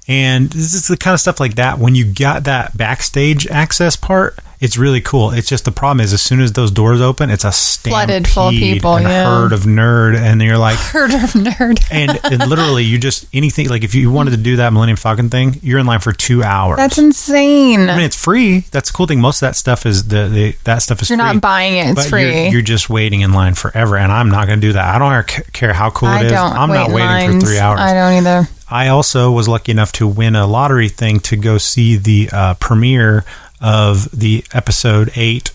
And this is the kind of stuff like that. When you got that backstage access part, it's really cool. It's just the problem is as soon as those doors open, it's a stampede, flooded full of people, and herd of nerd, and you're like herd of nerd. and literally, you just anything like if you wanted to do that Millennium Falcon thing, you're in line for 2 hours. That's insane. I mean, it's free. That's the cool thing. Most of that stuff is that stuff is you're free. not buying it. It's but free. You're just waiting in line forever, and I'm not going to do that. I don't care how cool it is. I'm not waiting for 3 hours. I don't either. I also was lucky enough to win a lottery thing to go see the premiere of the episode 8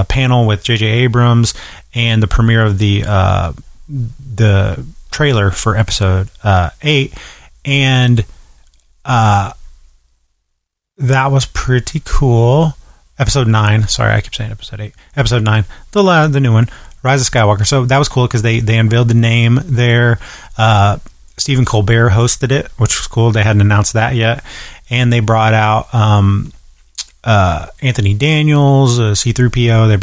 panel with J.J. Abrams, and the premiere of the trailer for episode 8, and that was pretty cool. Episode 9, sorry, I keep saying episode 8. Episode 9, the new one, Rise of Skywalker. So that was cool because they unveiled the name there. Stephen Colbert hosted it, which was cool. They hadn't announced that yet. And they brought out Anthony Daniels, C-3PO. They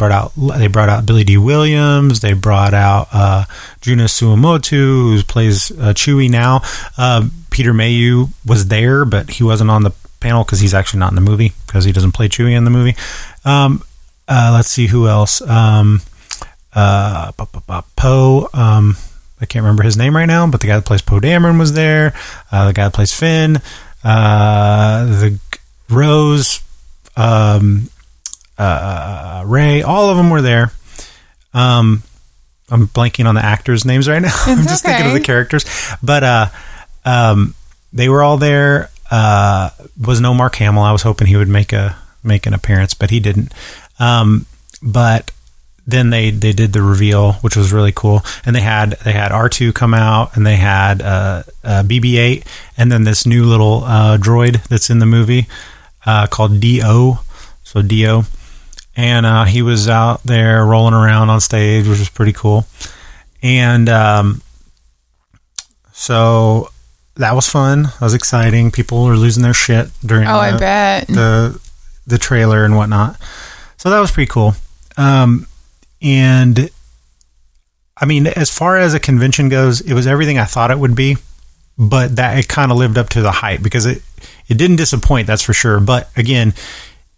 brought out Billy D. Williams. They brought out Juna Suamoto, who plays Chewie now. Peter Mayhew was there, but he wasn't on the panel because he's actually not in the movie because he doesn't play Chewie in the movie. Let's see who else. Poe. I can't remember his name right now, but the guy that plays Poe Dameron was there. The guy that plays Finn, the Rose, Ray, all of them were there. I'm blanking on the actors' names right now. I'm just thinking of the characters, but they were all there. Was no Mark Hamill. I was hoping he would make an appearance, but he didn't. But then they did the reveal, which was really cool, and they had R2 come out, and they had BB-8, and then this new little droid that's in the movie called D-O, so D-O, and he was out there rolling around on stage, which was pretty cool, and so that was fun. That was exciting. People were losing their shit during I bet the trailer and whatnot, so that was pretty cool. And I mean, as far as a convention goes, it was everything I thought it would be. but that it kind of lived up to the hype because it didn't disappoint, that's for sure. But again,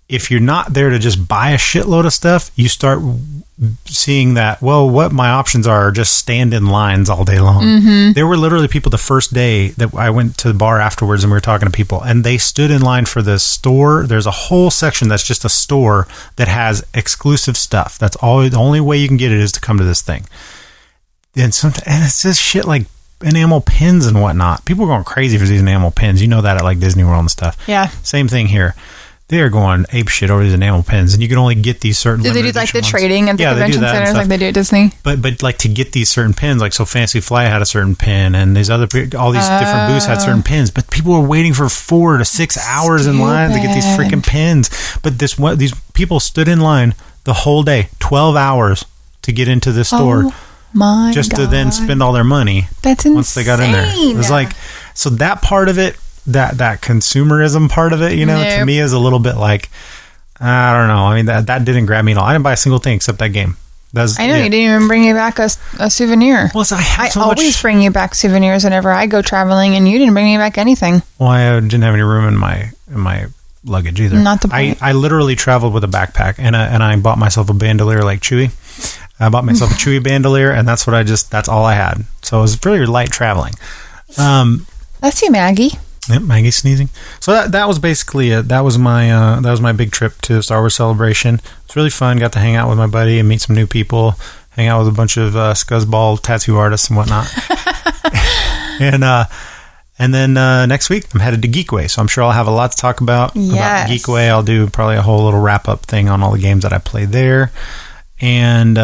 if you're not there to just buy a shitload of stuff, you start seeing that, well, what my options are just stand in lines all day long. Mm-hmm. There were literally people the first day that I went to the bar afterwards and we were talking to people, and they stood in line for the store. There's a whole section that's just a store that has exclusive stuff. That's all. The only way you can get it is to come to this thing. And it's just shit like enamel pins and whatnot. People are going crazy for these enamel pins. You know that at like Disney World and stuff. Yeah. Same thing here. They're going ape shit over these enamel pins, and you can only get these certain. Do they do like the trading at the convention centers like they do at Disney? But like to get these certain pins, like so Fantasy Flight had a certain pin, and these other all these different booths had certain pins. But people were waiting for 4 to 6 hours in line to get these freaking pins. But these people stood in line the whole day, 12 hours to get into this store. My just God. To then spend all their money. That's insane. Once they got in there, it was like so that part of it. That consumerism part of it, you know, to me is a little bit like, I don't know. I mean, that didn't grab me at all. I didn't buy a single thing except that game. I know you didn't even bring you back a souvenir. Well, I always bring you back souvenirs whenever I go traveling, and you didn't bring me back anything. Well, I didn't have any room in my luggage either. Not the point. I literally traveled with a backpack, and I bought myself a bandolier like Chewy. I bought myself a Chewy bandolier, and that's all I had. So it was really light traveling. Let's see, Maggie. Yep, Maggie's sneezing. So that was basically it. That was my big trip to Star Wars Celebration. It was really fun. Got to hang out with my buddy and meet some new people. Hang out with a bunch of scuzzball tattoo artists and whatnot. and then next week I'm headed to Geekway, so I'm sure I'll have a lot to talk about Geekway. I'll do probably a whole little wrap up thing on all the games that I played there, and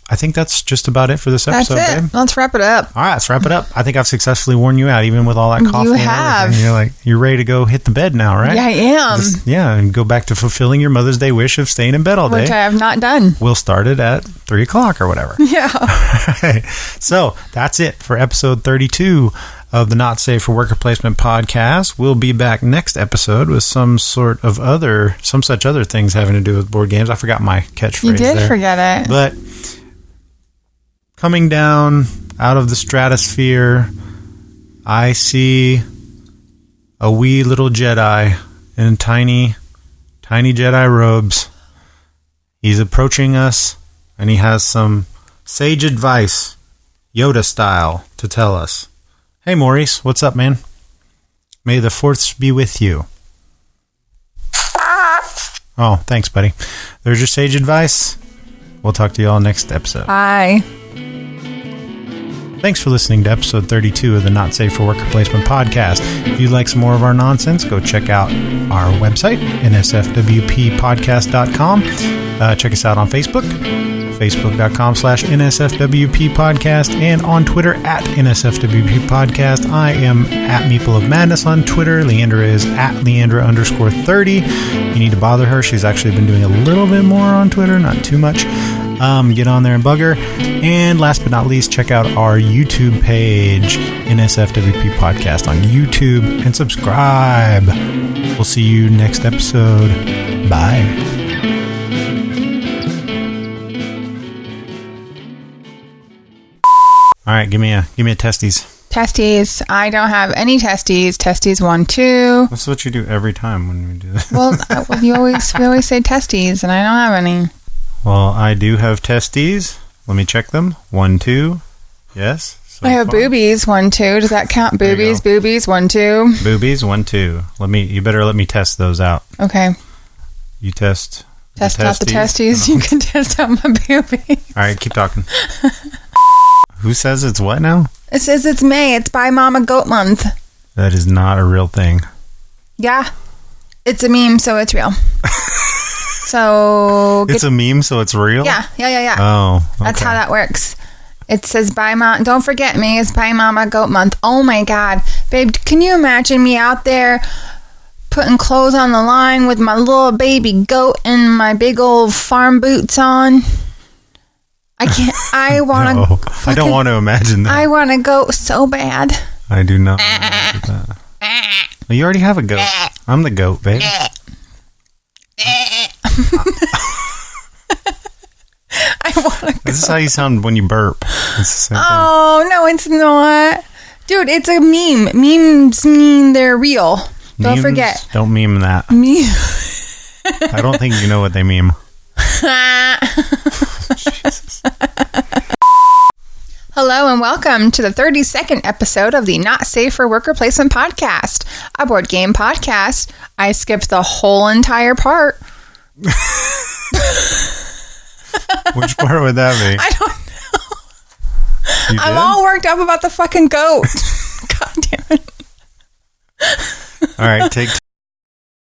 I think that's just about it for this episode. That's it. Babe. Let's wrap it up. All right, let's wrap it up. I think I've successfully worn you out, even with all that coffee. You and have. Everything. You're ready to go hit the bed now, right? Yeah, I am. And go back to fulfilling your Mother's Day wish of staying in bed all day. Which I have not done. We'll start it at 3 o'clock or whatever. Yeah. All right. So that's it for episode 32 of the Not Safe for Worker Placement podcast. We'll be back next episode with some such other things having to do with board games. I forgot my catchphrase. You did forget it. But coming down out of the stratosphere, I see a wee little Jedi in tiny Jedi robes. He's approaching us, and he has some sage advice, Yoda style, to tell us. Hey, Maurice, what's up, man? May the Force be with you. Oh, thanks, buddy. There's your sage advice. We'll talk to you all next episode. Bye. Thanks for listening to episode 32 of the Not Safe for Worker Placement podcast. If you'd like some more of our nonsense, go check out our website, nsfwppodcast.com. Check us out on Facebook, facebook.com/nsfwp podcast, and on Twitter at nsfwp podcast. I am at Meeple of Madness on Twitter. Leandra is at Leandra_30. You need to bother her. She's actually been doing a little bit more on Twitter, not too much. Get on there and bug her. And last but not least, check out our YouTube page, NSFWP Podcast on YouTube, and subscribe. We'll see you next episode. Bye. All right, give me a testes. Testes. I don't have any testes. Testes 1, 2. That's what you do every time when we do this. Well, we always say testes, and I don't have any. Well, I do have testes. Let me check them. 1, 2. Yes. I have boobies. 1, 2. Does that count? Boobies. 1, 2. Boobies. 1, 2. You better let me test those out. Okay. You test. Test out the testes. You can test out my boobies. All right, keep talking. Who says it's what now? It says it's May. It's Bye Mama Goat Month. That is not a real thing. Yeah. It's a meme, so it's real. So it's a meme, so it's real? Yeah. Oh, okay. That's how that works. It says Bye Mama. Don't forget me. It's Bye Mama Goat Month. Oh my God. Babe, can you imagine me out there putting clothes on the line with my little baby goat and my big old farm boots on? I can't. I want to. No, I don't want to imagine that. I want a goat so bad. I do not want to do that. Well, you already have a goat. I'm the goat, babe. I want to. This is how you sound when you burp. It's the same thing. No, it's not. Dude, it's a meme. Memes mean they're real. Don't Memes, forget. Don't meme that. Meme. I don't think you know what they meme. Jesus. Hello and welcome to the 32nd episode of the Not Safe for Worker Placement podcast, a board game podcast. I skipped the whole entire part. Which part would that be? I don't know. You I'm did? all worked up about the fucking goat. God damn it. All right, take